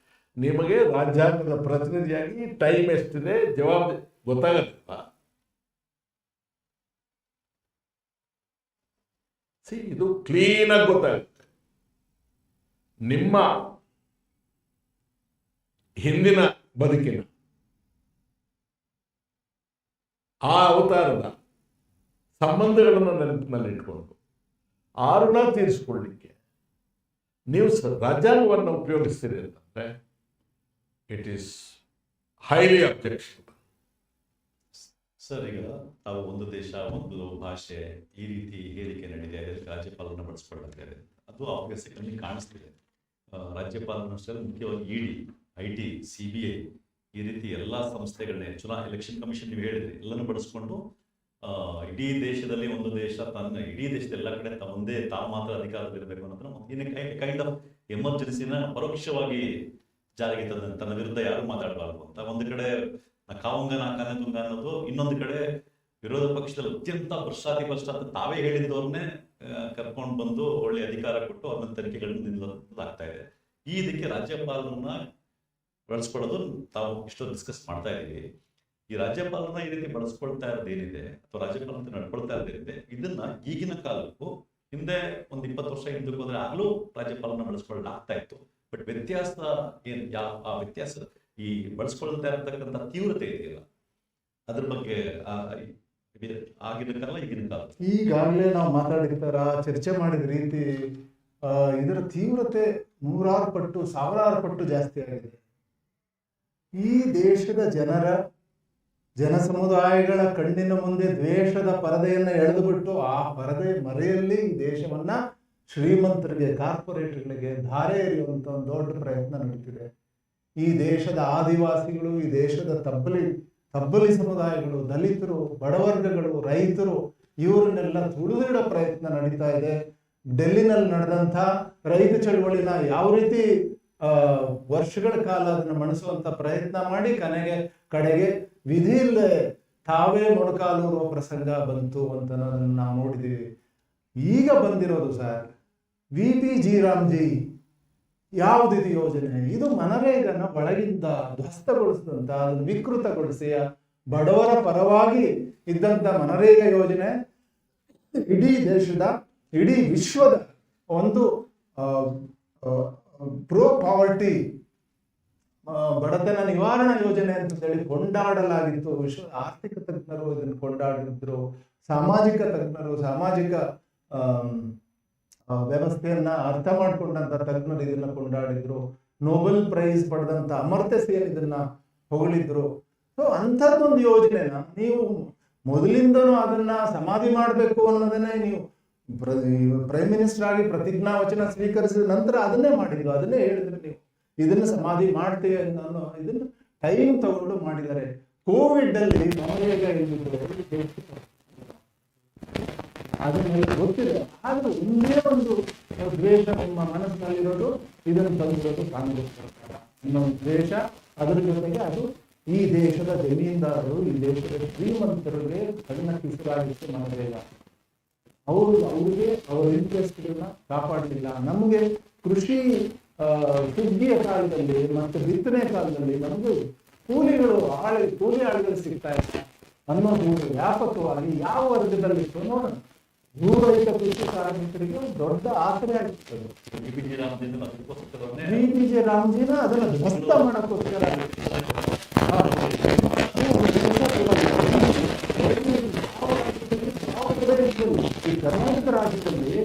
ನಿಮಗೆ ರಾಜ್ಯಾಂಗದ ಪ್ರತಿನಿಧಿಯಾಗಿ ಟೈಮ್ ಎಷ್ಟಿದೆ, ಜವಾಬ್ದಾರಿ ಗೊತ್ತಾಗತ್ತಪ್ಪ. ಇದು ಕ್ಲೀನಾಗಿ ಗೊತ್ತಾಗುತ್ತೆ. ನಿಮ್ಮ ಹಿಂದಿನ ಬದುಕಿನ ಆ ಅವತಾರದ ಸಂಬಂಧಗಳನ್ನು ನೆನಪಿನಲ್ಲಿ ಇಟ್ಕೊಂಡು ಆ ಋಣ ತೀರಿಸಿಕೊಳ್ಳಿಕ್ಕೆ ನೀವು ರಾಜ್ಯಾಂಗವನ್ನು ಉಪಯೋಗಿಸ್ತೀರಿ ಅಂತಂದ್ರೆ it is highly objectionable. Sir, ಈಗ ತಾವು ಒಂದು ದೇಶ ಒಂದು ಭಾಷೆ ಈ ರೀತಿ ಹೇಳಿಕೆ ನೀಡಿದೆ, ಅದಕ್ಕೆ ರಾಜ್ಯಪಾಲರನ್ನ ಬಳಸ್ಕೊಳ್ಳಲಾಗಿದೆ. ಅದು ಆಬ್ವಿಯಸ್ಲಿ ಕಾಣಿಸ್ತಿದೆ. ರಾಜ್ಯಪಾಲರಷ್ಟೇ ಮುಖ್ಯವಾಗಿ ಇಡಿ, IT, CBI ಈ ರೀತಿ ಎಲ್ಲ ಸಂಸ್ಥೆಗಳನ್ನೇ ಎಲೆಕ್ಷನ್ ಕಮಿಷನ್ ನೀವು ಹೇಳಿದ್ರಿ ಎಲ್ಲನೂ ಬಳಸ್ಕೊಂಡು ಇಡೀ ದೇಶದಲ್ಲಿ ಒಂದು ದೇಶ ಇಡೀ ದೇಶದ ಎಲ್ಲ ಕಡೆ ಒಂದೇ ತಾವು ಮಾತ್ರ ಅಧಿಕಾರದಲ್ಲಿರಬೇಕು ಅನ್ನೋದನ್ನ ಕೈಂಡ್ ಆಫ್ ಎಮರ್ಜೆನ್ಸಿನ ಪರೋಕ್ಷವಾಗಿ ಜಾರಿಗೆ ತನ್ನ ವಿರುದ್ಧ ಯಾರು ಮಾತಾಡಬಾರ್ದು ಅಂತ. ಒಂದು ಕಡೆ ಕಾವಂಗನ ಕನತುಂಗ ಅನ್ನೋದು ಇನ್ನೊಂದು ಕಡೆ ವಿರೋಧ ಪಕ್ಷದಲ್ಲಿ ಅತ್ಯಂತ ಭ್ರಷ್ಟಾತಿ ಅಂತ ತಾವೇ ಹೇಳಿದ್ದವ್ರನ್ನೇ ಕರ್ಕೊಂಡು ಬಂದು ಒಳ್ಳೆ ಅಧಿಕಾರ ಕೊಟ್ಟು ಅವ್ರನ್ನ ತನಿಖೆಗಳನ್ನು ನಿಲ್ಲಲಾಗ್ತಾ ಇದೆ. ಈ ಇದಕ್ಕೆ ರಾಜ್ಯಪಾಲರನ್ನ ಬಳಸ್ಕೊಳ್ಳೋದು ತಾವು ಇಷ್ಟೊಂದು ಡಿಸ್ಕಸ್ ಮಾಡ್ತಾ ಇದ್ದೀವಿ. ಈ ರಾಜ್ಯಪಾಲರನ್ನ ಈ ರೀತಿ ಬಳಸ್ಕೊಳ್ತಾ ಇರೋದೇನಿದೆ ಅಥವಾ ರಾಜ್ಯಪಾಲ ಅಂತ ನಡ್ಕೊಳ್ತಾ ಇರೋದೇನಿದೆ, ಇದನ್ನ ಈಗಿನ ಕಾಲಕ್ಕೂ ಹಿಂದೆ ಒಂದು 20 ವರ್ಷ ಹಿಂದಕ್ಕೆ ಹೋದ್ರೆ ಆಗ್ಲೂ ರಾಜ್ಯಪಾಲನ ಬಳಸ್ಕೊಳ್ಳಾಗ್ತಾ ಇತ್ತು. ಬಟ್ ವ್ಯತ್ಯಾಸ ಏನ್ ಆ ವ್ಯತ್ಯಾಸ ಈ ಬಳಸ್ಕೊಳ್ತಾ ಇರತಕ್ಕಂಥ ತೀವ್ರತೆ ಇದೆಯಲ್ಲ, ಅದ್ರ ಬಗ್ಗೆ ಆಗಿನ ಕಾಲ ಈಗಿನ ಕಾಲ ಈಗಾಗಲೇ ನಾವು ಮಾತಾಡಿರ್ತಾರ ಚರ್ಚೆ ಮಾಡಿದ ರೀತಿ ಇದರ ತೀವ್ರತೆ 100,000 ಪಟ್ಟು 1,000 ಪಟ್ಟು ಜಾಸ್ತಿ ಆಗಿದೆ. ಈ ದೇಶದ ಜನ ಸಮುದಾಯಗಳ ಕಣ್ಣಿನ ಮುಂದೆ ದ್ವೇಷದ ಪರದೆಯನ್ನು ಎಳೆದುಬಿಟ್ಟು ಆ ಪರದೆ ಮರೆಯಲ್ಲಿ ಈ ದೇಶವನ್ನ ಶ್ರೀಮಂತರಿಗೆ, ಕಾರ್ಪೊರೇಟ್ಗಳಿಗೆ ಧಾರೆ ಎರೆಯುವಂತ ಒಂದು ದೊಡ್ಡ ಪ್ರಯತ್ನ ನಡೀತಿದೆ. ಈ ದೇಶದ ಆದಿವಾಸಿಗಳು, ಈ ದೇಶದ ತಬ್ಬಲಿ ಸಮುದಾಯಗಳು, ದಲಿತರು, ಬಡವರ್ಗಗಳು, ರೈತರು ಇವರನ್ನೆಲ್ಲ ತುಳಿದಿಡೋ ಪ್ರಯತ್ನ ನಡೀತಾ ಇದೆ. ಡೆಲ್ಲಿನಲ್ಲಿ ನಡೆದಂಥ ರೈತ ಚಳವಳಿನ ಯಾವ ರೀತಿ ವರ್ಷಗಳ ಕಾಲ ಅದನ್ನು ಮಣಿಸುವಂತ ಪ್ರಯತ್ನ ಮಾಡಿ ಕಡೆಗೆ ವಿಧಿ ಇಲ್ಲದೆ ತಾವೇ ಮೊಣಕಾಲೂರುವ ಪ್ರಸಂಗ ಬಂತು ಅಂತ ನಾವು ನೋಡಿದ್ದೀವಿ. ಈಗ ಬಂದಿರೋದು ಸರ್ VPG ರಾಮ್ಜಿ ಯಾವುದಿದು ಯೋಜನೆ? ಇದು ಮನರೇಗನ ಒಳಗಿಂದ ಧ್ವಸ್ತಗೊಳಿಸಿದಂತ, ಅದನ್ನು ವಿಕೃತಗೊಳಿಸಿ ಬಡವರ ಪರವಾಗಿ ಇದ್ದಂತ ಮನರೇಗ ಯೋಜನೆ ಇಡೀ ದೇಶದ, ಇಡೀ ವಿಶ್ವದ ಒಂದು ಪ್ರೋ ಪಾವರ್ಟಿ ಬಡತನ ನಿವಾರಣಾ ಯೋಜನೆ ಅಂತ ಹೇಳಿ ಕೊಂಡಾಡಲಾಗಿತ್ತು. ವಿಶ್ವದ ಆರ್ಥಿಕ ತಜ್ಞರು ಇದನ್ನು ಕೊಂಡಾಡಿದ್ರು, ಸಾಮಾಜಿಕ ತಜ್ಞರು, ಸಾಮಾಜಿಕ ವ್ಯವಸ್ಥೆಯನ್ನ ಅರ್ಥ ಮಾಡ್ಕೊಂಡಂತ ತಜ್ಞರು ಇದನ್ನ ಕೊಂಡಾಡಿದ್ರು. ನೊಬೆಲ್ ಪ್ರೈಸ್ ಪಡೆದಂತ ಅಮರ್ತ್ಯ ಸೇನ್ ಇದನ್ನ ಹೊಗಳಿದ್ರು. ಸೊ ಅಂಥದ್ದೊಂದು ಯೋಜನೆನ ನೀವು ಮೊದಲಿಂದನೂ ಅದನ್ನ ಸಮಾಧಿ ಮಾಡಬೇಕು ಅನ್ನೋದನ್ನೇ ನೀವು ಪ್ರೈಮ್ ಮಿನಿಸ್ಟರ್ ಆಗಿ ಪ್ರತಿಜ್ಞಾ ವಚನ ಸ್ವೀಕರಿಸಿದ ನಂತರ ಅದನ್ನೇ ಮಾಡಿದ್ರು, ಅದನ್ನೇ ಹೇಳಿದ್ರು. ನೀವು ಇದನ್ನ ಸಮಾಧಿ ಮಾಡ್ತೀವಿ ಅನ್ನೋ ಇದನ್ನ ಟೈಮ್ ತಗೊಂಡು ಮಾಡಿದ್ದಾರೆ. ಕೋವಿಡ್ ಅಲ್ಲಿ ಮನರೇಗ ಅದನ್ನ ಗೊತ್ತಿದೆ, ಆದ್ರೆ ಒಂದೇ ಒಂದು ದ್ವೇಷ ನಿಮ್ಮ ಮನಸ್ಸಿನಲ್ಲಿರೋದು, ಇದನ್ನು ತಂದಿರೋದು ಕಾಂಗ್ರೆಸ್ ಸರ್ಕಾರ ಇನ್ನೊಂದು ದ್ವೇಷ. ಅದರ ಜೊತೆಗೆ ಅದು ಈ ದೇಶದ ಜಮೀನ್ದಾರರು, ಈ ದೇಶದ ಶ್ರೀಮಂತರಿಗೆ ಅದನ್ನ ಕಿಸಲಾಗಿತ್ತು ಮನರೇಗ. ಅವ್ರಿಗೆ ಅವರ ಇಂಟ್ರೆಸ್ಟ್ಗಳನ್ನ ಕಾಪಾಡಲಿಲ್ಲ. ನಮಗೆ ಕೃಷಿ ಸುಗ್ಗಿಯ ಕಾಲದಲ್ಲಿ ಮತ್ತು ಬಿತ್ತನೆ ಕಾಲದಲ್ಲಿ ನಮಗೆ ಕೂಲಿ ಆಳುಗಳು ಸಿಗ್ತಾ ಇಲ್ಲ ಅನ್ನೋದು ವ್ಯಾಪಕವಾಗಿ ಯಾವ ವರ್ಗದಲ್ಲಿ ನೋಡೋಣ. ಭೂರಹಿತ ಕೃಷಿ ಕಾರ್ಮಿಕರಿಗೆ ದೊಡ್ಡ ಆಸರೆ ಆಗಿರ್ತದೆ. VPG ರಾಮ್ಜಿನ ಅದನ್ನ ಧ್ವಸ್ತ ಮಾಡೋಕ್ಕೋಸ್ಕರ ಈ ಕರ್ನಾಟಕ ರಾಜ್ಯದಲ್ಲಿ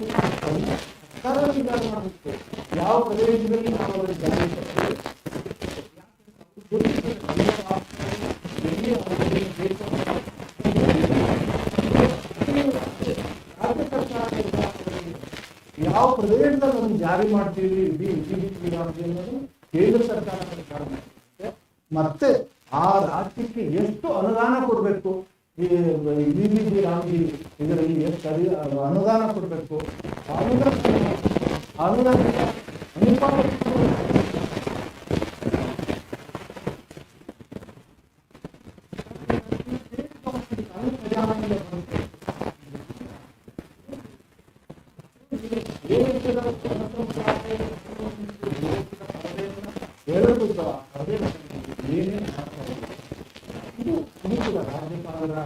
ಸರ್ಕಾರ ವಿಧಾನ ಮಾಡುತ್ತೆ. ಯಾವ ಪ್ರದೇಶದಲ್ಲಿ ನಾವು ಅವರ ಜಾರಿ ಯಾವ ಪ್ರದೇಶದಲ್ಲಿ ಅದನ್ನು ಜಾರಿ ಮಾಡ್ತೀವಿ ಅನ್ನೋದು ಕೇಂದ್ರ ಸರ್ಕಾರದ ಕಾರಣ. ಮತ್ತೆ ಆ ರಾಜ್ಯಕ್ಕೆ ಎಷ್ಟು ಅನುದಾನ ಕೊಡಬೇಕು, ಈ VPG ರಾಮ್ಜಿ ಇದರಲ್ಲಿ ಎಷ್ಟು ಅನುದಾನ ಕೊಡಬೇಕು, ಅನುದಾನ ರಾಜ್ಯಪಾಲರ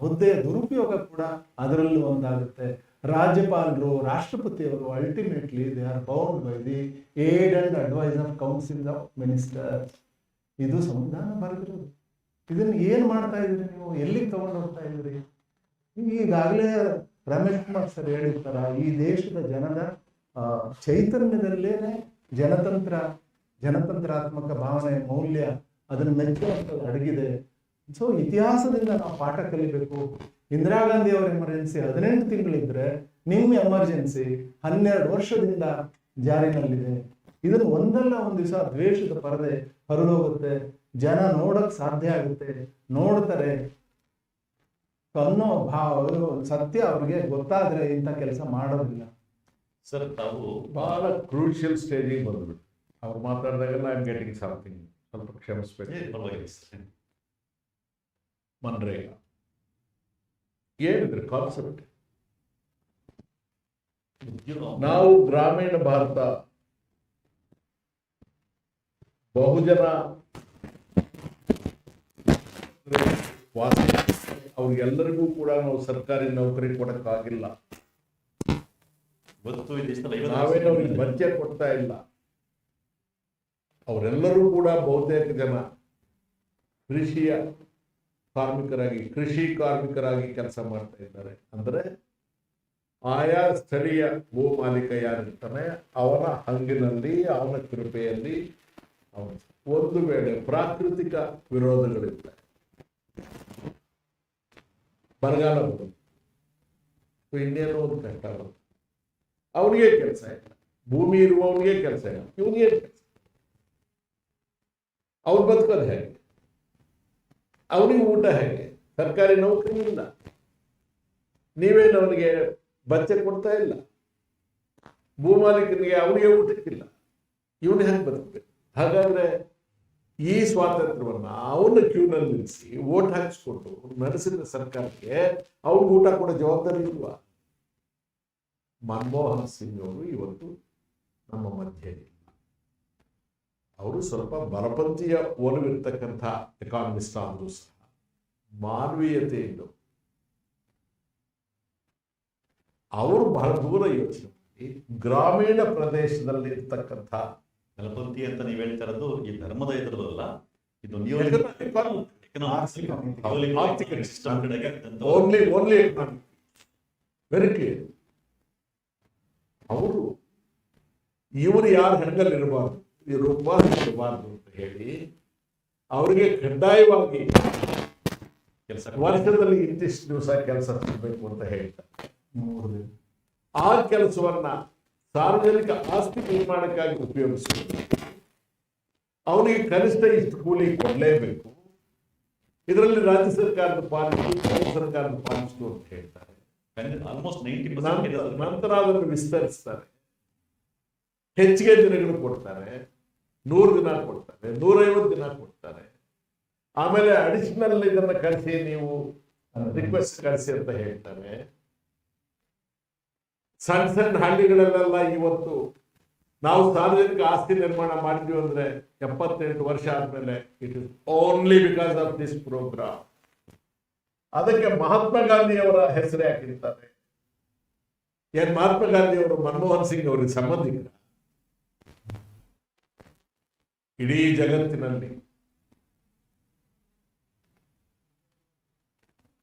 ಹುದ್ದೆಯ ದುರುಪಯೋಗ ಕೂಡ ಅದರಲ್ಲೂ ಒಂದಾಗುತ್ತೆ. ರಾಜ್ಯಪಾಲರು, ರಾಷ್ಟ್ರಪತಿಯವರು ultimately they are bound by the aid and advice of council of ministers. ಇದು ಸಂವಿಧಾನ ಬರೆದಿರೋದು. ಇದನ್ನ ಏನ್ ಮಾಡ್ತಾ ಇದ್ರಿ ನೀವು? ಎಲ್ಲಿಗೆ ತಗೊಂಡು ಹೋಗ್ತಾ ಇದ್ರಿ? ಈಗಾಗಲೇ ರಮೇಶ್ ಕುಮಾರ್ ಸರ್ ಹೇಳಿರ್ತಾರ, ಈ ದೇಶದ ಜನದ ಚೈತನ್ಯದಲ್ಲೇನೆ ಜನತಂತ್ರಾತ್ಮಕ ಭಾವನೆ, ಮೌಲ್ಯ ಅದನ್ನು ಮೆಚ್ಚುವಂಥದ್ದು ಅಡಗಿದೆ. ಸೊ ಇತಿಹಾಸದಿಂದ ನಾವು ಪಾಠ ಕಲಿಬೇಕು. ಇಂದಿರಾ ಗಾಂಧಿ ಅವರ ಎಮರ್ಜೆನ್ಸಿ 18 ತಿಂಗಳಿದ್ರೆ, ನಿಮ್ಮ ಎಮರ್ಜೆನ್ಸಿ 12 ವರ್ಷದಿಂದ ಜಾರಿನಲ್ಲಿದೆ. ಇದನ್ನು ಒಂದಲ್ಲ ಒಂದು ದಿವಸ ದ್ವೇಷದ ಪರದೆ ಹೊರದೋಗುತ್ತೆ, ಜನ ನೋಡಕ್ ಸಾಧ್ಯ ಆಗುತ್ತೆ, ನೋಡ್ತಾರೆ ಅನ್ನೋ ಸತ್ಯ ಅವ್ರಿಗೆ ಗೊತ್ತಾದ್ರೆ ಇಂಥ ಕೆಲಸ ಮಾಡೋದಿಲ್ಲ. ಸರ್, ತಾವು ಬಹಳ ಕ್ರೂಷಿಯಲ್ ಸ್ಟೇಜಿಗೆ ಬಂದ್ಬಿಟ್ಟು ಅವ್ರು ಮಾತಾಡಿದಾಗೆಲ್ಲ ಐ ಆಮ್ ಗೆಟಿಂಗ್ ಸಮಥಿಂಗ್ ಸ್ವಲ್ಪ ಕ್ಷಮಿಸ್ಬೇಕು. ಪರವಾಗಿಲ್ಲ ಸರ್. ಮನ್ರೇಗಾ ಏನಿದ್ರೆ ಕಾನ್ಸೆಪ್ಟ್, ನಾವು ಗ್ರಾಮೀಣ ಭಾರತ ಬಹುಜನ ವಾಸಿ, ಅವ್ರಿಗೆಲ್ಲರಿಗೂ ಕೂಡ ನಾವು ಸರ್ಕಾರಿ ನೌಕರಿ ಕೊಡಕ್ಕಾಗಿಲ್ಲ. ಇವತ್ತು ಈ ದೇಶದಲ್ಲಿ ನಾವೇನು ಅವ್ರಿಗೆ ಭತ್ಯೆ ಕೊಡ್ತಾ ಇಲ್ಲ. ಅವರೆಲ್ಲರೂ ಕೂಡ ಬಹುತೇಕ ಜನ ಕೃಷಿ ಕಾರ್ಮಿಕರಾಗಿ ಕೆಲಸ ಮಾಡ್ತಾ ಇದ್ದಾರೆ. ಅಂದ್ರೆ ಆಯಾ ಸ್ಥಳೀಯ ಭೂ ಮಾಲೀಕ ಯಾರಿರ್ತಾನೆ ಅವನ ಹಂಗಿನಲ್ಲಿ, ಅವನ ಕೃಪೆಯಲ್ಲಿ ಅವನು ಒಂದು ವೇಳೆ ಪ್ರಾಕೃತಿಕ ವಿರೋಧಗಳಿರ್ತವೆ, ಬರಗಾಲ ಬರುತ್ತೆ, ಇನ್ನೇನೋ ಒಂದು ಕಷ್ಟ ಬರುತ್ತೆ, ಅವನಿಗೆ ಕೆಲಸ ಇಲ್ಲ, ಭೂಮಿ ಇರುವವನಿಗೆ ಕೆಲಸ ಇಲ್ಲ, ಇವನಿಗೆ ಕೆಲಸ, ಅವ್ರು ಬದುಕೋದು ಹೇಗೆ, ಅವನಿಗೆ ಊಟ ಹೇಗೆ, ಸರ್ಕಾರಿ ನೌಕರಿ ಇಲ್ಲ, ನೀವೇನು ಅವನಿಗೆ ಭತ್ಯೆ ಕೊಡ್ತಾ ಇಲ್ಲ, ಭೂಮಾಲೀಕನಿಗೆ ಅವನಿಗೆ ಊಟಕ್ಕಿಲ್ಲ, ಇವನು ಹೆಂಗೆ ಬದುಕಬೇಕು? ಹಾಗಾದ್ರೆ ಈ ಸ್ವಾತಂತ್ರ್ಯವನ್ನ ಅವನ ಕ್ಯೂನಲ್ಲಿ ನಿಲ್ಲಿಸಿ ಓಟ್ ಹಾಕಿಸ್ಕೊಂಡು ನಡೆಸಿದ ಸರ್ಕಾರಕ್ಕೆ ಅವ್ರಿಗೆ ಊಟ ಕೊಡೋ ಜವಾಬ್ದಾರಿ ಇಲ್ವಾ? ಮನಮೋಹನ್ ಸಿಂಗ್ ಅವರು ಇವತ್ತು ನಮ್ಮ ಮಧ್ಯೆ ಇಲ್ಲ. ಅವರು ಸ್ವಲ್ಪ ಬಲಪಂಥೀಯ ಒಲವಿರ್ತಕ್ಕಂಥ ಎಕಾನಮಿಸ್ಟ್ ಆದರೂ ಸಹ ಮಾನವೀಯತೆಯಿಂದ ಅವರು ಬಹಳ ದೂರ ಯೋಚನೆ ಮಾಡಿ ಗ್ರಾಮೀಣ ಪ್ರದೇಶದಲ್ಲಿ ಇರ್ತಕ್ಕಂಥ ಬಲಪಂಥಿ ಅಂತ ನೀವು ಹೇಳ್ತಾ ಇರೋದು ಈ ಧರ್ಮದ ಎದುರಲ್ಲ, ಇದು ಓನ್ಲಿ ವೆರಿ ಕ್ಲಿಯರ್. ಅವರು ಇವರು ಯಾರು ಹೆಂಗಲ್ಲಿರಬಾರ್ದು, ಇವರು ಇರಬಾರ್ದು ಅಂತ ಹೇಳಿ ಅವರಿಗೆ ಕಡ್ಡಾಯವಾಗಿ ವರ್ಷದಲ್ಲಿ ಇಂತಿಷ್ಟು ದಿವಸ ಕೆಲಸ ಸಿಗಬೇಕು ಅಂತ ಹೇಳ್ತಾರೆ. ಆ ಕೆಲಸವನ್ನ ಸಾರ್ವಜನಿಕ ಆಸ್ತಿ ನಿರ್ಮಾಣಕ್ಕಾಗಿ ಉಪಯೋಗಿಸಬೇಕು. ಅವನಿಗೆ ಕನಿಷ್ಠ ಇಷ್ಟು ಕೂಲಿ ಕೊಡಲೇಬೇಕು. ಇದರಲ್ಲಿ ರಾಜ್ಯ ಸರ್ಕಾರದ ಪಾಲಿಸಿ, ಕೇಂದ್ರ ಸರ್ಕಾರದ ಪಾಲಿಸಿ ಅಂತ ಹೇಳ್ತಾರೆ. ಆಲ್ಮೋಸ್ಟ್ 90% ನಂತರ ಅದನ್ನು ವಿಸ್ತರಿಸ್ತಾರೆ, ಹೆಚ್ಚಿಗೆ ದಿನಗಳು ಕೊಡ್ತಾರೆ, 100 ದಿನ ಕೊಡ್ತಾರೆ, 150 ದಿನ ಕೊಡ್ತಾರೆ. ಆಮೇಲೆ ಅಡಿಷನಲ್ ಇದನ್ನ ಕಳಿಸಿ, ನೀವು ರಿಕ್ವೆಸ್ಟ್ ಕಳಿಸಿ ಅಂತ ಹೇಳ್ತಾರೆ. ಸಣ್ಣ ಸಣ್ಣ ಹಳ್ಳಿಗಳಲ್ಲೆಲ್ಲ ಇವತ್ತು ನಾವು ಸಾರ್ವಜನಿಕ ಆಸ್ತಿ ನಿರ್ಮಾಣ ಮಾಡಿದ್ವಿ ಅಂದ್ರೆ 78 ವರ್ಷ ಆದ್ಮೇಲೆ it is only because of this programme. ಅದಕ್ಕೆ ಮಹಾತ್ಮ ಗಾಂಧಿಯವರ ಹೆಸರೇ ಹಾಕಿರ್ತಾರೆ. ಏನ್ ಮಹಾತ್ಮ ಗಾಂಧಿ ಅವರು ಮನಮೋಹನ್ ಸಿಂಗ್ ಅವರಿಗೆ ಸಂಬಂಧಿಕರ? ಇಡೀ ಜಗತ್ತಿನಲ್ಲಿ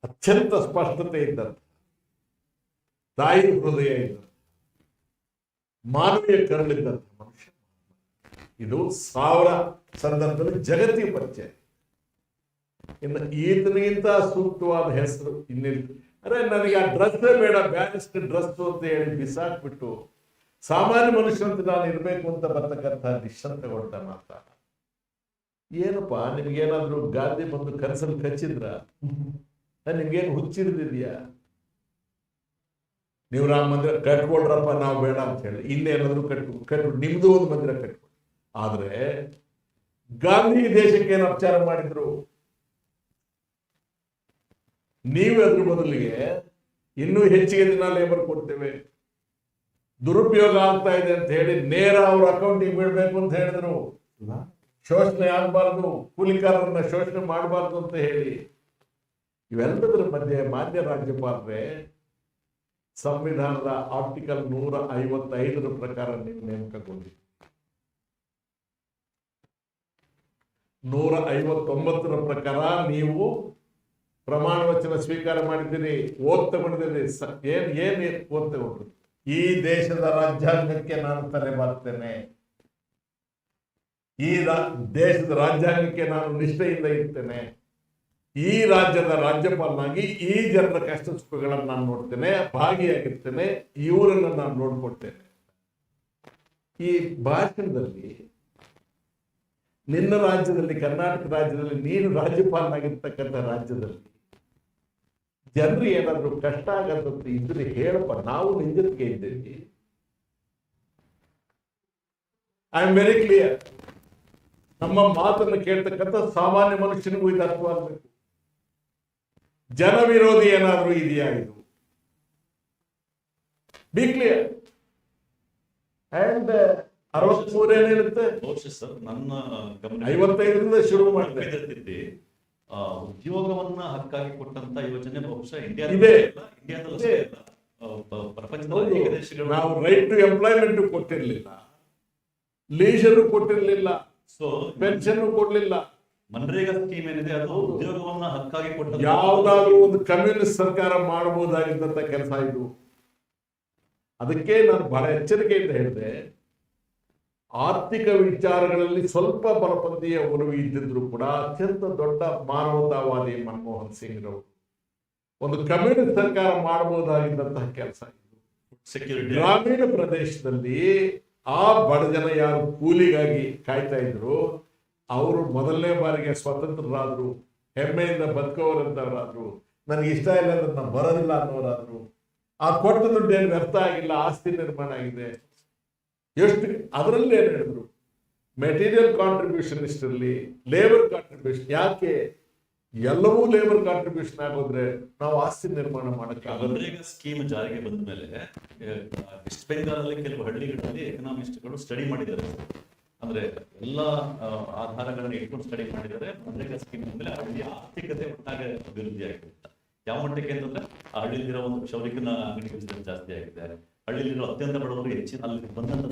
ಅತ್ಯಂತ ಸ್ಪಷ್ಟತೆ ಇದ್ದಂತ, ತಾಯಿ ಹೃದಯ ಇದ್ದಂತ, ಮಾನವೀಯ ಕರುಳಿದ್ದಂತ ಮನುಷ್ಯ. ಇದು 1000 ಸಂದರ್ಭದಲ್ಲಿ ಜಗತ್ತಿಗೆ ಪರಿಚಯ. ಇನ್ನು ಈತನಿಗಿಂತ ಸೂಕ್ತವಾದ ಹೆಸರು ಇನ್ನಿಲ್ಲ. ಅರೆ ನನಗೆ ಆ ಡ್ರೆಸ್ಸೇ ಬೇಡ, ಬ್ಯಾರಿಸ್ಟ್ ಡ್ರೆಸ್ ಅಂತ ಹೇಳಿ ಬಿಸಾಕ್ಬಿಟ್ಟು ಸಾಮಾನ್ಯ ಮನುಷ್ಯಂತ ನಾನು ಇರಬೇಕು ಅಂತ ಬರ್ತಕ್ಕಂಥ ನಿಶ್ಚಂತಗೊಳ್ತ ಮಾತ. ಏನಪ್ಪಾ ನಿಮ್ಗೇನಾದ್ರೂ ಗಾಂಧಿ ಬಂದು ಕನಸಲ್ಲಿ ಕಚ್ಚಿದ್ರ? ನಿಮ್ಗೇನು ಹುಚ್ಚಿರಿದಿದ್ಯಾ? ನೀವು ರಾಮ ಮಂದಿರ ಕಟ್ಕೊಳ್ರಪ್ಪ, ನಾವು ಬೇಡ ಅಂತ ಹೇಳಿ ಇನ್ನೇನಾದ್ರೂ ಕಟ್ಬಿಟ್ಟು ನಿಮ್ದು ಒಂದು ಮಂದಿರ ಕಟ್ಕೊಳ್ರಿ. ಆದ್ರೆ ಗಾಂಧಿ ದೇಶಕ್ಕೆ ಏನು ಅಪಚಾರ ಮಾಡಿದ್ರು? ನೀವು ಅದ್ರ ಬದಲಿಗೆ ಇನ್ನೂ ಹೆಚ್ಚಿಗೆ ದಿನ ಲೇಬರ್ ಕೊಡ್ತೇವೆ, ದುರುಪಯೋಗ ಆಗ್ತಾ ಇದೆ ಅಂತ ಹೇಳಿ ನೇರ ಅವ್ರ ಅಕೌಂಟಿಗೆ ಬಿಡ್ಬೇಕು ಅಂತ ಹೇಳಿದ್ರು. ಶೋಷಣೆ ಆಗಬಾರ್ದು, ಕೂಲಿಕಾರರನ್ನ ಶೋಷಣೆ ಮಾಡಬಾರ್ದು ಅಂತ ಹೇಳಿ. ಇವೆಲ್ಲದರ ಮಧ್ಯೆ ಮಾನ್ಯ ರಾಜ್ಯಪಾಲರೇ ಸಂವಿಧಾನದ ಆರ್ಟಿಕಲ್ 155 ಪ್ರಕಾರ ನೀವು ನೇಮಕಗೊಂಡಿದ್ದೀರಿ. 159 ಪ್ರಕಾರ ನೀವು ಪ್ರಮಾಣ ವಚನ ಸ್ವೀಕಾರ ಮಾಡಿದ್ದೀರಿ, ಓದ್ ತಗೊಂಡಿದ್ದೀರಿ. ಏನ್ ಓದ್ ತಗೊಂಡ್ರಿ? ಈ ದೇಶದ ರಾಜ್ಯಾಂಗಕ್ಕೆ ನಾನು ತಲೆಬಾರ್ತೇನೆ, ಈ ದೇಶದ ರಾಜ್ಯಾಂಗಕ್ಕೆ ನಾನು ನಿಷ್ಠೆಯಿಂದ ಇರ್ತೇನೆ, ಈ ರಾಜ್ಯದ ರಾಜ್ಯಪಾಲನಾಗಿ ಈ ಜನರ ಕಷ್ಟ ಸುಖಗಳನ್ನು ನಾನು ನೋಡ್ತೇನೆ, ಭಾಗಿಯಾಗಿರ್ತೇನೆ, ಇವರನ್ನು ನಾನು ನೋಡ್ಕೊಡ್ತೇನೆ. ಈ ಭಾಷಣದಲ್ಲಿ ನಿನ್ನ ರಾಜ್ಯದಲ್ಲಿ, ಕರ್ನಾಟಕ ರಾಜ್ಯದಲ್ಲಿ, ನೀನು ರಾಜ್ಯಪಾಲನಾಗಿರ್ತಕ್ಕಂಥ ರಾಜ್ಯದಲ್ಲಿ ಜನರು ಏನಾದ್ರು ಕಷ್ಟ ಆಗದಂತ ಇದ್ರೆ ಹೇಳಪ್ಪ, ನಾವು ನಿನ್ ಜೊತೆಗೆ ಇದ್ದೇವೆ. I am very clear. ನಮ್ಮ ಮಾತನ್ನು ಕೇಳ್ತಕ್ಕಂಥ ಸಾಮಾನ್ಯ ಮನುಷ್ಯನಿಗೂ ಇದು ಅರ್ಥವಾಗಬೇಕು. ಜನ ವಿರೋಧಿ ಏನಾದರೂ ಇದೆಯಾ ಇದು? B clear. ಅಂಡ್ 63 ಏನ್ ಹೇಳುತ್ತೆ? ಬಹುಶಃ ಸರ್ ನನ್ನ ಗಮನ 55ರಿಂದ ಶುರು ಮಾಡಿದೆ. ಉದ್ಯೋಗವನ್ನ ಹಕ್ಕಾಗಿ ಕೊಟ್ಟಂತ ಯೋಜನೆ ಬಹುಶಃ ಇದೆ. ಇಂಡಿಯಾದಲ್ಲೇ ಅಲ್ಲ, ಪ್ರಪಂಚದ ಅನೇಕ ದೇಶಗಳು. ನಾವು ರೈಟ್ ಟು ಎಂಪ್ಲಾಯ್ಮೆಂಟ್ ಕೊಟ್ಟಿರ್ಲಿಲ್ಲ, ಲೀಜರ್ ಕೊಟ್ಟಿರ್ಲಿಲ್ಲ, ಸೊ ಪೆನ್ಷನ್ ಕೊಡ್ಲಿಲ್ಲ. ಮನ್ರೇಗಾ ಸ್ಕೀಮ್ ಏನಿದೆ ಅದು ಉದ್ಯೋಗವನ್ನ ಹಕ್ಕಾಗಿ ಕೊಟ್ಟ ಯಾವುದಾದ್ರೂ ಒಂದು ಕಮ್ಯುನಿಸ್ಟ್ ಸರ್ಕಾರ ಮಾಡಬಹುದಾಗಿದ್ದಂತ ಕೆಲಸ ಇದು. ಅದಕ್ಕೆ ನಾನು ಬಹಳ ಎಚ್ಚರಿಕೆಯಿಂದ ಹೇಳಿದೆ, ಆರ್ಥಿಕ ವಿಚಾರಗಳಲ್ಲಿ ಸ್ವಲ್ಪ ಬಲಪಂಥೀಯ ಒಲವು ಇದ್ದಿದ್ರು ಕೂಡ ಅತ್ಯಂತ ದೊಡ್ಡ ಮಾನವತಾವಾದಿ ಮನಮೋಹನ್ ಸಿಂಗ್ ರವರು ಒಂದು ಕಮ್ಯುನಿಸ್ಟ್ ಸರ್ಕಾರ ಮಾಡಬಹುದಾಗಿದ್ದಂತಹ ಕೆಲಸ ಇದು. ಸೆಕ್ಯೂರಿಟಿ ಗ್ರಾಮೀಣ ಪ್ರದೇಶದಲ್ಲಿ ಆ ಬಡ ಜನ ಯಾರು ಕೂಲಿಗಾಗಿ ಕಾಯ್ತಾ ಇದ್ರು, ಅವರು ಮೊದಲನೇ ಬಾರಿಗೆ ಸ್ವತಂತ್ರರಾದ್ರು, ಹೆಮ್ಮೆಯಿಂದ ಬದುಕೋರಂತವರಾದ್ರು, ನನಗೆ ಇಷ್ಟ ಇಲ್ಲ ಅಂದ್ರೆ ನಾನು ಬರೋದಿಲ್ಲ ಅನ್ನೋರಾದ್ರು. ಆ ಕೊಟ್ಟ ದುಡ್ಡು ಏನು ವ್ಯರ್ಥ ಆಗಿಲ್ಲ, ಆಸ್ತಿ ನಿರ್ಮಾಣ ಆಗಿದೆ. ಎಷ್ಟು ಅದರಲ್ಲಿ ಏನು ಹೇಳಿದ್ರು, ಮೆಟೀರಿಯಲ್ ಕಾಂಟ್ರಿಬ್ಯೂಷನ್ ಇಷ್ಟರಲ್ಲಿ, ಲೇಬರ್ ಕಾಂಟ್ರಿಬ್ಯೂಷನ್. ಯಾಕೆ ಎಲ್ಲವೂ ಲೇಬರ್ ಕಾಂಟ್ರಿಬ್ಯೂಷನ್ ಆಗೋದ್ರೆ ನಾವು ಆಸ್ತಿ ನಿರ್ಮಾಣ ಮಾಡಕ್ಕಾಗಲ್ಲ. ಮನ್ರೇಗಾ ಸ್ಕೀಮ್ ಜಾರಿಗೆ ಬಂದ ಮೇಲೆ ವೆಸ್ಟ್ ಬೆಂಗಾಲಲ್ಲಿ ಕೆಲವು ಹಳ್ಳಿಗಳಲ್ಲಿ ಎಕನಾಮಿಸ್ಟ್ಗಳು ಸ್ಟಡಿ ಮಾಡಿದ್ದಾರೆ. ಅಂದ್ರೆ ಎಲ್ಲ ಆಧಾರಗಳನ್ನು ಇಟ್ಕೊಂಡು ಸ್ಟಡಿ ಮಾಡಿದ್ದಾರೆ. ಮನ್ರೇಗಾ ಸ್ಕೀಮ್ ಮೇಲೆ ಹಳ್ಳಿಯ ಆರ್ಥಿಕತೆ ಒಟ್ಟಾಗಿ ಅಭಿವೃದ್ಧಿ ಆಗಿದೆ. ಯಾವ ಮಟ್ಟಕ್ಕೆ ಅಂತಂದ್ರೆ ಆ ಹಳ್ಳಿಲಿರೋ ಒಂದು ಕ್ಷೌರಿಕನ ಅಂಗಡಿಗಳು ಜಾಸ್ತಿ ಆಗಿದೆ. ಹಳ್ಳಿಲಿರೋ ಅತ್ಯಂತ ಬಡವರು ಹೆಚ್ಚಿನ ಅಲ್ಲಿ ಬಂದಂತ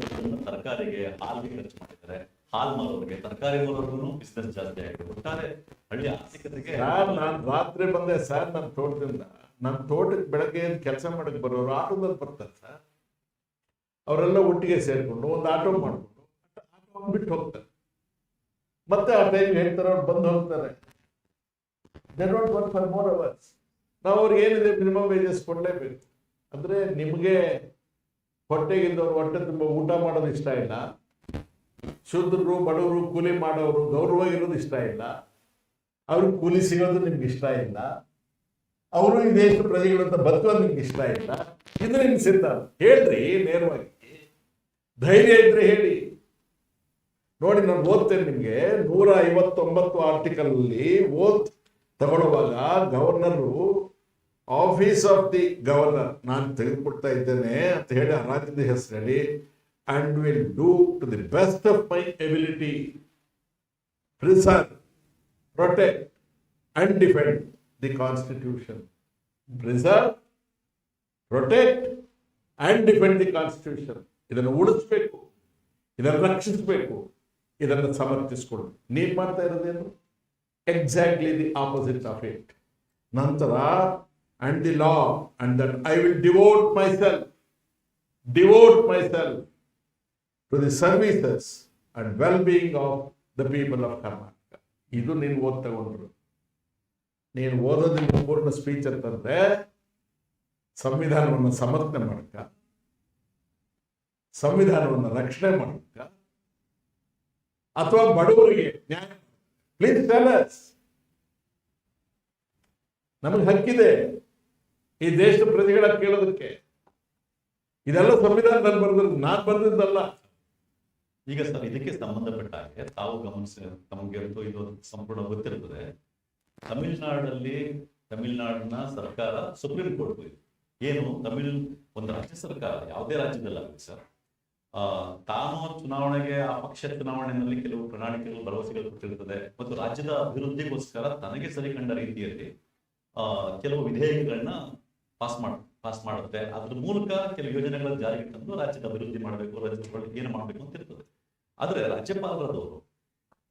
ತರಕಾರಿಗೆ, ಹಾಲಿಗೆ ಖರ್ಚು ಮಾಡಿದ್ದಾರೆ. ಹಾಲು ಮಾರೋರಿಗೆ, ತರಕಾರಿ ಮಾರೋರ್ಗು ಬಿಸ್ನೆಸ್ ಜಾಸ್ತಿ ಆಗಿದೆ. ಒಟ್ಟಾರೆ ಹಳ್ಳಿ ಆರ್ಥಿಕತೆಗೆ. ನಾನು ರಾತ್ರಿ ಬಂದೆ ಸರ್ ನನ್ನ ತೋಟದಿಂದ. ನನ್ನ ತೋಟಕ್ಕೆ ಬೆಳಗ್ಗೆ ಕೆಲಸ ಮಾಡಕ್ ಬರೋರು ಆಟೋದಲ್ಲಿ ಬರ್ತಾರೆ ಸರ್. ಅವರೆಲ್ಲ ಒಟ್ಟಿಗೆ ಸೇರ್ಕೊಂಡು ಒಂದು ಆಟೋ ಮಾಡ್ಕೊಂಡು ಆಟೋ ಬಿಟ್ಟು ಹೋಗ್ತಾರೆ. ಮತ್ತೆ ಆ ಟೈಮ್ ಹೇಳ್ತಾರೆ, ಅವ್ರು ಬಂದು ಹೋಗ್ತಾರೆ. They don't work for more hours. ನಾವು ಅವ್ರಿಗೆ ಏನಿದೆ ಮಿನಿಮಮ್ ವೇಜಸ್ ಕೊಡಲೇಬೇಕು. ಅಂದ್ರೆ ನಿಮಗೆ ಹೊಟ್ಟೆಗಿದ್ದವ್ರು ಹೊಟ್ಟೆ ತುಂಬ ಊಟ ಮಾಡೋದು ಇಷ್ಟ ಇಲ್ಲ, ಶೂದ್ರರು, ಬಡವರು, ಕೂಲಿ ಮಾಡೋರು ಗೌರವವಾಗಿರೋದು ಇಷ್ಟ ಇಲ್ಲ, ಅವ್ರಿಗೆ ಕೂಲಿ ಸಿಗೋದು ನಿಮ್ಗೆ ಇಷ್ಟ ಇಲ್ಲ, ಅವರು ಈ ದೇಶದ ಪ್ರಜೆಗಳು ಅಂತ ಬದುಕೋದು ನಿಮ್ಗೆ ಇಷ್ಟ ಇಲ್ಲ. ಇದು ನಿಮ್ಗೆ ಸಿದ್ಧ. ಹೇಳ್ರಿ ನೇರವಾಗಿ, ಧೈರ್ಯ ಇದ್ರೆ ಹೇಳಿ. ನೋಡಿ, ನಾನು ಓದ್ತೇನೆ ನಿಮ್ಗೆ. 159 ಆರ್ಟಿಕಲ್ ಅಲ್ಲಿ ತಗೊಳ್ಳುವಾಗ governor, office of the governor ನಾನು ತೆಗೆದುಕೊಡ್ತಾ ಇದ್ದೇನೆ ಅಂತ ಹೇಳಿ ಆ ರಾಜ್ಯದ ಹೆಸರು ಹೇಳಿ, and will do to the best of my ability preserve, protect and defend the constitution. Preserve, protect and defend the constitution. ಇದನ್ನು ಉಳಿಸ್ಬೇಕು, ಇದನ್ನು ರಕ್ಷಿಸಬೇಕು, ಇದನ್ನು ಸಮರ್ಥಿಸ್ಕೊಡು. ನೀನ್ ಮಾಡ್ತಾ ಇರೋದೇನು? Exactly the opposite of it. ನಂತರ and the law, and that I will devote myself to the services and well-being of the people of Karnataka. ಇದು ನೀನು ತಗೊಂಡ್ರು. ನೀನು ಓದೋದಿಲ್ಲ ಪೂರ್ಣ ಸ್ಪೀಚ್ ಅಂತಂದ್ರೆ ಸಂವಿಧಾನವನ್ನು ಸಮರ್ಥನೆ ಮಾಡಕ, ಸಂವಿಧಾನವನ್ನು ರಕ್ಷಣೆ ಮಾಡಕ, ಅಥವಾ ಬಡವರಿಗೆ ನ್ಯಾಯ. Please tell us. ನಮಗೆ ಹಕ್ಕಿದೆ ಈ ದೇಶದ ಪ್ರಜೆಗಳ ಕೇಳೋದಕ್ಕೆ. ಇದೆಲ್ಲ ಸಂವಿಧಾನದಲ್ಲಿ ಬರೆದಿರೋದು, ನಾನು ಬರೆದಿದ್ದಲ್ಲ. ಈಗ ಸರ್, ಇದಕ್ಕೆ ಸಂಬಂಧಪಟ್ಟ ಹಾಗೆ ತಾವು ತಮಗೆ ಇದು ಸಂಪೂರ್ಣ ಗೊತ್ತಿರುತ್ತದೆ. ತಮಿಳುನಾಡಿನ ಸರ್ಕಾರ ಸುಪ್ರೀಂ ಕೋರ್ಟ್ ಹೋಗಿದೆ. ಏನು ಒಂದು ರಾಜ್ಯ ಸರ್ಕಾರ, ಯಾವುದೇ ರಾಜ್ಯದಲ್ಲಾಗಲಿ ಸರ್, ತಾನು ಚುನಾವಣೆಗೆ, ಆ ಪಕ್ಷ ಚುನಾವಣೆಯಲ್ಲಿ ಕೆಲವು ಪ್ರಣಾಳಿಕೆಗಳು, ಭರವಸೆಗಳು ಕೊಟ್ಟಿರುತ್ತದೆ ಮತ್ತು ರಾಜ್ಯದ ಅಭಿವೃದ್ಧಿಗೋಸ್ಕರ ತನಗೆ ಸರಿ ಕಂಡ ರೀತಿಯಲ್ಲಿ ಕೆಲವು ವಿಧೇಯಕಗಳನ್ನ ಪಾಸ್ ಮಾಡುತ್ತೆ. ಅದ್ರ ಮೂಲಕ ಕೆಲವು ಯೋಜನೆಗಳನ್ನು ಜಾರಿಗೆ ತಂದು ರಾಜ್ಯದ ಅಭಿವೃದ್ಧಿ ಮಾಡಬೇಕು, ರಾಜ್ಯಗಳು ಏನು ಮಾಡಬೇಕು ಅಂತ ಇರ್ತದೆ. ಆದ್ರೆ ರಾಜ್ಯಪಾಲರದವರು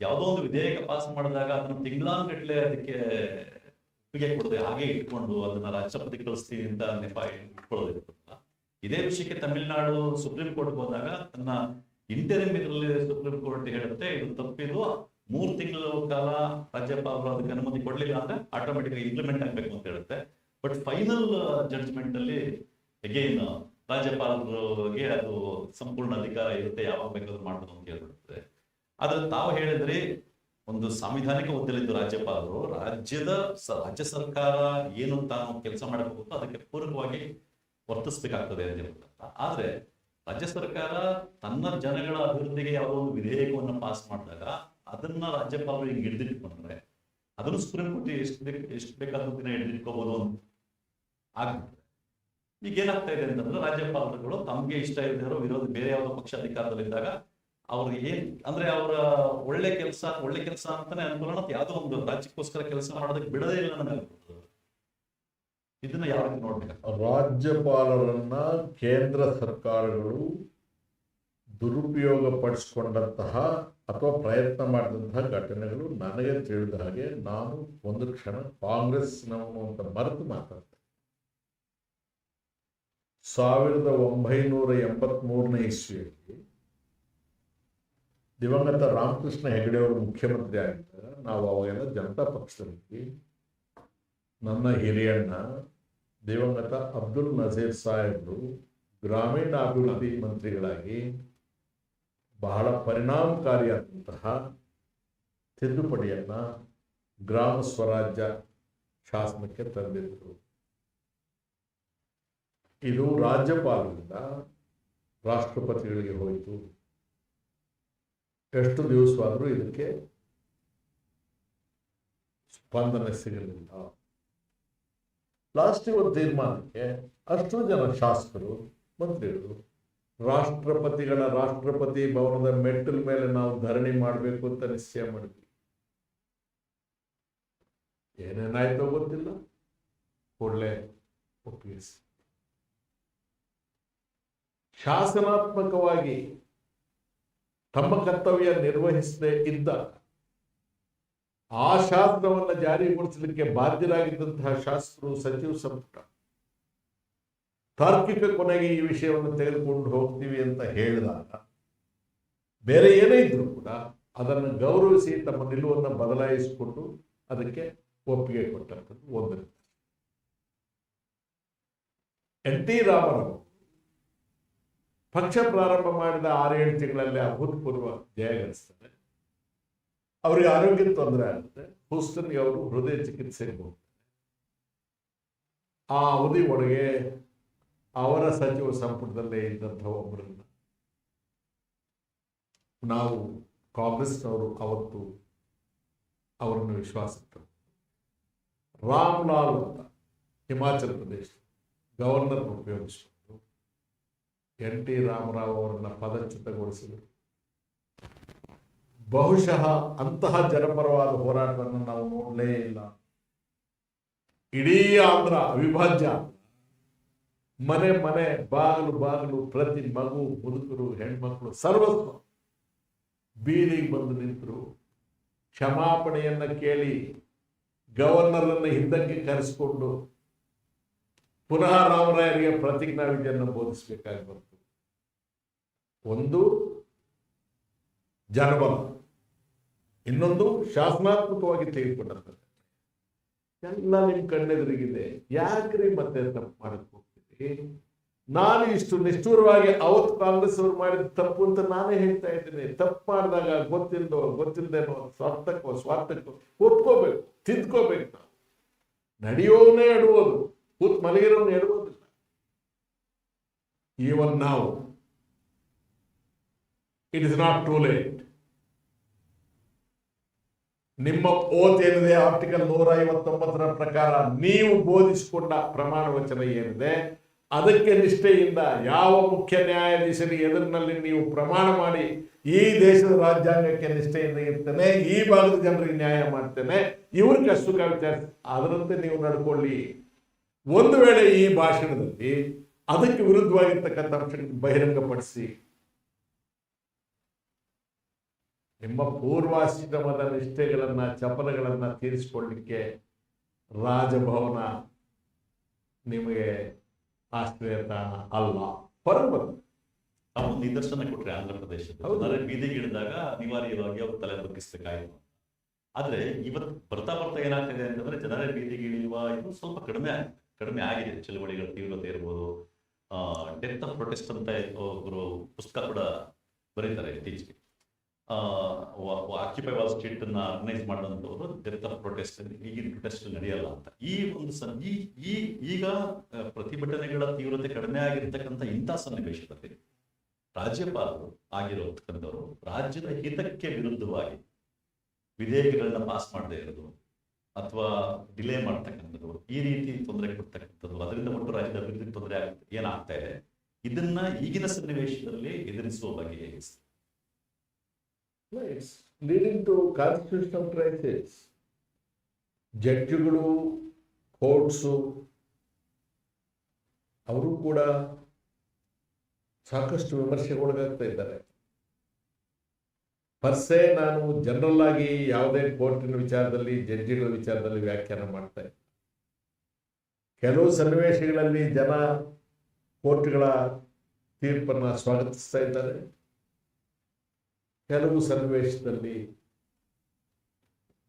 ಯಾವುದೋ ಒಂದು ವಿಧೇಯಕ ಪಾಸ್ ಮಾಡಿದಾಗ ಅದನ್ನು ತಿಂಗಳಾನುಗಟ್ಟಲೆ ಅದಕ್ಕೆ ಒಪ್ಪಿಗೆ ಕೊಡದೆ ಹಾಗೆ ಇಟ್ಕೊಂಡು ಅದನ್ನ ರಾಷ್ಟ್ರಪತಿ ಕಳಿಸ್ತೀವಿ ಅಂತ ನೆಪ ಇಟ್ಕೊಳ್ಳೋದಿರ್ತಲ್ಲ. ಇದೇ ವಿಷಯಕ್ಕೆ ತಮಿಳುನಾಡು ಸುಪ್ರೀಂ ಕೋರ್ಟ್ ಹೋದಾಗ ತನ್ನ ಇಂಟರಿಮ್ ಇದರಲ್ಲಿ ಸುಪ್ರೀಂ ಕೋರ್ಟ್ ಹೇಳುತ್ತೆ, ಇದು ತಪ್ಪಿದು, 3 ತಿಂಗಳ ಕಾಲ ರಾಜ್ಯಪಾಲರು ಅದಕ್ಕೆ ಅನುಮತಿ ಕೊಡ್ಲಿಲ್ಲ ಅಂದ್ರೆ ಆಟೋಮೆಟಿಕ್ ಇಂಪ್ಲಿಮೆಂಟ್ ಆಗ್ಬೇಕು ಅಂತ ಹೇಳುತ್ತೆ. ಬಟ್ ಫೈನಲ್ ಜಡ್ಜ್ಮೆಂಟ್ ಅಲ್ಲಿ ಅಗೈನ್ ರಾಜ್ಯಪಾಲರಿಗೆ ಅದು ಸಂಪೂರ್ಣ ಅಧಿಕಾರ ಇರುತ್ತೆ, ಯಾವಾಗ ಬೇಕಾದ್ರೂ ಮಾಡೋದು ಅಂತ ಹೇಳ್ಬಿಡುತ್ತೆ. ಆದ್ರೆ ತಾವು ಹೇಳಿದ್ರಿ, ಒಂದು ಸಾಂವಿಧಾನಿಕ ಹುದ್ದೆಲಿದ್ದು ರಾಜ್ಯಪಾಲರು ರಾಜ್ಯ ಸರ್ಕಾರ ಏನು ತಾನು ಕೆಲಸ ಮಾಡಬೇಕು ಅದಕ್ಕೆ ಪೂರಕವಾಗಿ ವರ್ತಿಸ್ಬೇಕಾಗ್ತದೆ ಅಂತ ಹೇಳ್ತಾರೆ. ಆದ್ರೆ ರಾಜ್ಯ ಸರ್ಕಾರ ತನ್ನ ಜನಗಳ ಅಭಿವೃದ್ಧಿಗೆ ಯಾವುದೋ ಒಂದು ವಿಧೇಯಕವನ್ನು ಪಾಸ್ ಮಾಡಿದಾಗ ಅದನ್ನ ರಾಜ್ಯಪಾಲರು ಹಿಂಗೆ ಹಿಡಿದಿಟ್ಕೊಂಡ್ರೆ ಅದನ್ನು ಸುಪ್ರೀಂ ಕೋರ್ಟ್ ಎಷ್ಟು ಬೇಕಾದ ದಿನ ಹಿಡಿದಿಟ್ಕೋಬಹುದು ಅಂತ ಆಗ್ಬಿಟ್ರೆ ಈಗ ಏನಾಗ್ತಾ ಇದೆ ಅಂತಂದ್ರೆ ರಾಜ್ಯಪಾಲರುಗಳು ತಮಗೆ ಇಷ್ಟ ಇಲ್ಲದಿರೋ ವಿರೋಧ ಬೇರೆ ಯಾವುದೋ ಪಕ್ಷ ಅಧಿಕಾರದಲ್ಲಿದ್ದಾಗ ಅವ್ರು ಏನ್ ಅಂದ್ರೆ ಅವರ ಒಳ್ಳೆ ಕೆಲಸ ಅಂತಾನೆ ಅನುಕೂಲ ಯಾವುದೋ ಒಂದು ರಾಜ್ಯಕ್ಕೋಸ್ಕರ ಕೆಲಸ ಮಾಡೋದಕ್ಕೆ ಬಿಡದೇ ಇಲ್ಲ ನನಗೆ. ಇದನ್ನ ಯಾವ ರೀತಿ ನೋಡ್ಬೇಕು? ರಾಜ್ಯಪಾಲರನ್ನ ಕೇಂದ್ರ ಸರ್ಕಾರಗಳು ದುರುಪಯೋಗ ಪಡಿಸಿಕೊಂಡಂತಹ ಅಥವಾ ಪ್ರಯತ್ನ ಮಾಡಿದಂತಹ ಘಟನೆಗಳು ನನಗೆ ತಿಳಿದ ಹಾಗೆ ನಾನು ಒಂದು ಕ್ಷಣ ಕಾಂಗ್ರೆಸ್ನವನು ಅಂತ ಮರೆತು ಮಾತಾಡ್ತೇನೆ. 1983ನೇ ಇಸ್ವಿಯಲ್ಲಿ ದಿವಂಗತ ರಾಮಕೃಷ್ಣ ಹೆಗಡೆ ಅವರು ಮುಖ್ಯಮಂತ್ರಿ ಆಗಿದ್ದಾಗ ನಾವು ಅವಾಗೆಲ್ಲ ಜನತಾ ಪಕ್ಷದಲ್ಲಿ ನನ್ನ ಹಿರಿಯಣ್ಣ ದಿವಂಗತ ಅಬ್ದುಲ್ ನಜೀರ್ ಸಾಹೇಬರು ಗ್ರಾಮೀಣ ಅಭಿವೃದ್ಧಿ ಮಂತ್ರಿಗಳಾಗಿ ಬಹಳ ಪರಿಣಾಮಕಾರಿಯಾದಂತಹ ತಿದ್ದುಪಡಿಯನ್ನ ಗ್ರಾಮ ಸ್ವರಾಜ್ಯ ಶಾಸನಕ್ಕೆ ತಂದಿದ್ದರು. ಇದು ರಾಜ್ಯಪಾಲರಿಂದ ರಾಷ್ಟ್ರಪತಿಗಳಿಗೆ ಹೋಯಿತು. ಎಷ್ಟು ದಿವಸವಾದರೂ ಇದಕ್ಕೆ ಸ್ಪಂದನೆ ಸಿಗಲಿಲ್ಲ. ಲಾಸ್ಟಿಗೆ ಒಂದು ತೀರ್ಮಾನಕ್ಕೆ ಅಷ್ಟು ಜನ ಶಾಸಕರು ಮಂತ್ರಿಗಳು ರಾಷ್ಟ್ರಪತಿ ಭವನದ ಮೆಟ್ಟಿಲ ಮೇಲೆ ನಾವು ಧರಣಿ ಮಾಡಬೇಕು ಅಂತ ನಿಶ್ಚಯ ಮಾಡಿದ್ವಿ. ಏನೇನಾಯ್ತೋ ಗೊತ್ತಿಲ್ಲ, ಕೂಡಲೇ ಒಪ್ಪಿಸಿ ಶಾಸನಾತ್ಮಕವಾಗಿ ತಮ್ಮ ಕರ್ತವ್ಯ ನಿರ್ವಹಿಸದೇ ಇದ್ದ ಆ ಶಾಸನವನ್ನು ಜಾರಿಗೊಳಿಸಲಿಕ್ಕೆ ಬಾಧ್ಯರಾಗಿದ್ದಂತಹ ಶಾಸಕರು ಸಚಿವ ಸಂಪುಟ ತಾರ್ಕಿಕ ಕೊನೆಗೆ ಈ ವಿಷಯವನ್ನು ತೆಗೆದುಕೊಂಡು ಹೋಗ್ತೀವಿ ಅಂತ ಹೇಳಿದಾಗ ಬೇರೆ ಏನೇ ಇದ್ರೂ ಕೂಡ ಅದನ್ನು ಗೌರವಿಸಿ ತಮ್ಮ ನಿಲುವನ್ನು ಬದಲಾಯಿಸಿಕೊಂಡು ಅದಕ್ಕೆ ಒಪ್ಪಿಗೆ ಕೊಟ್ಟಂಥದ್ದು ಒಂದು. ಎನ್ ಟಿ ರಾಮರಾವ್ ಪಕ್ಷ ಪ್ರಾರಂಭ ಮಾಡಿದ 6-7 ತಿಂಗಳಲ್ಲಿ ಅಭೂತಪೂರ್ವ ಜಯ ಗಳಿಸ್ತಾರೆ. ಅವರಿಗೆ ಆರೋಗ್ಯದ ತೊಂದರೆ ಆಗುತ್ತೆ. ಹೂಸ್ಟನ್ಗೆ ಅವರು ಹೃದಯ ಚಿಕಿತ್ಸೆಗೆ ಹೋಗ್ತಾರೆ. ಆ ಅವಧಿ ಒಳಗೆ ಅವರ ಸಚಿವ ಸಂಪುಟದಲ್ಲೇ ಇದ್ದಂಥ ಒಬ್ಬರನ್ನ ನಾವು ಕಾಂಗ್ರೆಸ್ನವರು ಅವತ್ತು ಅವರನ್ನು ವಿಶ್ವಾಸಕ್ಕೆ ರಾಮ್ಲಾಲ್ ಅಂತ ಹಿಮಾಚಲ ಪ್ರದೇಶ ಗವರ್ನರ್ ಉಪಯೋಗಿಸಿಕೊಂಡು ಎನ್ ಟಿ ರಾಮರಾವ್ ಅವರನ್ನ ಪದಚ್ಯುತಗೊಳಿಸಿದರು. ಬಹುಶಃ ಅಂತಹ ಜನಪರವಾದ ಹೋರಾಟವನ್ನು ನಾವು ನೋಡಲೇ ಇಲ್ಲ. ಇಡೀ ಆಂಧ್ರ ಅವಿಭಾಜ್ಯ, ಮನೆ ಮನೆ ಬಾಗಿಲು ಪ್ರತಿ ಮಗು, ಮುದುಕರು, ಹೆಣ್ಮಕ್ಳು ಸರ್ವಸ್ವ ಬೀದಿಗೆ ಬಂದು ನಿಂತರು. ಕ್ಷಮಾಪಣೆಯನ್ನ ಕೇಳಿ ಗವರ್ನರನ್ನು ಹಿಂದಕ್ಕೆ ಕರೆಸಿಕೊಂಡು ಪುನಃ ರಾಮರಾಯರಿಗೆ ಪ್ರತಿಜ್ಞಾವಿಧಿಯನ್ನು ಬೋಧಿಸಬೇಕಾಗಿ ಬಂತು. ಒಂದು ಜನಬಲ, ಇನ್ನೊಂದು ಶಾಸನಾತ್ಮಕವಾಗಿ ತೆಗೆದುಕೊಂಡಂಥದ್ದು. ಎಲ್ಲ ನಿಮ್ಮ ಕಣ್ಣೆದುರಿಗಿದೆ. ಯಾಕ್ರಿ ಮತ್ತೆ ತಪ್ಪು ಮಾಡಕ್ ಹೋಗ್ತೀರಿ? ನಾನು ಇಷ್ಟು ನಿಷ್ಠೂರವಾಗಿ ಅವತ್ತು ಕಾಂಗ್ರೆಸ್ ಅವರು ಮಾಡಿದ ತಪ್ಪು ಅಂತ ನಾನೇ ಹೇಳ್ತಾ ಇದ್ದೀನಿ. ತಪ್ಪು ಮಾಡಿದಾಗ ಗೊತ್ತಿಲ್ಲದೇನೋ ಸ್ವಾರ್ಥಕ್ಕೋ ಒಪ್ಕೋಬೇಕು, ತಿದ್ಕೋಬೇಕು. ನಾವು ನಡೆಯೋನೇ ಎಡುವುದು, ಕೂತ್ ಮಲಗಿರೋನು ಎಡುವುದಿಲ್ಲ. ಈವನ್ ನಾವು it is not too late. ನಿಮ್ಮ ಓತ್ ಏನಿದೆ ಆರ್ಟಿಕಲ್ 159ರ ಪ್ರಕಾರ ನೀವು ಬೋಧಿಸಿಕೊಂಡ ಪ್ರಮಾಣ ವಚನ ಏನಿದೆ ಅದಕ್ಕೆ ನಿಷ್ಠೆಯಿಂದ ಯಾವ ಮುಖ್ಯ ನ್ಯಾಯಾಧೀಶರ ಎದುರಿನಲ್ಲಿ ನೀವು ಪ್ರಮಾಣ ಮಾಡಿ ಈ ದೇಶದ ರಾಜ್ಯಾಂಗಕ್ಕೆ ನಿಷ್ಠೆಯಿಂದ ಇರ್ತೇನೆ, ಈ ಭಾಗದ ಜನರಿಗೆ ನ್ಯಾಯ ಮಾಡ್ತೇನೆ, ಇವ್ರ ಕಷ್ಟ ವಿಚಾರಿಸಿ ಅದರಂತೆ ನೀವು ನಡ್ಕೊಳ್ಳಿ. ಒಂದು ವೇಳೆ ಈ ಭಾಷಣದಲ್ಲಿ ಅದಕ್ಕೆ ವಿರುದ್ಧವಾಗಿರ್ತಕ್ಕಂಥ ಅಂಶಗಳನ್ನು ಬಹಿರಂಗಪಡಿಸಿ ನಿಮ್ಮ ಪೂರ್ವಾಶ್ರಮದ ನಿಷ್ಠೆಗಳನ್ನ ಚಪಲಗಳನ್ನ ತೀರಿಸಿಕೊಳ್ಳಿಕ್ಕೆ ರಾಜಭವನ ನಿಮಗೆ ಆಶ್ರಯ ತಾಣ ಅಲ್ಲ. ಹೊರಬಂದು ತಾವು ನಿದರ್ಶನ ಕೊಟ್ರೆ ಆಂಧ್ರ ಪ್ರದೇಶದ ಬೀದಿಗಿಳಿದಾಗ ಅನಿವಾರ್ಯವಾಗಿ ಅವರು ತಲೆ ಬಗ್ಗಿಸ್ಬೇಕಾಯಿತು. ಆದ್ರೆ ಇವತ್ತು ಬರ್ತಾ ಏನಾಗ್ತಿದೆ ಅಂತಂದ್ರೆ ಜನರೇ ಬೀದಿಗಿಳಿಯುವ ಇದು ಸ್ವಲ್ಪ ಕಡಿಮೆ ಆಗಿದೆ. ಚಳುವಳಿಗಳ ತೀವ್ರತೆ ಇರ್ಬೋದು. ಡೆತ್ ಆಫ್ ಪ್ರೊಟೆಸ್ಟ್ ಅಂತ ಒಬ್ಬರು ಪುಸ್ತಕ ಕೂಡ ಬರೀತಾರೆ ಇತ್ತೀಚೆಗೆ. ಆಕ್ಯುಪೈ ವಾಲ್ ಸ್ಟ್ರೀಟ್ ಅನ್ನ ಆರ್ಗನೈಸ್ ಮಾಡಿದಂಥವ್ರು ಡೆತ್ ಆಫ್ ಪ್ರೊಟೆಸ್ಟ್, ಈಗಿನ ಪ್ರೊಟೆಸ್ಟ್ ನಡೆಯಲ್ಲ ಅಂತ. ಈ ಒಂದು ಈಗ ಪ್ರತಿಭಟನೆಗಳ ತೀವ್ರತೆ ಕಡಿಮೆ ಆಗಿರ್ತಕ್ಕಂಥ ಇಂಥ ಸನ್ನಿವೇಶದಲ್ಲಿ ರಾಜ್ಯಪಾಲರು ಆಗಿರತಕ್ಕಂಥವ್ರು ರಾಜ್ಯದ ಹಿತಕ್ಕೆ ವಿರುದ್ಧವಾಗಿ ವಿಧೇಯಕಗಳನ್ನ ಪಾಸ್ ಮಾಡದೇ ಇರೋದು ಅಥವಾ ಡಿಲೇ ಮಾಡ್ತಕ್ಕಂಥದ್ದು, ಈ ರೀತಿ ತೊಂದರೆ ಕೊಡ್ತಕ್ಕಂಥದ್ದು, ಅದರಿಂದ ಒಟ್ಟು ರಾಜ್ಯದ ಅಭಿವೃದ್ಧಿ ತೊಂದರೆ ಏನಾಗ್ತಾ ಇದೆ, ಇದನ್ನ ಈಗಿನ ಸನ್ನಿವೇಶದಲ್ಲಿ ಎದುರಿಸುವ ಬಗ್ಗೆ ಹೇಗೆ? It's leading to constitutional crisis. ಜಡ್ಜ್ಗಳು, ಕೋರ್ಟ್ಸು ಅವರು ಕೂಡ ಸಾಕಷ್ಟು ವಿಮರ್ಶೆಗೊಳಗಾಗ್ತಾ ಇದ್ದಾರೆ. ಪರ್ಸೆ ನಾನು ಜನರಲ್ ಆಗಿ ಯಾವುದೇ ಕೋರ್ಟಿನ ವಿಚಾರದಲ್ಲಿ, ಜಡ್ಜಿಗಳ ವಿಚಾರದಲ್ಲಿ ವ್ಯಾಖ್ಯಾನ ಮಾಡ್ತಾ ಇದ್ದೆ. ಕೆಲವು ಸನ್ನಿವೇಶಗಳಲ್ಲಿ ಜನ ಕೋರ್ಟ್ಗಳ ತೀರ್ಪನ್ನು ಸ್ವಾಗತಿಸ್ತಾ ಇದ್ದಾರೆ, ಕೆಲವು ಸನ್ನಿವೇಶದಲ್ಲಿ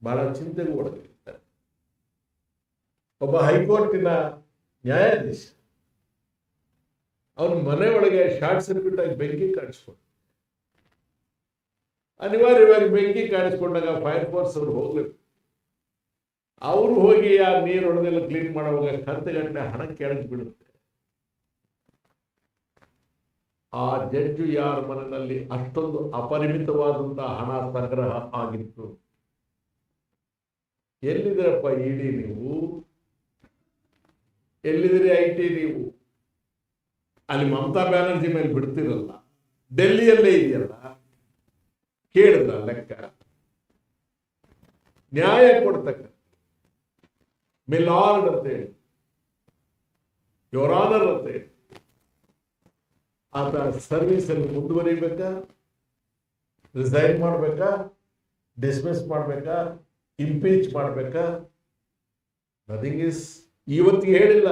ಬಹಳ ಚಿಂತೆಗೂ ಒಳಗಿರ್ತಾರೆ. ಒಬ್ಬ ಹೈಕೋರ್ಟಿನ ನ್ಯಾಯಾಧೀಶ ಅವನ ಮನೆ ಒಳಗೆ ಶಾರ್ಟ್ ಸರ್ಕ್ಯೂಟ್ ಆಗಿ ಬೆಂಕಿ ಕಾಣಿಸ್ಕೊಂಡು, ಅನಿವಾರ್ಯವಾಗಿ ಬೆಂಕಿ ಕಾಣಿಸ್ಕೊಂಡಾಗ ಫೈರ್ ಫೋರ್ಸ್ ಅವರು ಹೋಗ್ಬೇಕು. ಅವರು ಹೋಗಿ ಆ ನೀರೊಳಗೆಲ್ಲ ಕ್ಲೀನ್ ಮಾಡುವಾಗ ಕಂತೆಗಟ್ಟಲೆ ಹಣ ಕೆಳಗೆ ಬೀಳುತ್ತೆ. ಆ ಜಡ್ಜು ಯಾರ ಮನೆಯಲ್ಲಿ ಅಷ್ಟೊಂದು ಅಪರಿಮಿತವಾದಂತಹ ಹಣ ಸಂಗ್ರಹ ಆಗಿತ್ತು. ಎಲ್ಲಿದ್ದೀರಪ್ಪ ಇಡಿ ನೀವು? ಎಲ್ಲಿದ್ದೀರಿ IT ನೀವು? ಅಲ್ಲಿ ಮಮತಾ ಬ್ಯಾನರ್ಜಿ ಮೇಲೆ ಬಿಡ್ತಿರಲ್ಲ, ಡೆಲ್ಲಿಯಲ್ಲೇ ಇದೆಯಲ್ಲ, ಕೇಳಿದ್ರ ಲೆಕ್ಕ? ನ್ಯಾಯ ಕೊಡ್ತಕ್ಕ ಮಿಲಾರ್ಡ್ ಅಂತ ಹೇಳಿ, ಯೋರ್ ಆನರ್ ಅಂತ ಹೇಳಿ ಆತ ಸರ್ವಿಸ್ ಅಲ್ಲಿ ಮುಂದುವರಿಬೇಕಾ, ರಿಸೈನ್ ಮಾಡ್ಬೇಕಾ, ಡಿಸ್ಮಿಸ್ ಮಾಡ್ಬೇಕಾ, ಇಂಪೀಚ್ ಮಾಡ್ಬೇಕಾ? ನಥಿಂಗ್ ಇಸ್ ಇವತ್ತಿಗೆ ಹೇಳಿಲ್ಲ.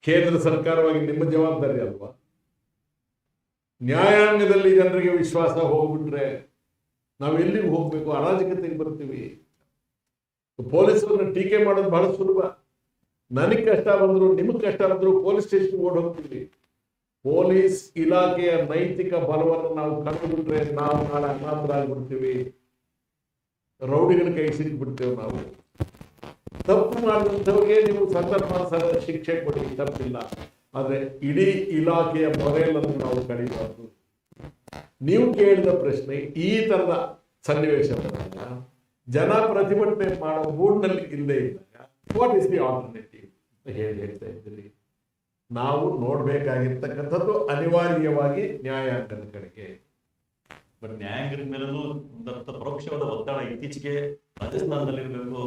ಕೇಂದ್ರ ಸರ್ಕಾರವಾಗಿ ನಿಮ್ಮ ಜವಾಬ್ದಾರಿ ಅಲ್ವಾ? ನ್ಯಾಯಾಂಗದಲ್ಲಿ ಜನರಿಗೆ ವಿಶ್ವಾಸ ಹೋಗ್ಬಿಟ್ರೆ ನಾವು ಎಲ್ಲಿಗೆ ಹೋಗ್ಬೇಕು? ಅರಾಜಕತೆಗೆ ಬರ್ತೀವಿ. ಪೊಲೀಸರನ್ನ ಟೀಕೆ ಮಾಡೋದು ಬಹಳ ಸುಲಭ. ನನಗೆ ಕಷ್ಟ ಬಂದ್ರು, ನಿಮಗೆ ಕಷ್ಟ ಬಂದ್ರು ಪೊಲೀಸ್ ಸ್ಟೇಷನ್ ಓಡ್ ಹೋಗ್ತೀವಿ. ಪೊಲೀಸ್ ಇಲಾಖೆಯ ನೈತಿಕ ಬಲವನ್ನು ನಾವು ಕಂಡುಬಿಟ್ರೆ ನಾವು ನಾಳೆ ಅನಾಥರಾಗ್ಬಿಡ್ತೀವಿ, ರೌಡಿಗಳ ಕೈ ಸಿಕ್ಬಿಡ್ತೇವೆ. ನಾವು ತಪ್ಪು ಮಾಡಿದಂಥವ್ರಿಗೆ ನೀವು ಸಂದರ್ಭಾನುಸಾರ ಶಿಕ್ಷೆ ಕೊಡಿ, ತಪ್ಪಿಲ್ಲ. ಆದರೆ ಇಡೀ ಇಲಾಖೆಯ ಮೊರೆಯನ್ನು ನಾವು ಕಡಿಬಾರ್ದು. ನೀವು ಕೇಳಿದ ಪ್ರಶ್ನೆ, ಈ ತರದ ಸನ್ನಿವೇಶ ಬಂದಾಗ ಜನ ಪ್ರತಿಭಟನೆ ಮಾಡೋ ಮೂಡ್ನಲ್ಲಿ ಇಲ್ಲದೆ ಇದ್ದಾಗ ವಾಟ್ ಇಸ್ ದಿ ಆಲ್ಟರ್ನೇಟಿವ್ ಹೇಳ್ತಾ ಇದ್ದೀರಿ. ನಾವು ನೋಡ್ಬೇಕಾಗಿರ್ತಕ್ಕಂಥದ್ದು ಅನಿವಾರ್ಯವಾಗಿ ನ್ಯಾಯಾಂಗದ ಕಡೆಗೆ. ಬಟ್ ನ್ಯಾಯಾಂಗದ ಮೇಲೂ ಪರೋಕ್ಷವಾದ ಒತ್ತಡ ಇತ್ತೀಚೆಗೆ ರಾಜಸ್ಥಾನದಲ್ಲಿರಬೇಕು.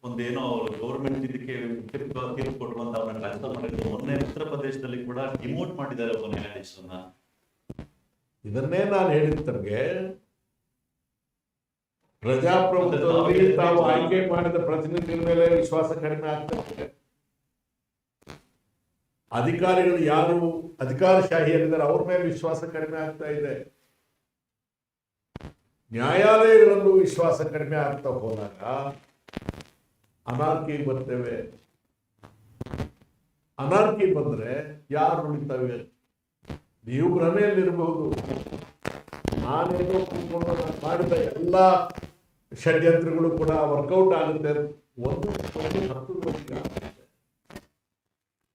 ಒಂದೇನೋ ಗೌರ್ಮೆಂಟ್ ಇದಕ್ಕೆ ತೀರ್ಪು ಕೊಟ್ಟರು ಅಂತ ಅವ್ರನ್ನ ಟ್ರಾನ್ಸ್ಫರ್ ಮಾಡಿದ್ರು. ಮೊನ್ನೆ ಉತ್ತರ ಪ್ರದೇಶದಲ್ಲಿ ಕೂಡ ಡಿಮೋಟ್ ಮಾಡಿದ್ದಾರೆ ಒಬ್ಬ ನ್ಯಾಯಾಧೀಶರನ್ನ. ಇದನ್ನೇ ನಾನು ಹೇಳಿದ ತಮಗೆ, ಪ್ರಜಾಪ್ರಭುತ್ವದಲ್ಲಿ ತಾವು ಆಯ್ಕೆ ಮಾಡಿದ ಪ್ರತಿನಿಧಿಗಳ ಮೇಲೆ ವಿಶ್ವಾಸ ಕಡಿಮೆ ಆಗ್ತದೆ. ಅಧಿಕಾರಿಗಳು ಯಾರು ಅಧಿಕಾರಶಾಹಿಯಲ್ಲಿದ್ದಾರೆ ಅವ್ರ ಮೇಲೆ ವಿಶ್ವಾಸ ಕಡಿಮೆ ಆಗ್ತಾ ಇದೆ. ನ್ಯಾಯಾಲಯಗಳಲ್ಲೂ ವಿಶ್ವಾಸ ಕಡಿಮೆ ಆಗ್ತಾ ಹೋದಾಗ ಅನಾರ್ಕಿ ಬರ್ತೇವೆ. ಅನಾರ್ಕಿ ಬಂದ್ರೆ ಯಾರು ಉಳಿತವೆ? ನೀವು ಭ್ರಮೆಯಲ್ಲಿರಬಹುದು. ನಾನೇನೋ ಕೂತ್ಕೊಂಡು ಮಾಡಿದ ಎಲ್ಲ ಷಡ್ಯಂತ್ರಗಳು ಕೂಡ ವರ್ಕೌಟ್ ಆಗುತ್ತೆ. ಒಂದು 10 ವರ್ಷ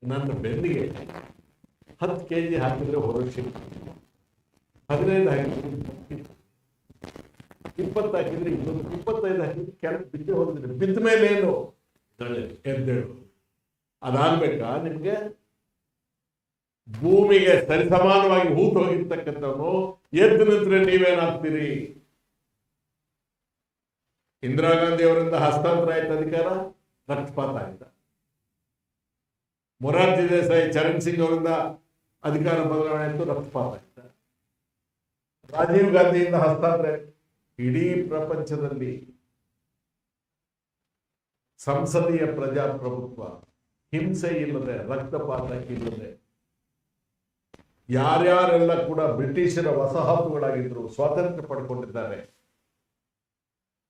ನನ್ನ ಬೆನ್ನಿಗೆ 10 kg ಹಾಕಿದ್ರೆ ಹೊರಗೆ 15 ಹಾಕಿದ್ರೆ 20 ಹಾಕಿದ್ರೆ 25 ಹಾಕಿದ್ರೆ ಕೆಳಗೆ ಬಿದ್ದು ಹೋಗಿದ್ರೆ ಬಿದ್ದ ಮೇಲೆ ಏನು ಎದ್ದೇಳು. ಅದಾಗ್ಬೇಕಾ ನಿಮ್ಗೆ? ಭೂಮಿಗೆ ಸರಿಸಮಾನವಾಗಿ ಹೂತು ಹೋಗಿರ್ತಕ್ಕಂಥವನು ಎದ್ದು ನಿಂತ್ರೆ ನೀವೇನಾಗ್ತೀರಿ? ಇಂದಿರಾ ಗಾಂಧಿ ಅವರಿಂದ ಹಸ್ತಾಂತರ ಆಯ್ತು ಅಧಿಕಾರ, ರಕ್ತಪಾತ ಆಯ್ತ. ಮೊರಾರ್ಜಿ ದೇಸಾಯಿ, ಚರಣ್ ಸಿಂಗ್ ಅವರಿಂದ ಅಧಿಕಾರ ಬದಲಾವಣೆ ಆಯ್ತು, ರಕ್ತಪಾತ ಆಯ್ತ. ರಾಜೀವ್ ಗಾಂಧಿಯಿಂದ ಹಸ್ತಾಂತರ. ಇಡೀ ಪ್ರಪಂಚದಲ್ಲಿ ಸಂಸದೀಯ ಪ್ರಜಾಪ್ರಭುತ್ವ ಹಿಂಸೆ ಇಲ್ಲದೆ, ರಕ್ತಪಾತ ಇಲ್ಲದೆ, ಯಾರ್ಯಾರೆಲ್ಲ ಕೂಡ ಬ್ರಿಟಿಷರ ವಸಾಹತುಗಳಾಗಿದ್ರು, ಸ್ವಾತಂತ್ರ್ಯ ಪಡ್ಕೊಂಡಿದ್ದಾರೆ,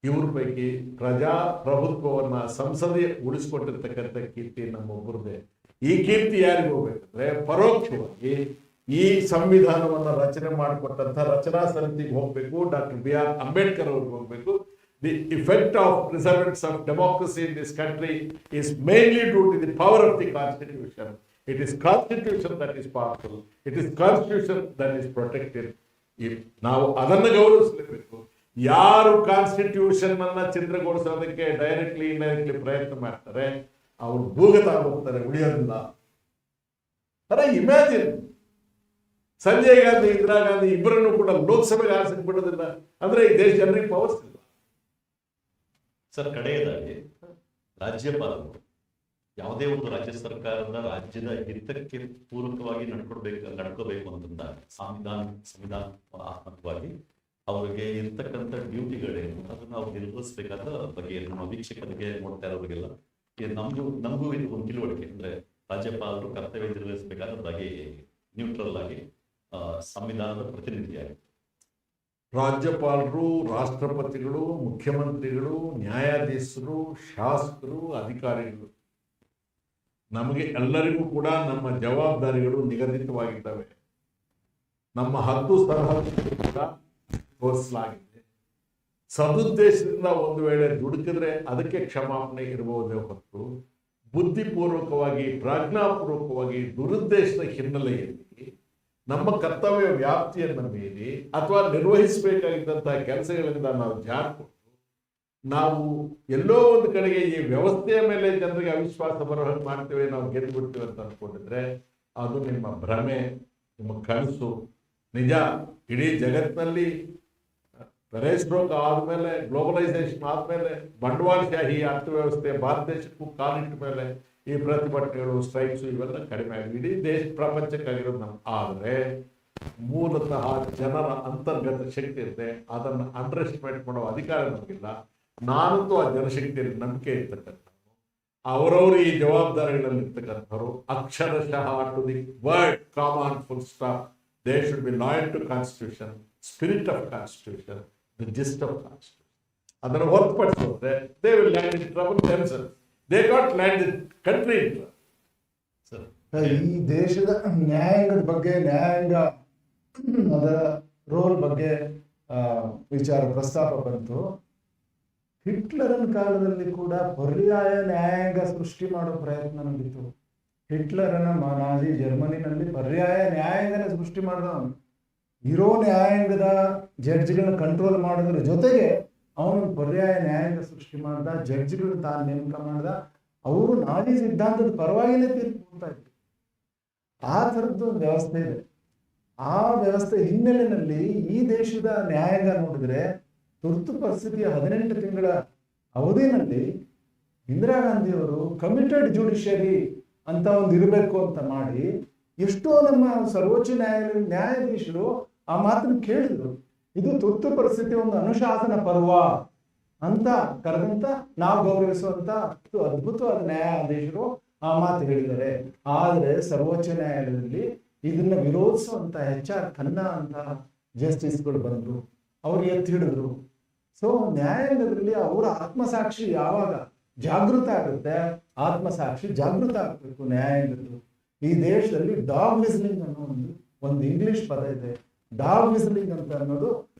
ಇವ್ರ ಪೈಕಿ ಪ್ರಜಾಪ್ರಭುತ್ವವನ್ನ ಸಂಸದೀಯ ಉಳಿಸ್ಕೊಟ್ಟಿರ್ತಕ್ಕಂಥ ಕೀರ್ತಿ ನಮ್ಮೊಬ್ಬರದೇ. ಈ ಕೀರ್ತಿ ಯಾರಿಗೆ ಹೋಗ್ಬೇಕಂದ್ರೆ ಪರೋಕ್ಷವಾಗಿ ಈ ಸಂವಿಧಾನವನ್ನ ರಚನೆ ಮಾಡಿಕೊಟ್ಟಂತ ರಚನಾ ಸಮಿತಿಗೆ ಹೋಗ್ಬೇಕು, ಡಾಕ್ಟರ್ BR ಅಂಬೇಡ್ಕರ್ ಅವ್ರಿಗೆ ಹೋಗ್ಬೇಕು. The effect of preservance of democracy in this country is mainly due to the power of the constitution. It is constitution that is powerful. It is constitution that is protected. ನಾವು ಅದನ್ನು ಗೌರವಿಸಲೇಬೇಕು. ಯಾರು constitution ಅನ್ನ ಛಿದ್ರಗೊಳಿಸೋದಕ್ಕೆ directly indirectly ಪ್ರಯತ್ನ ಮಾಡ್ತಾರೆ ಅವ್ರು ಭೂಗತ ಹೋಗ್ತಾರೆ, ಉಳಿಯೋದಿಲ್ಲ. ಅರೆ ಇಮ್ಯಾಜಿನ್, ಸಂಜಯ್ ಗಾಂಧಿ ಇಂದಿರಾ ಗಾಂಧಿ ಇಬ್ಬರನ್ನು ಕೂಡ ಲೋಕಸಭೆಗೆ ಆರಿಸಕ್ಕೆ ಬಿಡೋದಿಲ್ಲ ಅಂದ್ರೆ ಈ ದೇಶ ಜನರಿಗೆ ಪವರ್ಸ್ ಇಲ್ಲ. ಸರ್, ಕಡೆಯದಾಗಿ ರಾಜ್ಯಪಾಲರು ಯಾವುದೇ ಒಂದು ರಾಜ್ಯ ಸರ್ಕಾರದ ರಾಜ್ಯದ ಹಿತಕ್ಕೆ ಪೂರಕವಾಗಿ ನಡ್ಕೋಬೇಕು ಅಂತಂದಾಗ ಸಂವಿಧಾನಾತ್ಮಕವಾಗಿ ಅವರಿಗೆ ಇರ್ತಕ್ಕಂಥ ಡ್ಯೂಟಿಗಳೇನು ಅದನ್ನು ಅವ್ರು ನಿರ್ವಹಿಸಬೇಕಾದ ಬಗ್ಗೆ ನಮ್ಮ ವೀಕ್ಷಕರಿಗೆ ನೋಡ್ತಾ ಇರೋರಿಗೆಲ್ಲ ನಮಗೂ ಇದು ಒಂದು ತಿಳುವಳಿಕೆ, ಅಂದ್ರೆ ರಾಜ್ಯಪಾಲರು ಕರ್ತವ್ಯ ನಿರ್ವಹಿಸಬೇಕಾದ ಬಗೆ ನ್ಯೂಟ್ರಲ್ ಆಗಿ ಸಂವಿಧಾನದ ಪ್ರತಿನಿಧಿಯಾಗಿ. ರಾಜ್ಯಪಾಲರು, ರಾಷ್ಟ್ರಪತಿಗಳು, ಮುಖ್ಯಮಂತ್ರಿಗಳು, ನ್ಯಾಯಾಧೀಶರು, ಶಾಸಕರು, ಅಧಿಕಾರಿಗಳು, ನಮಗೆ ಎಲ್ಲರಿಗೂ ಕೂಡ ನಮ್ಮ ಜವಾಬ್ದಾರಿಗಳು ನಿಗದಿತವಾಗಿದ್ದಾವೆ. ನಮ್ಮ ಹದ್ದು ಸರಹದ್ದು ಕೂಡ ತೋರಿಸಲಾಗಿದೆ. ಸದುದ್ದೇಶದಿಂದ ಒಂದು ವೇಳೆ ದುಡುಕಿದ್ರೆ ಅದಕ್ಕೆ ಕ್ಷಮಾಪಣೆ ಇರಬಹುದೇ ಹೊರತು ಬುದ್ಧಿಪೂರ್ವಕವಾಗಿ, ಪ್ರಜ್ಞಾಪೂರ್ವಕವಾಗಿ, ದುರುದ್ದೇಶದ ಹಿನ್ನೆಲೆಯಲ್ಲಿ ನಮ್ಮ ಕರ್ತವ್ಯ ವ್ಯಾಪ್ತಿಯನ್ನು ಮೀರಿ ಅಥವಾ ನಿರ್ವಹಿಸಬೇಕಾಗಿದ್ದಂತಹ ಕೆಲಸಗಳಿಂದ ನಾವು ಜಾರಿಕೊಂಡು ನಾವು ಎಲ್ಲೋ ಒಂದು ಕಡೆಗೆ ಈ ವ್ಯವಸ್ಥೆಯ ಮೇಲೆ ಜನರಿಗೆ ಅವಿಶ್ವಾಸ ಬರೋ ಹಾಗೆ ಮಾಡ್ತೇವೆ, ನಾವು ಗೆದ್ದು ಬಿಡ್ತೇವೆ ಅಂತ ಅನ್ಕೊಂಡಿದ್ರೆ ಅದು ನಿಮ್ಮ ಭ್ರಮೆ, ನಿಮ್ಮ ಕನಸು. ನಿಜ, ಇಡೀ ಜಗತ್ತಿನಲ್ಲಿ ಪೆರೆಸ್ಟ್ರೋಕ್ ಆದಮೇಲೆ, ಗ್ಲೋಬಲೈಸೇಷನ್ ಆದಮೇಲೆ, ಬಂಡವಾಳಶಾಹಿ ಅರ್ಥವ್ಯವಸ್ಥೆ ಭಾರತ ದೇಶಕ್ಕೂ ಕಾಲಿಟ್ಟ ಮೇಲೆ ಈ ಪ್ರತಿಭಟನೆಗಳು, ಸ್ಟ್ರೈಕ್ಸ್ ಇವೆಲ್ಲ ಕಡಿಮೆ ಆಗಿದೆ. ಇಡೀ ದೇಶ ಪ್ರಪಂಚಕ್ಕಾಗಿರೋದು ನಮ್ಮ. ಆದರೆ ಮೂಲತಃ ಜನರ ಅಂತರ್ಗತ ಶಕ್ತಿ ಇರುತ್ತೆ, ಅದನ್ನು ಅಂಡರ್ ಎಸ್ಟಿಮೇಟ್ ಮಾಡೋ ಅಧಿಕಾರ ನಮಗಿಲ್ಲ. ನಾನಂತೂ ಆ ಜನಶಕ್ತಿಯಲ್ಲಿ ನಂಬಿಕೆ ಇರ್ತಕ್ಕಂಥ ಅವರವರು ಈ ಜವಾಬ್ದಾರಿಗಳಲ್ಲಿ ಇರ್ತಕ್ಕಂಥವ್ರು ಅಕ್ಷರಶಃ to the word common full stop they should be loyal to constitution, spirit of constitution, the gist of constitution. ಅದನ್ನು ಹೊರತುಪಡಿಸಿದ್ರೆ they will land in trouble themselves. They got land in country in trouble. ಈ ದೇಶದ ನ್ಯಾಯಾಂಗದ ಬಗ್ಗೆ, ನ್ಯಾಯಾಂಗ ಅದರ roll ಬಗ್ಗೆ ವಿಚಾರ ಪ್ರಸ್ತಾಪ ಬಂತು. ಹಿಟ್ಲರನ ಕಾಲದಲ್ಲಿ ಕೂಡ ಪರ್ಯಾಯ ನ್ಯಾಯಾಂಗ ಸೃಷ್ಟಿ ಮಾಡೋ ಪ್ರಯತ್ನ ನಡೀತು. ಹಿಟ್ಲರನ ನಾಜಿ ಜರ್ಮನಿನಲ್ಲಿ ಪರ್ಯಾಯ ನ್ಯಾಯಾಂಗನ ಸೃಷ್ಟಿ ಮಾಡಿದ. ಇರೋ ನ್ಯಾಯಾಂಗದ ಜಡ್ಜ್ಗಳನ್ನ ಕಂಟ್ರೋಲ್ ಮಾಡೋದ್ರ ಜೊತೆಗೆ ಅವನು ಪರ್ಯಾಯ ನ್ಯಾಯಾಂಗ ಸೃಷ್ಟಿ ಮಾಡ್ದ, ಜಡ್ಜ್ಗಳನ್ನ ತಾನು ನೇಮಕ ಮಾಡ್ದ. ಅವರು ನಾಜಿ ಸಿದ್ಧಾಂತದ ಪರವಾಗಿನೇ ತೀರ್ಪು ಕೊಡ್ತಾ ಇದ್ರು. ಆ ಥರದ್ದು ಒಂದು ವ್ಯವಸ್ಥೆ ಇದೆ. ಆ ವ್ಯವಸ್ಥೆ ಹಿನ್ನೆಲೆಯಲ್ಲಿ ಈ ದೇಶದ ನ್ಯಾಯಾಂಗ ನೋಡಿದ್ರೆ ತುರ್ತು ಪರಿಸ್ಥಿತಿಯ 18 ತಿಂಗಳ ಅವಧಿನಲ್ಲಿ ಇಂದಿರಾ ಗಾಂಧಿಯವರು ಕಮಿಟೆಡ್ ಜುಡಿಷಿಯರಿ ಅಂತ ಒಂದು ಇರಬೇಕು ಅಂತ ಮಾಡಿ ಎಷ್ಟೋ ನಮ್ಮ ಸರ್ವೋಚ್ಚ ನ್ಯಾಯಾಧೀಶರು ಆ ಮಾತನ್ನು ಕೇಳಿದ್ರು. ಇದು ತುರ್ತು ಪರಿಸ್ಥಿತಿ ಒಂದು ಅನುಶಾಸನ ಪರ್ವ ಅಂತ ಕರೆದಂತ ನಾವು ಗೌರವಿಸುವಂತ ಅದ್ಭುತವಾದ ನ್ಯಾಯಾಧೀಶರು ಆ ಮಾತು ಹೇಳಿದ್ದಾರೆ. ಆದರೆ ಸರ್ವೋಚ್ಚ ನ್ಯಾಯಾಲಯದಲ್ಲಿ ಇದನ್ನ ವಿರೋಧಿಸುವಂತ HR ಖನ್ನಾ ಅಂತ ಜಸ್ಟಿಸ್ಗಳು ಬಂದ್ರು, ಅವ್ರು ಎತ್ತಿ ಹಿಡಿದ್ರು. ಸೊ ನ್ಯಾಯಾಂಗದಲ್ಲಿ ಅವರ ಆತ್ಮಸಾಕ್ಷಿ ಯಾವಾಗ ಜಾಗೃತ ಆಗುತ್ತೆ, ಆತ್ಮಸಾಕ್ಷಿ ಜಾಗೃತ ಆಗಬೇಕು ನ್ಯಾಯಾಂಗದ್ದು. ಈ ದೇಶದಲ್ಲಿ ಡಾಗ್ ವಿಸ್ಲಿಂಗ್ ಅನ್ನೋ ಒಂದು ಇಂಗ್ಲಿಷ್ ಪದ ಇದೆ. ಡಾಗ್ ವಿಸ್ಲಿಂಗ್ ಅಂತ ಅನ್ನೋದು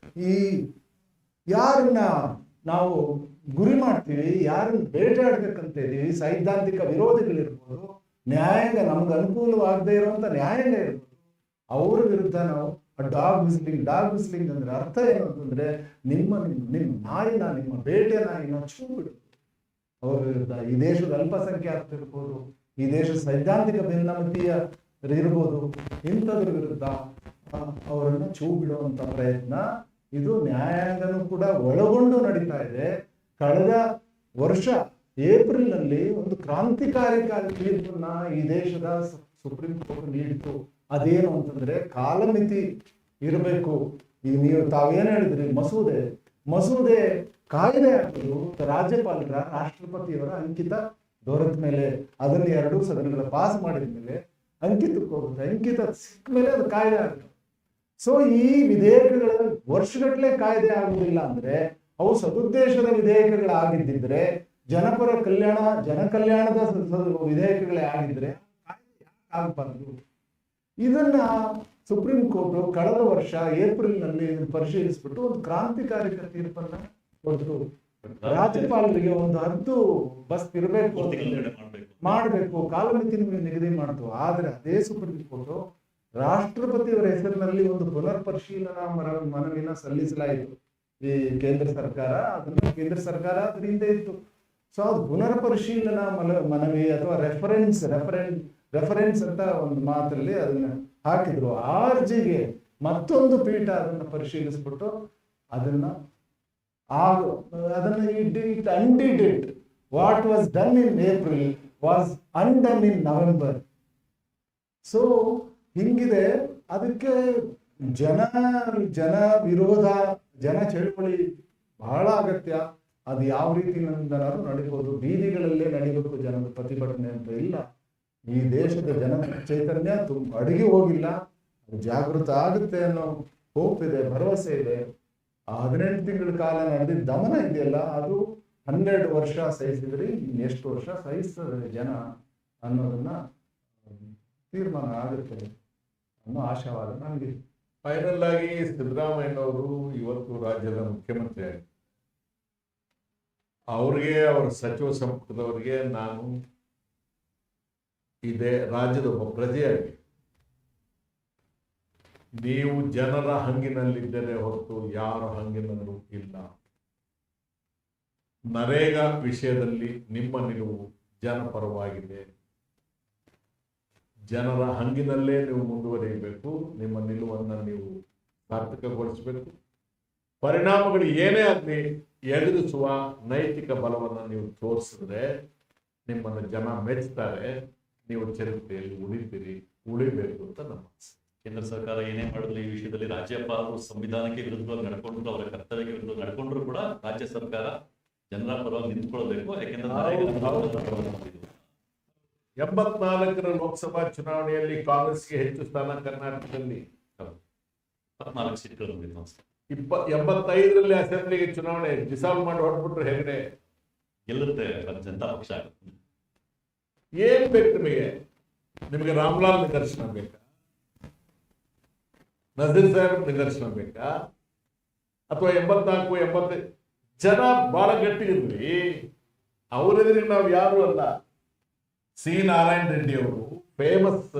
ಈ ಯಾರನ್ನ ನಾವು ಗುರಿ ಮಾಡ್ತೀವಿ, ಯಾರನ್ನ ಬೇಟೆಯಾಡ್ಬೇಕಂತ ಇದೀವಿ, ಸೈದ್ಧಾಂತಿಕ ವಿರೋಧಿಗಳಿರ್ಬೋದು, ನ್ಯಾಯಾಂಗ ನಮ್ಗೆ ಅನುಕೂಲವಾಗದೇ ಇರುವಂತ ನ್ಯಾಯಾಂಗ ಇರ್ಬೋದು, ಅವ್ರ ವಿರುದ್ಧ ನಾವು ಡಾಗ್ ವಿಸ್ಲಿಂಗ್ ಅಂದ್ರೆ ಅರ್ಥ ಏನು ಅಂತಂದ್ರೆ ನಿಮ್ಮ ನಾಯಿನ, ನಿಮ್ಮ ಬೇಟೆ ನಾಯಿನ ಛೂ ಬಿಡು ಅವ್ರ ವಿರುದ್ಧ. ಈ ದೇಶದ ಅಲ್ಪಸಂಖ್ಯಾತ ಇರ್ಬೋದು, ಈ ದೇಶದ ಸೈದ್ಧಾಂತಿಕ ಭಿನ್ನಮತೀಯ ಇರ್ಬೋದು, ಇಂಥದ್ರ ವಿರುದ್ಧ ಅವರನ್ನ ಛೂ ಬಿಡುವಂತ ಪ್ರಯತ್ನ ಇದು ನ್ಯಾಯಾಂಗನೂ ಕೂಡ ಒಳಗೊಂಡು ನಡೀತಾ ಇದೆ. ಕಳೆದ ವರ್ಷ ಏಪ್ರಿಲ್ನಲ್ಲಿ ಒಂದು ಕ್ರಾಂತಿಕಾರಿ ತೀರ್ಪನ್ನ ಈ ದೇಶದ ಸುಪ್ರೀಂ ಕೋರ್ಟ್ ನೀಡಿತು. ಅದೇನು ಅಂತಂದ್ರೆ ಕಾಲಮಿತಿ ಇರಬೇಕು. ಈಗ ನೀವು ತಾವೇನು ಹೇಳಿದ್ರಿ, ಮಸೂದೆ ಕಾಯ್ದೆ ಆಗೋದು ರಾಜ್ಯಪಾಲರ, ರಾಷ್ಟ್ರಪತಿಯವರ ಅಂಕಿತ ದೊರೆತ ಮೇಲೆ, ಅದನ್ನ 2 ಸದನಗಳ ಪಾಸ್ ಮಾಡಿದ ಮೇಲೆ ಅಂಕಿತಕ್ಕೆ ಹೋಗುತ್ತೆ. ಅಂಕಿತ ಸಿಕ್ಕ ಮೇಲೆ ಅದು ಕಾಯ್ದೆ ಆಗುತ್ತೆ. ಸೊ ಈ ವಿಧೇಯಕಗಳ ವರ್ಷಗಟ್ಟಲೆ ಕಾಯ್ದೆ ಆಗುವುದಿಲ್ಲ ಅಂದ್ರೆ ಅವು ಸದುದ್ದೇಶದ ವಿಧೇಯಕಗಳಾಗಿದ್ದಿದ್ರೆ, ಜನಪರ ಜನಕಲ್ಯಾಣದ ವಿಧೇಯಕಗಳೇ ಆಗಿದ್ರೆ ಕಾಯ್ದೆ ಯಾಕೆ ಆಗಬಾರ್ದು? ಇದನ್ನ ಸುಪ್ರೀಂ ಕೋರ್ಟ್ ಕಳೆದ ವರ್ಷ ಏಪ್ರಿಲ್ನಲ್ಲಿ ಪರಿಶೀಲಿಸ್ಬಿಟ್ಟು ಒಂದು ಕ್ರಾಂತಿಕಾರಿ ತೀರ್ಪನ್ನ ಕೊಡ್ತು. ರಾಜ್ಯಪಾಲರಿಗೆ ಒಂದು ಹದ್ದು ಬಸ್ ಇರಬೇಕು, ಮಾಡಬೇಕು, ಕಾಲಮಿತಿ ನಿಗದಿ ಮಾಡ್ತು. ಆದ್ರೆ ಅದೇ ಸುಪ್ರೀಂ ಕೋರ್ಟ್ ರಾಷ್ಟ್ರಪತಿಯವರ ಹೆಸರಿನಲ್ಲಿ ಒಂದು ಪುನರ್ ಪರಿಶೀಲನಾ ಮನವಿನ ಸಲ್ಲಿಸಲಾಯಿತು. ಈ ಕೇಂದ್ರ ಸರ್ಕಾರ ಅದ್ರ ಹಿಂದೆ ಇತ್ತು. ಸೊ ಅದು ಪುನರ್ ಪರಿಶೀಲನಾ ಮನವಿ ಅಥವಾ ರೆಫರೆನ್ಸ್ ಅಂತ ಒಂದು ಮಾತಲ್ಲಿ ಅದನ್ನ ಹಾಕಿದ್ರು. ಆ ಅರ್ಜಿಗೆ ಮತ್ತೊಂದು ಪೀಠ ಅದನ್ನ ಪರಿಶೀಲಿಸ್ಬಿಟ್ಟು ಅದನ್ನ it undid it. What was done in April was undone in November. So ಹಿಂಗಿದೆ. ಅದಕ್ಕೆ ಜನ ವಿರೋಧ, ಜನ ಚಳುವಳಿ ಬಹಳ ಅಗತ್ಯ. ಅದು ಯಾವ ರೀತಿಯಿಂದನಾದ್ರೂ ನಡೀಬಹುದು. ಬೀದಿಗಳಲ್ಲೇ ನಡೀಬೇಕು ಜನದ ಪ್ರತಿಭಟನೆ ಅಂತ ಇಲ್ಲ. ಈ ದೇಶದ ಜನ ಚೈತನ್ಯ ಅಡಗಿ ಹೋಗಿಲ್ಲ, ಅದು ಜಾಗೃತ ಆಗುತ್ತೆ ಅನ್ನೋ ಹೋಪ್ ಇದೆ, ಭರವಸೆ ಇದೆ. ಆ 18 ತಿಂಗಳ ಕಾಲ ನಡೆದಿದ್ದ ದಮನ ಇದೆಯಲ್ಲ, ಅದು 12 ವರ್ಷ ಸಹಿಸಿದ್ರಿ, ಇನ್ನೆಷ್ಟು ವರ್ಷ ಸಹಿಸ್ತದೆ ಜನ ಅನ್ನೋದನ್ನ ತೀರ್ಮಾನ ಆಗುತ್ತೆ ಅನ್ನೋ ಆಶಾವಾದ ನನಗೆ. ಫೈನಲ್ ಆಗಿ ಸಿದ್ದರಾಮಯ್ಯನವರು ಇವತ್ತು ರಾಜ್ಯದ ಮುಖ್ಯಮಂತ್ರಿ ಆಗಿ ಅವ್ರಿಗೆ, ಅವರ ಸಚಿವ ಸಂಪುಟದವರಿಗೆ ನಾನು ಇದೇ ರಾಜ್ಯದ ಒಬ್ಬ ಪ್ರಜೆಯಾಗಿ ನೀವು ಜನರ ಹಂಗಿನಲ್ಲಿದ್ದರೆ ಹೊರತು ಯಾರ ಹಂಗಿನಲ್ಲೂ ಇಲ್ಲ. ನರೇಗಾ ವಿಷಯದಲ್ಲಿ ನಿಮ್ಮ ನಿಲುವು ಜನಪರವಾಗಿದೆ. ಜನರ ಹಂಗಿನಲ್ಲೇ ನೀವು ಮುಂದುವರಿಯಬೇಕು. ನಿಮ್ಮ ನಿಲುವನ್ನು ನೀವು ಸಾರ್ಥಕಗೊಳಿಸಬೇಕು. ಪರಿಣಾಮಗಳು ಏನೇ ಆಗಲಿ ಎದುರಿಸುವ ನೈತಿಕ ಬಲವನ್ನು ನೀವು ತೋರಿಸಿದ್ರೆ ನಿಮ್ಮನ್ನು ಜನ ಮೆಚ್ಚುತ್ತಾರೆ. ನೀವು ಚರಿತ್ರೆಯಲ್ಲಿ ಉಳಿಬೇಕು ಅಂತ ನಮ್ಮ ಆಸೆ. ಕೇಂದ್ರ ಸರ್ಕಾರ ಏನೇ ಮಾಡಿದ್ರು ಈ ವಿಷಯದಲ್ಲಿ ರಾಜ್ಯಪಾಲರು ಸಂವಿಧಾನಕ್ಕೆ ವಿರುದ್ಧವಾಗಿ ನಡ್ಕೊಂಡ್ರು, ಅವರ ಕರ್ತವ್ಯಕ್ಕೆ ವಿರುದ್ಧವಾಗಿ ನಡ್ಕೊಂಡ್ರು ಕೂಡ ರಾಜ್ಯ ಸರ್ಕಾರ ಜನರ ಪರವಾಗಿ ನಿಂತ್ಕೊಳ್ಬೇಕು. ಯಾಕೆಂದ್ರೆ 84ರ ಲೋಕಸಭಾ ಚುನಾವಣೆಯಲ್ಲಿ ಕಾಂಗ್ರೆಸ್ಗೆ ಹೆಚ್ಚು ಸ್ಥಾನ ಕರ್ನಾಟಕದಲ್ಲಿ 14 ಸೀಟ್ಗಳು ಬಂದಿತ್ತು ಅನ್ಸುತ್ತೆ. 85ರಲ್ಲಿ ಅಸೆಂಬ್ಲಿಗೆ ಚುನಾವಣೆ ಡಿಸಾಲ್ವ್ ಮಾಡಿ ಹೊರಟ್ಬಿಟ್ರು ಹೆಗಡೆ. ಗೆಲ್ಲುತ್ತೆ ಜನತಾ ಪಕ್ಷ ಆಗುತ್ತೆ. ಏನ್ ಬೇಕು ನಿಮಗೆ ರಾಮ್ಲಾಲ್ ನಿದರ್ಶನ ಬೇಕಾ? ನಜೀರ್ ಸಾಹೇಬ್ ನಿದರ್ಶನ ಬೇಕಾ? ಅಥವಾ 84, 85 ಜನ ಬಹಳ ಗಟ್ಟಿಗಿದ್ವಿ. ಅವರೆದುರಿಗೆ ನಾವು ಯಾರು ಅಲ್ಲ. ಸಿ ನಾರಾಯಣ ರೆಡ್ಡಿ ಅವರು ಫೇಮಸ್,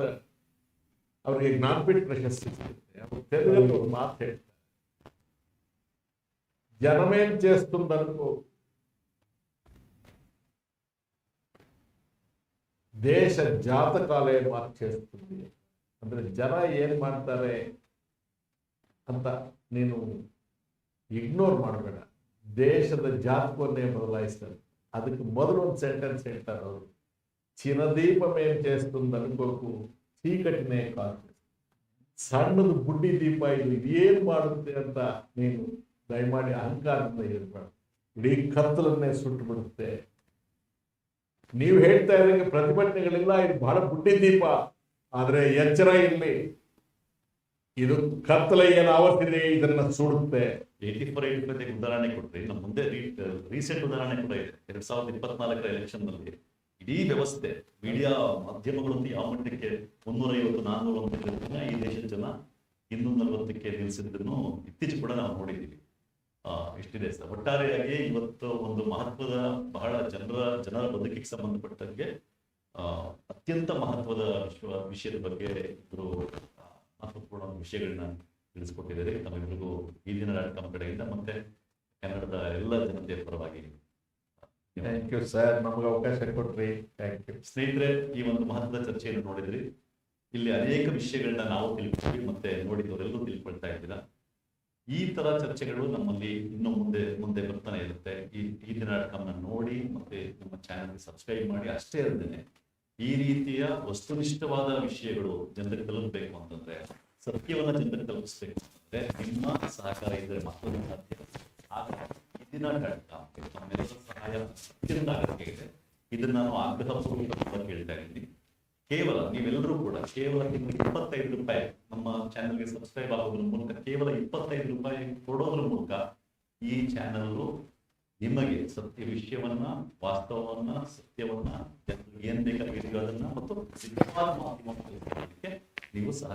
ಅವರಿಗೆ ಜ್ಞಾನಪೀಠ ಪ್ರಶಸ್ತಿ ಸಿಗುತ್ತೆ. ಅವರು తెలుగులో మాట్లాడతారు. జనమేం చేస్తుందనుకో, ದೇಶ ಜಾತಕಾಲೇ మార్చేస్తుంది. ಅಂದ್ರೆ ಜನ ಏನ್ ಮಾಡ್ತಾರೆ ಅಂತ ನೀನು ಇಗ್ನೋರ್ ಮಾಡಬೇಡ. ದೇಶದ ಜಾತಕವನ್ನೇ ಬದಲಾಯಿಸ್ತಾರೆ. ಅದಕ್ಕೆ ಮೊದಲು ಒಂದು ಸೆಂಟೆನ್ಸ್ ಹೇಳ್ತಾರೆ ಅವರು, చిన్నదీపం ఏం చేస్తుంది అనుకోకు, చీకటినే కాదు. ಸಣ್ಣದು ಬುಡ್ಡಿ ದೀಪ ಇದು ಏನು ಮಾಡುತ್ತೆ ಅಂತ ನೀನು ದಯಮಾಡಿ ಅಹಂಕಾರದಿಂದ ಇರಬೇಡ. ಇಡೀ ಕತ್ತಲನ್ನೇ ಸುಟ್ಟು ಬಿಡುತ್ತೆ. ನೀವು ಹೇಳ್ತಾ ಇರೋಂಗೆ ಪ್ರತಿಭಟನೆಗಳಿಲ್ಲ, ಇದು ಬಹಳ ಬುಡ್ಡಿ ದೀಪ. ಆದ್ರೆ ಎಚ್ಚರ ಇಲ್ಲಿ, ಇದು ಕತ್ತಲ ಏನು ಆವತ್ತಿದೆ ಇದನ್ನ ಸುಡುತ್ತೆ. 84 ಉದಾಹರಣೆ ಕೊಟ್ರಿ. ನಮ್ಮ ಮುಂದೆ ರೀಸೆಂಟ್ ಉದಾಹರಣೆ ಕೂಡ ಇದೆ. 2024ರ ಎಲೆಕ್ಷನ್ ನಲ್ಲಿ ಇಡೀ ವ್ಯವಸ್ಥೆ, ಮೀಡಿಯಾ ಮಾಧ್ಯಮಗಳಂತೂ ಯಾವ ಮಟ್ಟಕ್ಕೆ 350-400 ಈ ದೇಶದ ಜನ 240ಕ್ಕೆ ನಿಲ್ಲಿಸಿದ್ದನ್ನು ಇತ್ತೀಚೆಗೆ ಕೂಡ ನಾವು ನೋಡಿದ್ದೀವಿ. ಇಷ್ಟಿದೆ ಸರ್. ಒಟ್ಟಾರೆಯಾಗಿ ಇವತ್ತು ಒಂದು ಮಹತ್ವದ, ಬಹಳ ಜನರ ಬದುಕಿಗೆ ಸಂಬಂಧಪಟ್ಟಂಗೆ ಅತ್ಯಂತ ಮಹತ್ವದ ವಿಷಯದ ಬಗ್ಗೆ ಇಬ್ಬರು ಮಹತ್ವಪೂರ್ಣ ವಿಷಯಗಳನ್ನ ತಿಳಿಸ್ಕೊಟ್ಟಿದ್ದಾರೆ. ತಮ್ಮೆಲ್ಲರಿಗೂ ಈ ದಿನ.com ಕಡೆಯಿಂದ ಮತ್ತೆ ಕನ್ನಡದ ಎಲ್ಲ ಜನತೆಯ ಪರವಾಗಿ ಥ್ಯಾಂಕ್ ಯು ಸರ್, ನಮಗೆ ಅವಕಾಶ ಕೊಟ್ರಿ. ಥ್ಯಾಂಕ್ ಯು ಸ್ನೇಹಿತರೆ. ಈ ಒಂದು ಮಹತ್ವದ ಚರ್ಚೆಯನ್ನು ನೋಡಿದ್ರಿ. ಇಲ್ಲಿ ಅನೇಕ ವಿಷಯಗಳನ್ನ ನಾವು ತಿಳ್ಕೊಂಡ್ವಿ, ಮತ್ತೆ ನೋಡಿದವರೆಲ್ಲರೂ ತಿಳ್ಕೊಳ್ತಾ ಇದ್ದೀರಾ. ಈ ತರ ಚರ್ಚೆಗಳು ನಮ್ಮಲ್ಲಿ ಇನ್ನು ಮುಂದೆ ಬರ್ತಾನೆ ಇರುತ್ತೆ. ಈ ದಿನ.com ನೋಡಿ ಮತ್ತೆ ನಮ್ಮ ಚಾನೆಲ್ಗೆ ಸಬ್ಸ್ಕ್ರೈಬ್ ಮಾಡಿ. ಅಷ್ಟೇ ಅಲ್ಲದೆ ಈ ರೀತಿಯ ವಸ್ತುನಿಷ್ಠವಾದ ವಿಷಯಗಳು ಜನರಿಗೆ ತಲುಪಬೇಕು ಅಂತಂದ್ರೆ, ಸತ್ಯವನ್ನ ಜನರಿಗೆ ತಲುಪಿಸ್ಬೇಕು ಅಂತಂದ್ರೆ ನಿಮ್ಮ ಸಹಕಾರ ಇದ್ರೆ ಮತ್ತೊಂದು ಸಾಧ್ಯ. ಈ ದಿನ.com ತಮ್ಮೆಲ್ಲರ ಸಹಾಯ ಅತ್ಯಂತ ಅಗತ್ಯ ಇದೆ. ಇದನ್ನ ನಾನು ಆಗ್ರಹಪೂರ್ವಕವಾಗಿ ಕೇಳ್ತಾ ಇದ್ದೀನಿ. ಕೇವಲ ನೀವೆಲ್ಲರೂ ಕೂಡ ಕೇವಲ ನಿಮ್ಗೆ 25 ರೂಪಾಯಿ ನಮ್ಮ ಚಾನೆಲ್ಗೆ ಸಬ್ಸ್ಕ್ರೈಬ್ ಆಗೋದ್ರ ಮೂಲಕ, ಕೇವಲ 25 ರೂಪಾಯಿ ಕೊಡೋದ್ರ ಮೂಲಕ ಈ ಚಾನೆಲ್ ನಿಮಗೆ ಸತ್ಯ ವಿಷಯವನ್ನ, ವಾಸ್ತವವನ್ನ, ಸತ್ಯವನ್ನ, ಜನರಿಗೆ ಏನ್ ಬೇಕಾಗಿದೆಯೋ ಅದನ್ನ ಮತ್ತು ಸಿದ್ಧವಾದ ಮಾಧ್ಯಮ ನೀವು ಸಹ